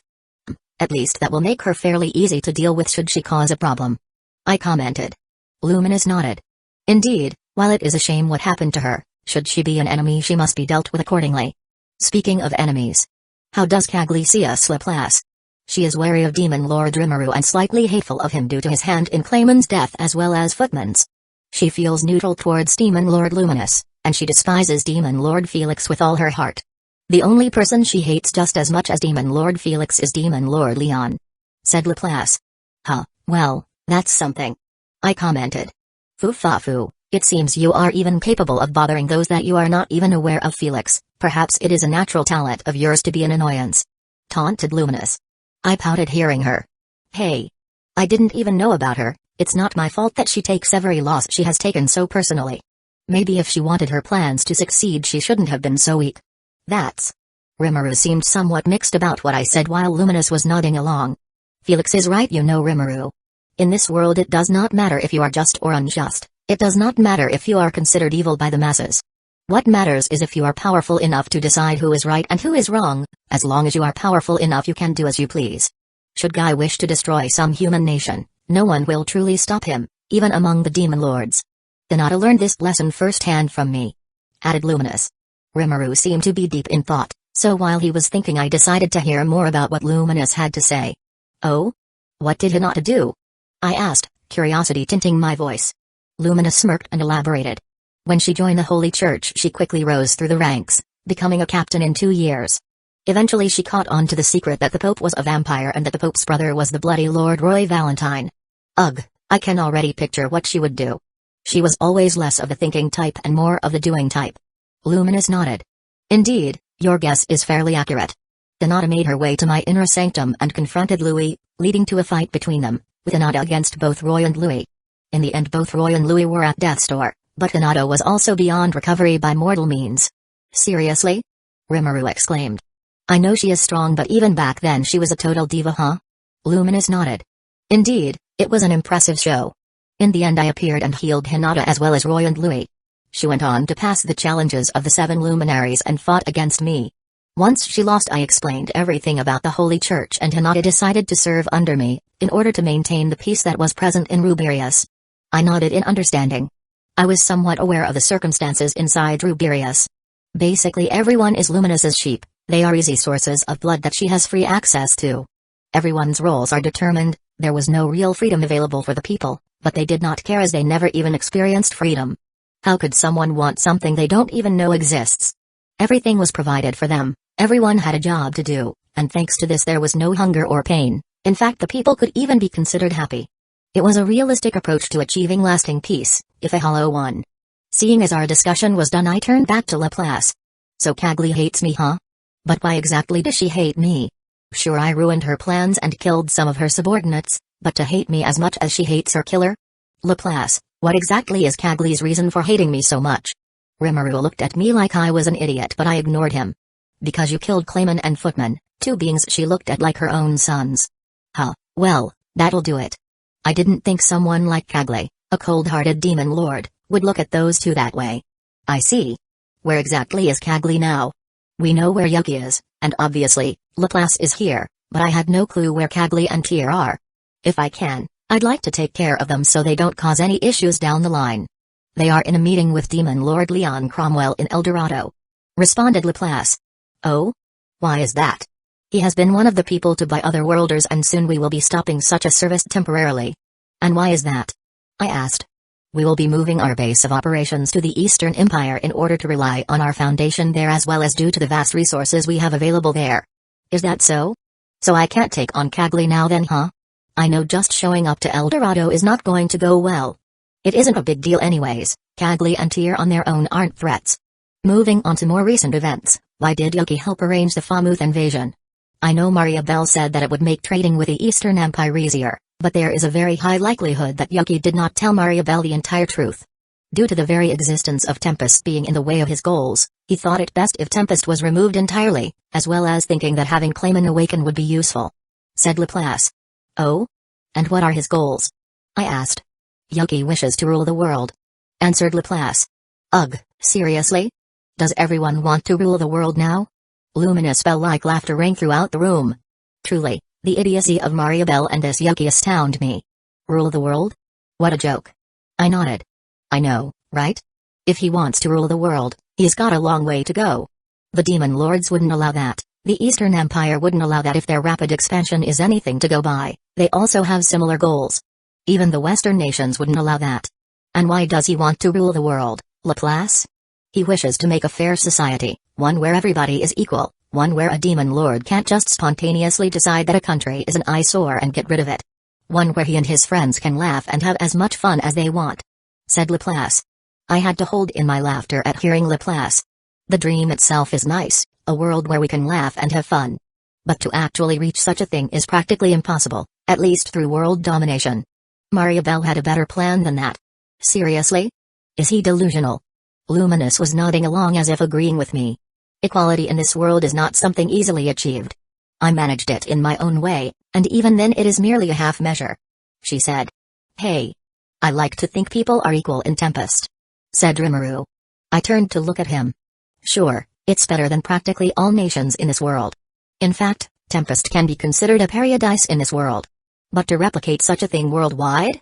At least that will make her fairly easy to deal with should she cause a problem, I commented. Luminous nodded. Indeed, while it is a shame what happened to her, should she be an enemy she must be dealt with accordingly. Speaking of enemies, how does Cagley see us, Laplace? She is wary of Demon Lord Rimuru and slightly hateful of him due to his hand in Clayman's death as well as Footman's. She feels neutral towards Demon Lord Luminous, and she despises Demon Lord Felix with all her heart. The only person she hates just as much as Demon Lord Felix is Demon Lord Leon, said Laplace. Huh, well, that's something, I commented. Foo-fa-foo, it seems you are even capable of bothering those that you are not even aware of, Felix. Perhaps it is a natural talent of yours to be an annoyance, taunted Luminous. I pouted hearing her. Hey, I didn't even know about her. It's not my fault that she takes every loss she has taken so personally. Maybe if she wanted her plans to succeed she shouldn't have been so weak. That's... Rimuru seemed somewhat mixed about what I said while Luminous was nodding along. Felix is right, you know, Rimuru. In this world it does not matter if you are just or unjust. It does not matter if you are considered evil by the masses. What matters is if you are powerful enough to decide who is right and who is wrong. As long as you are powerful enough you can do as you please. Should Guy wish to destroy some human nation, no one will truly stop him, even among the demon lords. Hinata learned this lesson firsthand from me, added Luminous. Rimuru seemed to be deep in thought, so while he was thinking I decided to hear more about what Luminous had to say. Oh? What did Hinata do? I asked, curiosity tinting my voice. Luminous smirked and elaborated. When she joined the Holy Church she quickly rose through the ranks, becoming a captain in 2 years. Eventually she caught on to the secret that the Pope was a vampire and that the Pope's brother was the bloody Lord Roy Valentine. Ugh, I can already picture what she would do. She was always less of the thinking type and more of the doing type. Luminous nodded. Indeed, your guess is fairly accurate. Hinata made her way to my inner sanctum and confronted Louis, leading to a fight between them, with Hinata against both Roy and Louis. In the end both Roy and Louis were at death's door, but Hinata was also beyond recovery by mortal means. Seriously? Rimuru exclaimed. I know she is strong but even back then she was a total diva, huh? Luminous nodded. Indeed, it was an impressive show. In the end I appeared and healed Hinata as well as Roy and Louis. She went on to pass the challenges of the 7 luminaries and fought against me. Once she lost I explained everything about the Holy Church and Hinata decided to serve under me, in order to maintain the peace that was present in Ruberius. I nodded in understanding. I was somewhat aware of the circumstances inside Ruberius. Basically everyone is Luminous's sheep, they are easy sources of blood that she has free access to. Everyone's roles are determined, there was no real freedom available for the people, but they did not care as they never even experienced freedom. How could someone want something they don't even know exists? Everything was provided for them, everyone had a job to do, and thanks to this there was no hunger or pain. In fact the people could even be considered happy. It was a realistic approach to achieving lasting peace, if a hollow one. Seeing as our discussion was done I turned back to Laplace. So Cagley hates me, huh? But why exactly does she hate me? Sure I ruined her plans and killed some of her subordinates, but to hate me as much as she hates her killer? Laplace, what exactly is Cagley's reason for hating me so much? Rimuru looked at me like I was an idiot but I ignored him. Because you killed Clayman and Footman, 2 beings she looked at like her own sons. Huh, well, that'll do it. I didn't think someone like Cagley, a cold-hearted demon lord, would look at those 2 that way. I see. Where exactly is Cagley now? We know where Ecchi is, and obviously, Laplace is here, but I had no clue where Cagley and Tyr are. If I can, I'd like to take care of them so they don't cause any issues down the line. They are in a meeting with Demon Lord Leon Cromwell in El Dorado, responded Laplace. Oh? Why is that? He has been one of the people to buy Otherworlders and soon we will be stopping such a service temporarily. And why is that? I asked. We will be moving our base of operations to the Eastern Empire in order to rely on our foundation there as well as due to the vast resources we have available there. Is that so? So I can't take on Cagley now then, huh? I know just showing up to El Dorado is not going to go well. It isn't a big deal anyways, Cagley and Tyr on their own aren't threats. Moving on to more recent events, Why did Yuki help arrange the Falmouth invasion? I know Mariabelle said that it would make trading with the Eastern Empire easier, but there is a very high likelihood that Yuki did not tell Mariabelle the entire truth. Due to the very existence of Tempest being in the way of his goals, he thought it best if Tempest was removed entirely, as well as thinking that having Clayman awaken would be useful. Said Laplace. Oh? And what are his goals? I asked. Yuki wishes to rule the world. Answered Laplace. Ugh, seriously? Does everyone want to rule the world now? Luminous bell-like laughter rang throughout the room. Truly, the idiocy of Mariabelle and this Yuki astound me. Rule the world? What a joke. I nodded. I know, right? If he wants to rule the world, he's got a long way to go. The demon lords wouldn't allow that. The Eastern Empire wouldn't allow that if their rapid expansion is anything to go by. They also have similar goals. Even the Western nations wouldn't allow that. And why does he want to rule the world, Laplace? He wishes to make a fair society, one where everybody is equal, one where a demon lord can't just spontaneously decide that a country is an eyesore and get rid of it. One where he and his friends can laugh and have as much fun as they want. Said Laplace. I had to hold in my laughter at hearing Laplace. The dream itself is nice, a world where we can laugh and have fun. But to actually reach such a thing is practically impossible, at least through world domination. Mariabelle had a better plan than that. Seriously? Is he delusional? Luminous was nodding along as if agreeing with me. Equality in this world is not something easily achieved. I managed it in my own way, and even then it is merely a half measure. She said. Hey. I like to think people are equal in Tempest. Said Rimuru. I turned to look at him. Sure, it's better than practically all nations in this world. In fact, Tempest can be considered a paradise in this world. But to replicate such a thing worldwide?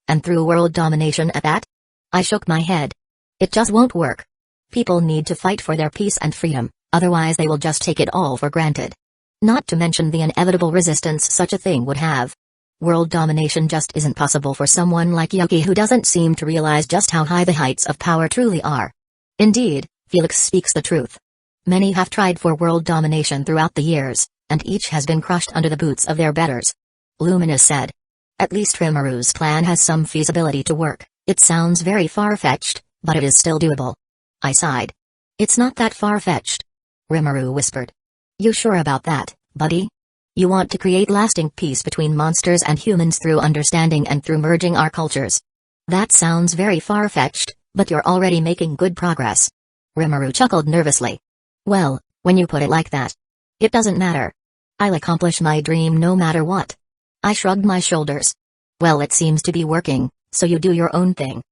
And through world domination at that? I shook my head. It just won't work. People need to fight for their peace and freedom, otherwise they will just take it all for granted. Not to mention the inevitable resistance such a thing would have. World domination just isn't possible for someone like Yuki who doesn't seem to realize just how high the heights of power truly are. Indeed, Felix speaks the truth. Many have tried for world domination throughout the years, and each has been crushed under the boots of their betters. Luminous said. At least Rimaru's plan has some feasibility to work. It sounds very far-fetched, but it is still doable. I sighed. It's not that far-fetched. Rimuru whispered. You sure about that, buddy? You want to create lasting peace between monsters and humans through understanding and through merging our cultures. That sounds very far-fetched, but you're already making good progress. Rimuru chuckled nervously. Well, when you put it like that. It doesn't matter. I'll accomplish my dream no matter what. I shrugged my shoulders. Well, it seems to be working, so you do your own thing.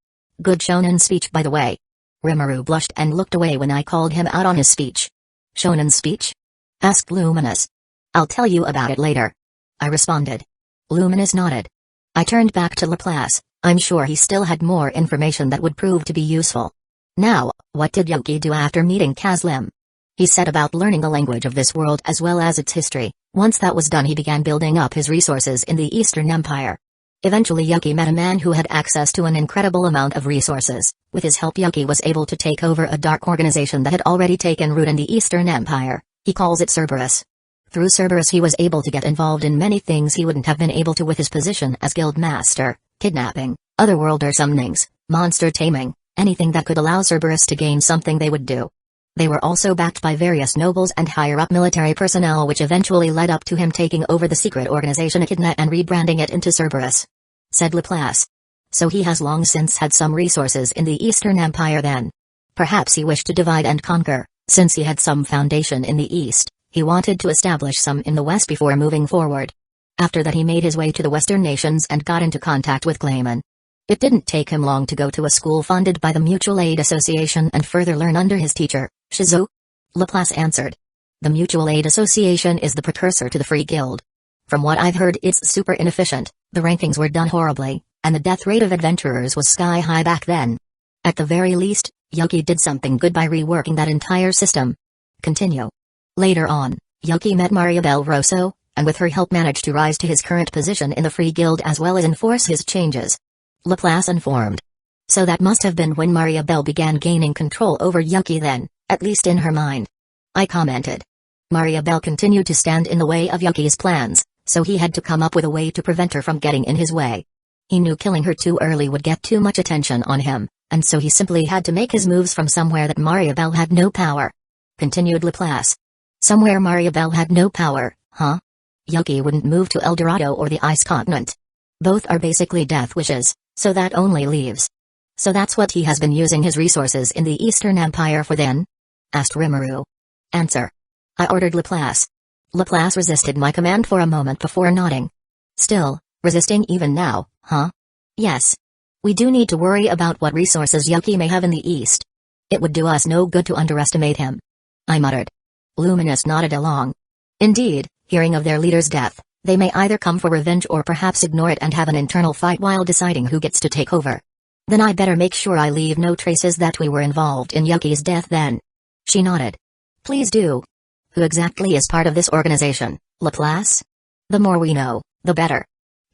Good shonen speech, by the way. Rimuru blushed and looked away when I called him out on his speech. Shonen speech? Asked Luminous. I'll tell you about it later. I responded. Luminous nodded. I turned back to Laplace. I'm sure he still had more information that would prove to be useful. Now, what did Yuki do after meeting Kazlim? He set about learning the language of this world as well as its history. Once that was done, he began building up his resources in the Eastern Empire. Eventually Yuki met a man who had access to an incredible amount of resources. With his help, Yuki was able to take over a dark organization that had already taken root in the Eastern Empire. He calls it Cerberus. Through Cerberus he was able to get involved in many things he wouldn't have been able to with his position as guild master: kidnapping, otherworlder summonings, monster taming, anything that could allow Cerberus to gain something they would do. They were also backed by various nobles and higher-up military personnel, which eventually led up to him taking over the secret organization Echidna and rebranding it into Cerberus. Said Laplace. So he has long since had some resources in the Eastern Empire then. Perhaps he wished to divide and conquer. Since he had some foundation in the East, he wanted to establish some in the West before moving forward. After that he made his way to the Western nations and got into contact with Clayman. It didn't take him long to go to a school funded by the Mutual Aid Association and further learn under his teacher, Shizu. Laplace answered. The Mutual Aid Association is the precursor to the Free Guild. From what I've heard, it's super inefficient, the rankings were done horribly, and the death rate of adventurers was sky high back then. At the very least, Yuki did something good by reworking that entire system. Continue. Later on, Yuki met Mariabelle Rosso, and with her help managed to rise to his current position in the Free Guild as well as enforce his changes. Laplace informed. So that must have been when Mariabelle began gaining control over Yuki then, at least in her mind. I commented. Mariabelle continued to stand in the way of Yuki's plans, so he had to come up with a way to prevent her from getting in his way. He knew killing her too early would get too much attention on him, and so he simply had to make his moves from somewhere that Mariabelle had no power. continued Laplace. Somewhere Mariabelle had no power, huh? Yuki wouldn't move to El Dorado or the Ice Continent. Both are basically death wishes, so that only leaves. So that's what he has been using his resources in the Eastern Empire for then? Asked Rimuru. Answer. I ordered Laplace. Laplace resisted my command for a moment before nodding. Still, resisting even now, huh? Yes. We do need to worry about what resources Yuki may have in the East. It would do us no good to underestimate him. I muttered. Luminous nodded along. Indeed, hearing of their leader's death, they may either come for revenge or perhaps ignore it and have an internal fight while deciding who gets to take over. Then I better make sure I leave no traces that we were involved in Yuki's death then. She nodded. Please do. Who exactly is part of this organization, Laplace? The more we know, the better.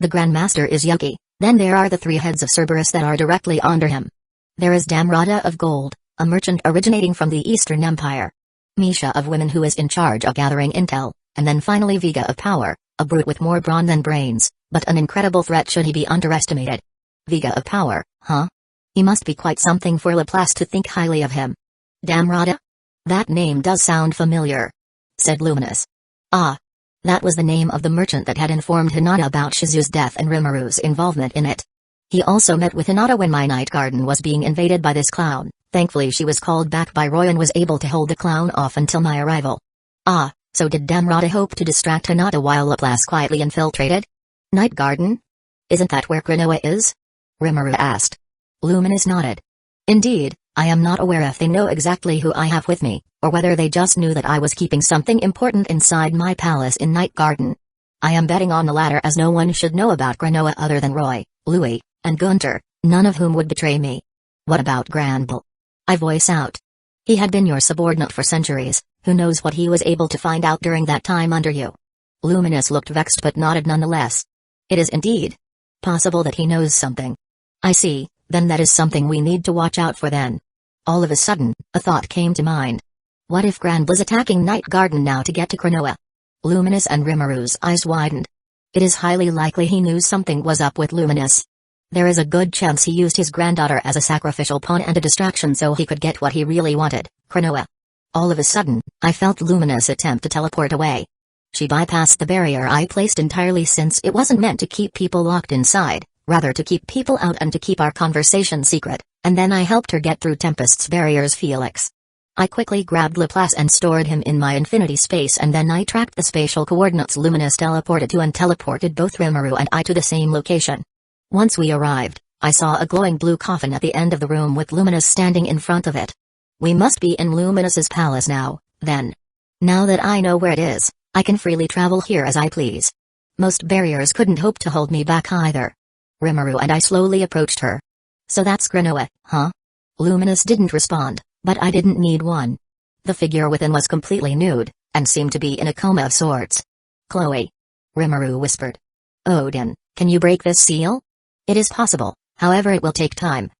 The Grandmaster is Yuki, then there are the 3 heads of Cerberus that are directly under him. There is Damrata of Gold, a merchant originating from the Eastern Empire. Misha of Women who is in charge of gathering intel, and then finally Vega of Power, a brute with more brawn than brains, but an incredible threat should he be underestimated. Vega of Power, huh? He must be quite something for Laplace to think highly of him. Damrata? That name does sound familiar, said Luminous. Ah. That was the name of the merchant that had informed Hinata about Shizu's death and Rimuru's involvement in it. He also met with Hinata when my night garden was being invaded by this clown. Thankfully she was called back by Roy and was able to hold the clown off until my arrival. Ah, so did Damrata hope to distract Hinata while Laplace quietly infiltrated? Night garden? Isn't that where Granoa is? Rimuru asked. Luminous nodded. Indeed, I am not aware if they know exactly who I have with me, or whether they just knew that I was keeping something important inside my palace in Night Garden. I am betting on the latter as no one should know about Granoa other than Roy, Louis, and Gunter, none of whom would betray me. What about Granbull? I voice out. He had been your subordinate for centuries, who knows what he was able to find out during that time under you. Luminous looked vexed but nodded nonetheless. It is indeed possible that he knows something. I see, then that is something we need to watch out for then. All of a sudden, a thought came to mind. What if Granbull is attacking Night Garden now to get to Granoa? Luminous and Rimuru's eyes widened. It is highly likely he knew something was up with Luminous. There is a good chance he used his granddaughter as a sacrificial pawn and a distraction so he could get what he really wanted, Granoa. All of a sudden, I felt Luminous attempt to teleport away. She bypassed the barrier I placed entirely since it wasn't meant to keep people locked inside, rather to keep people out and to keep our conversation secret, and then I helped her get through Tempest's barriers Felix. I quickly grabbed Laplace and stored him in my infinity space and then I tracked the spatial coordinates Luminous teleported to and teleported both Rimuru and I to the same location. Once we arrived, I saw a glowing blue coffin at the end of the room with Luminous standing in front of it. We must be in Luminous's palace now, then. Now that I know where it is, I can freely travel here as I please. Most barriers couldn't hope to hold me back either. Rimuru and I slowly approached her. So that's Granoa, huh? Luminous didn't respond, but I didn't need one. The figure within was completely nude, and seemed to be in a coma of sorts. Chloe. Rimuru whispered. Odin, can you break this seal? It is possible, however it will take time.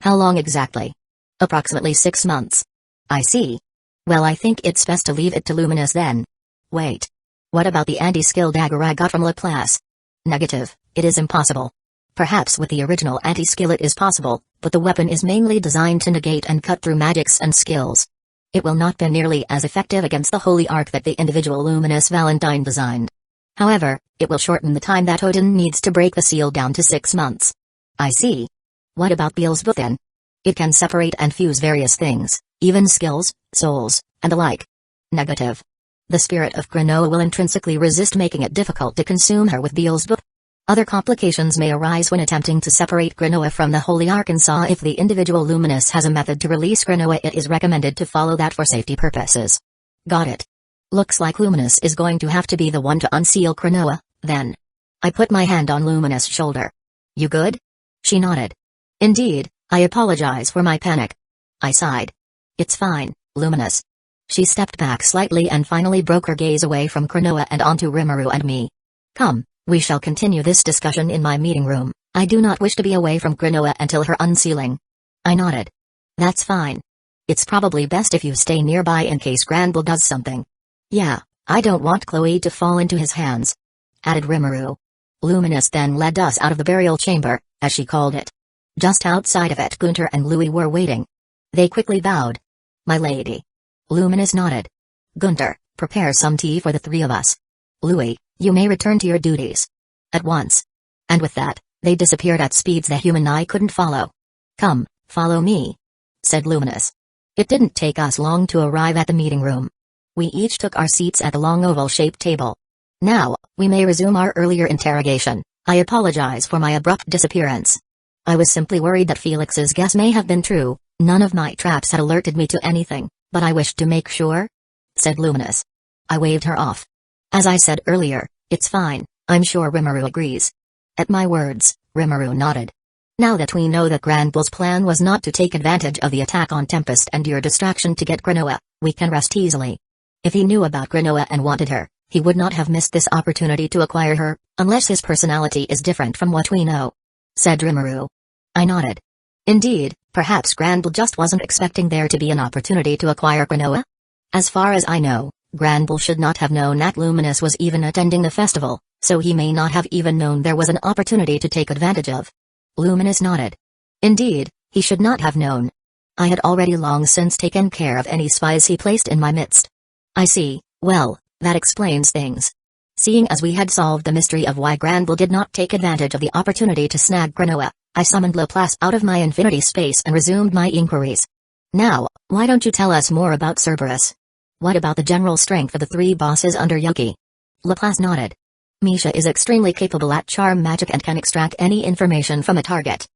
How long exactly? Approximately 6 months. I see. Well, I think it's best to leave it to Luminous then. Wait. What about the anti-skill dagger I got from Laplace? Negative, it is impossible. Perhaps with the original anti-skill it is possible, but the weapon is mainly designed to negate and cut through magics and skills. It will not be nearly as effective against the holy arc that the individual Luminous Valentine designed. However, it will shorten the time that Odin needs to break the seal down to 6 months. I see. What about Beelzebub then? It can separate and fuse various things, even skills, souls, and the like. Negative. The spirit of Granoa will intrinsically resist making it difficult to consume her with Beelzebub. Other complications may arise when attempting to separate Granoa from the Holy Arkansas. If the individual Luminous has a method to release Granoa, it is recommended to follow that for safety purposes. Got it. Looks like Luminous is going to have to be the one to unseal Granoa, then. I put my hand on Luminous' shoulder. You good? She nodded. Indeed, I apologize for my panic. I sighed. It's fine, Luminous. She stepped back slightly and finally broke her gaze away from Granoa and onto Rimuru and me. Come. We shall continue this discussion in my meeting room. I do not wish to be away from Granoa until her unsealing. I nodded. That's fine. It's probably best if you stay nearby in case Granbull does something. Yeah, I don't want Chloe to fall into his hands, added Rimuru. Luminous then led us out of the burial chamber, as she called it. Just outside of it Gunter and Louis were waiting. They quickly bowed. My lady. Luminous nodded. Gunter, prepare some tea for the three of us. Louis, you may return to your duties. At once. And with that, they disappeared at speeds the human eye couldn't follow. Come, follow me, said Luminous. It didn't take us long to arrive at the meeting room. We each took our seats at the long oval-shaped table. Now, we may resume our earlier interrogation. I apologize for my abrupt disappearance. I was simply worried that Felix's guess may have been true. None of my traps had alerted me to anything, but I wished to make sure, said Luminous. I waved her off. As I said earlier, it's fine, I'm sure Rimuru agrees. At my words, Rimuru nodded. Now that we know that Granville's plan was not to take advantage of the attack on Tempest and your distraction to get Granoa, we can rest easily. If he knew about Granoa and wanted her, he would not have missed this opportunity to acquire her, unless his personality is different from what we know, said Rimuru. I nodded. Indeed, perhaps Granville just wasn't expecting there to be an opportunity to acquire Granoa? As far as I know, Granville should not have known that Luminous was even attending the festival, so he may not have even known there was an opportunity to take advantage of. Luminous nodded. Indeed, he should not have known. I had already long since taken care of any spies he placed in my midst. I see, well, that explains things. Seeing as we had solved the mystery of why Granville did not take advantage of the opportunity to snag Granoa, I summoned Laplace out of my infinity space and resumed my inquiries. Now, why don't you tell us more about Cerberus? What about the general strength of the three bosses under Ecchi? Laplace nodded. Misha is extremely capable at charm magic and can extract any information from a target.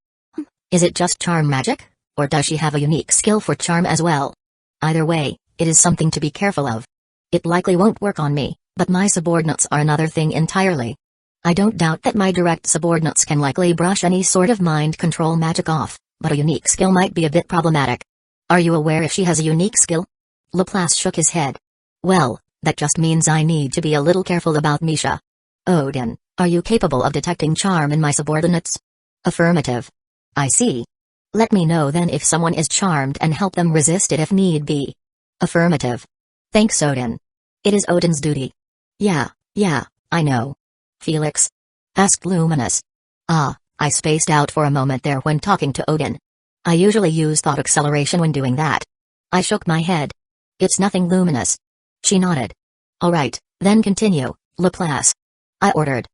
Is it just charm magic, or does she have a unique skill for charm as well? Either way, it is something to be careful of. It likely won't work on me, but my subordinates are another thing entirely. I don't doubt that my direct subordinates can likely brush any sort of mind control magic off, but a unique skill might be a bit problematic. Are you aware if she has a unique skill? Laplace shook his head. Well, that just means I need to be a little careful about Misha. Odin, are you capable of detecting charm in my subordinates? Affirmative. I see. Let me know then if someone is charmed and help them resist it if need be. Affirmative. Thanks, Odin. It is Odin's duty. Yeah, I know. Felix? Asked Luminous. I spaced out for a moment there when talking to Odin. I usually use thought acceleration when doing that. I shook my head. It's nothing, Luminous. She nodded. Alright, then continue, Laplace. I ordered.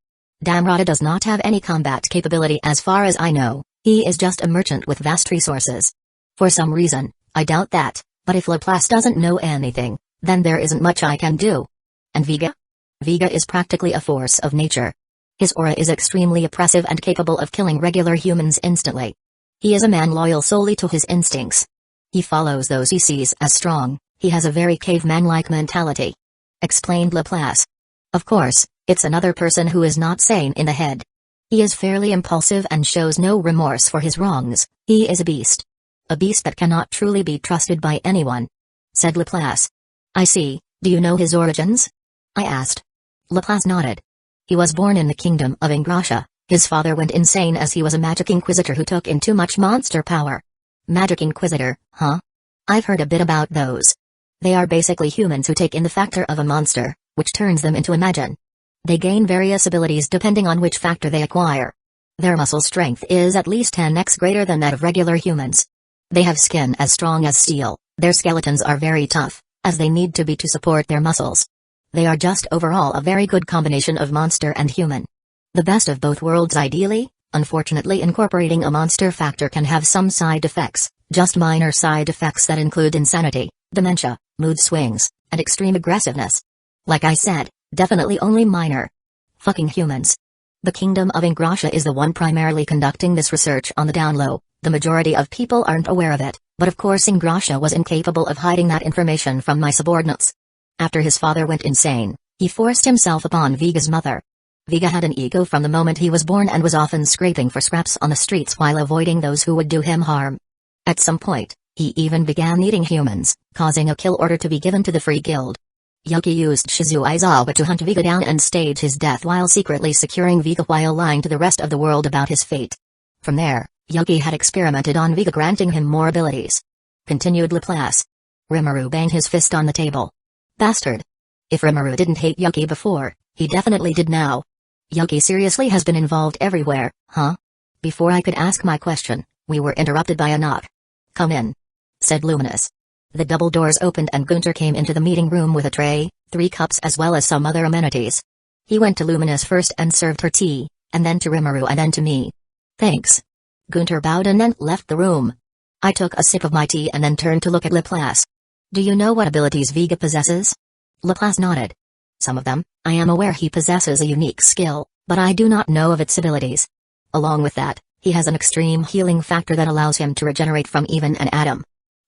Damrata does not have any combat capability as far as I know, he is just a merchant with vast resources. For some reason, I doubt that, but if Laplace doesn't know anything, then there isn't much I can do. And Vega? Vega is practically a force of nature. His aura is extremely oppressive and capable of killing regular humans instantly. He is a man loyal solely to his instincts. He follows those he sees as strong, he has a very caveman-like mentality. Explained Laplace. Of course, it's another person who is not sane in the head. He is fairly impulsive and shows no remorse for his wrongs, he is a beast. A beast that cannot truly be trusted by anyone. Said Laplace. I see, do you know his origins? I asked. Laplace nodded. He was born in the kingdom of Ingrassia. His father went insane as he was a magic inquisitor who took in too much monster power. Magic inquisitor, huh? I've heard a bit about those. They are basically humans who take in the factor of a monster, which turns them into a magician. They gain various abilities depending on which factor they acquire. Their muscle strength is at least 10x greater than that of regular humans. They have skin as strong as steel, their skeletons are very tough, as they need to be to support their muscles. They are just overall a very good combination of monster and human. The best of both worlds ideally. Unfortunately, incorporating a monster factor can have some side effects, just minor side effects that include insanity, dementia, mood swings, and extreme aggressiveness. Like I said, definitely only minor. Fucking humans. The kingdom of Ingrassia is the one primarily conducting this research on the down low. The majority of people aren't aware of it, but of course Ingrassia was incapable of hiding that information from my subordinates. After his father went insane, he forced himself upon Vega's mother. Vega had an ego from the moment he was born and was often scraping for scraps on the streets while avoiding those who would do him harm. At some point, he even began eating humans, causing a kill order to be given to the Free Guild. Ecchi used Shizu Aizawa to hunt Vega down and stage his death while secretly securing Vega while lying to the rest of the world about his fate. From there, Ecchi had experimented on Vega, granting him more abilities. Continued Laplace. Rimuru banged his fist on the table. Bastard. If Rimuru didn't hate Ecchi before, he definitely did now. Ecchi seriously has been involved everywhere, huh? Before I could ask my question, we were interrupted by a knock. Come in, said Luminous. The double doors opened and Gunter came into the meeting room with a tray, 3 cups as well as some other amenities. He went to Luminous first and served her tea, and then to Rimuru and then to me. Thanks. Gunter bowed and then left the room. I took a sip of my tea and then turned to look at Laplace. Do you know what abilities Vega possesses? Laplace nodded. Some of them. I am aware he possesses a unique skill, but I do not know of its abilities. Along with that, he has an extreme healing factor that allows him to regenerate from even an atom.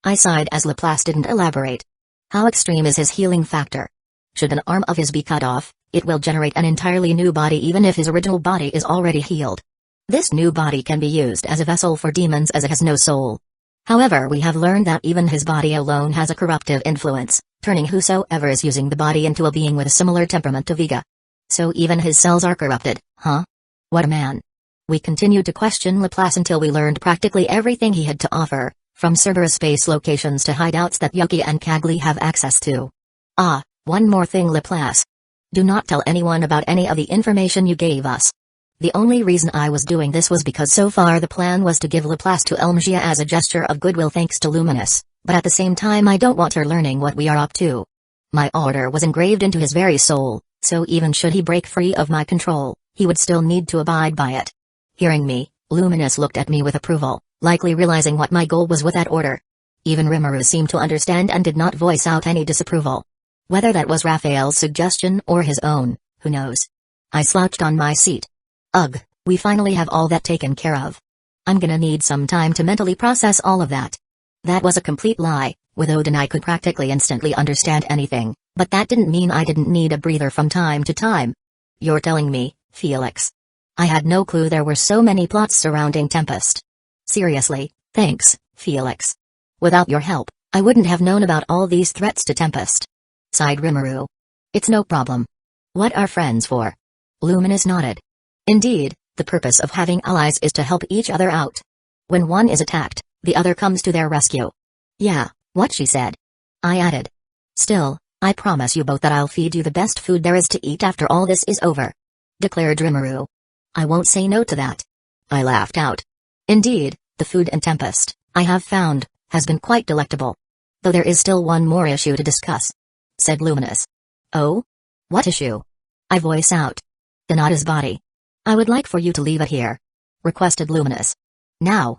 I sighed as Laplace didn't elaborate. How extreme is his healing factor? Should an arm of his be cut off, it will generate an entirely new body even if his original body is already healed. This new body can be used as a vessel for demons as it has no soul. However, we have learned that even his body alone has a corruptive influence, turning whosoever is using the body into a being with a similar temperament to Vega. So even his cells are corrupted, huh? What a man. We continued to question Laplace until we learned practically everything he had to offer, from Cerberus space locations to hideouts that Yuki and Kagli have access to. Ah, one more thing, Laplace. Do not tell anyone about any of the information you gave us. The only reason I was doing this was because so far the plan was to give Laplace to Elmgia as a gesture of goodwill thanks to Luminous, but at the same time I don't want her learning what we are up to. My order was engraved into his very soul, so even should he break free of my control, he would still need to abide by it. Hearing me, Luminous looked at me with approval, likely realizing what my goal was with that order. Even Rimuru seemed to understand and did not voice out any disapproval. Whether that was Raphael's suggestion or his own, who knows? I slouched on my seat. Ugh, we finally have all that taken care of. I'm gonna need some time to mentally process all of that. That was a complete lie. With Odin I could practically instantly understand anything, but that didn't mean I didn't need a breather from time to time. You're telling me, Felix? I had no clue there were so many plots surrounding Tempest. Seriously, thanks, Felix. Without your help, I wouldn't have known about all these threats to Tempest. Sighed Rimuru. It's no problem. What are friends for? Luminous nodded. Indeed, the purpose of having allies is to help each other out. When one is attacked, the other comes to their rescue. Yeah, what she said. I added. Still, I promise you both that I'll feed you the best food there is to eat after all this is over. Declared Rimuru. I won't say no to that. I laughed out. Indeed, the food in Tempest, I have found, has been quite delectable. Though there is still one more issue to discuss. Said Luminous. Oh? What issue? I voice out. Donata's body. I would like for you to leave it here. Requested Luminous. Now,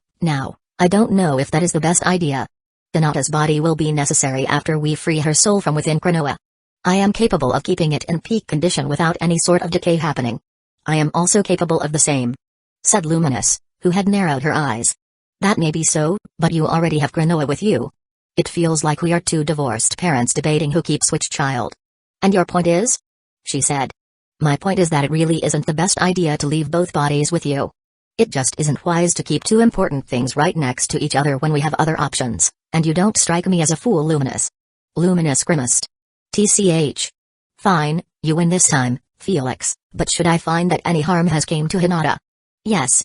I don't know if that is the best idea. Donata's body will be necessary after we free her soul from within Cronoa. I am capable of keeping it in peak condition without any sort of decay happening. I am also capable of the same. Said Luminous, who had narrowed her eyes. That may be so, but you already have Cronoa with you. It feels like we are two divorced parents debating who keeps which child. And your point is? She said. My point is that it really isn't the best idea to leave both bodies with you. It just isn't wise to keep two important things right next to each other when we have other options, and you don't strike me as a fool, Luminous. Luminous grimaced. TCH. Fine, you win this time, Felix, but should I find that any harm has came to Hinata? Yes,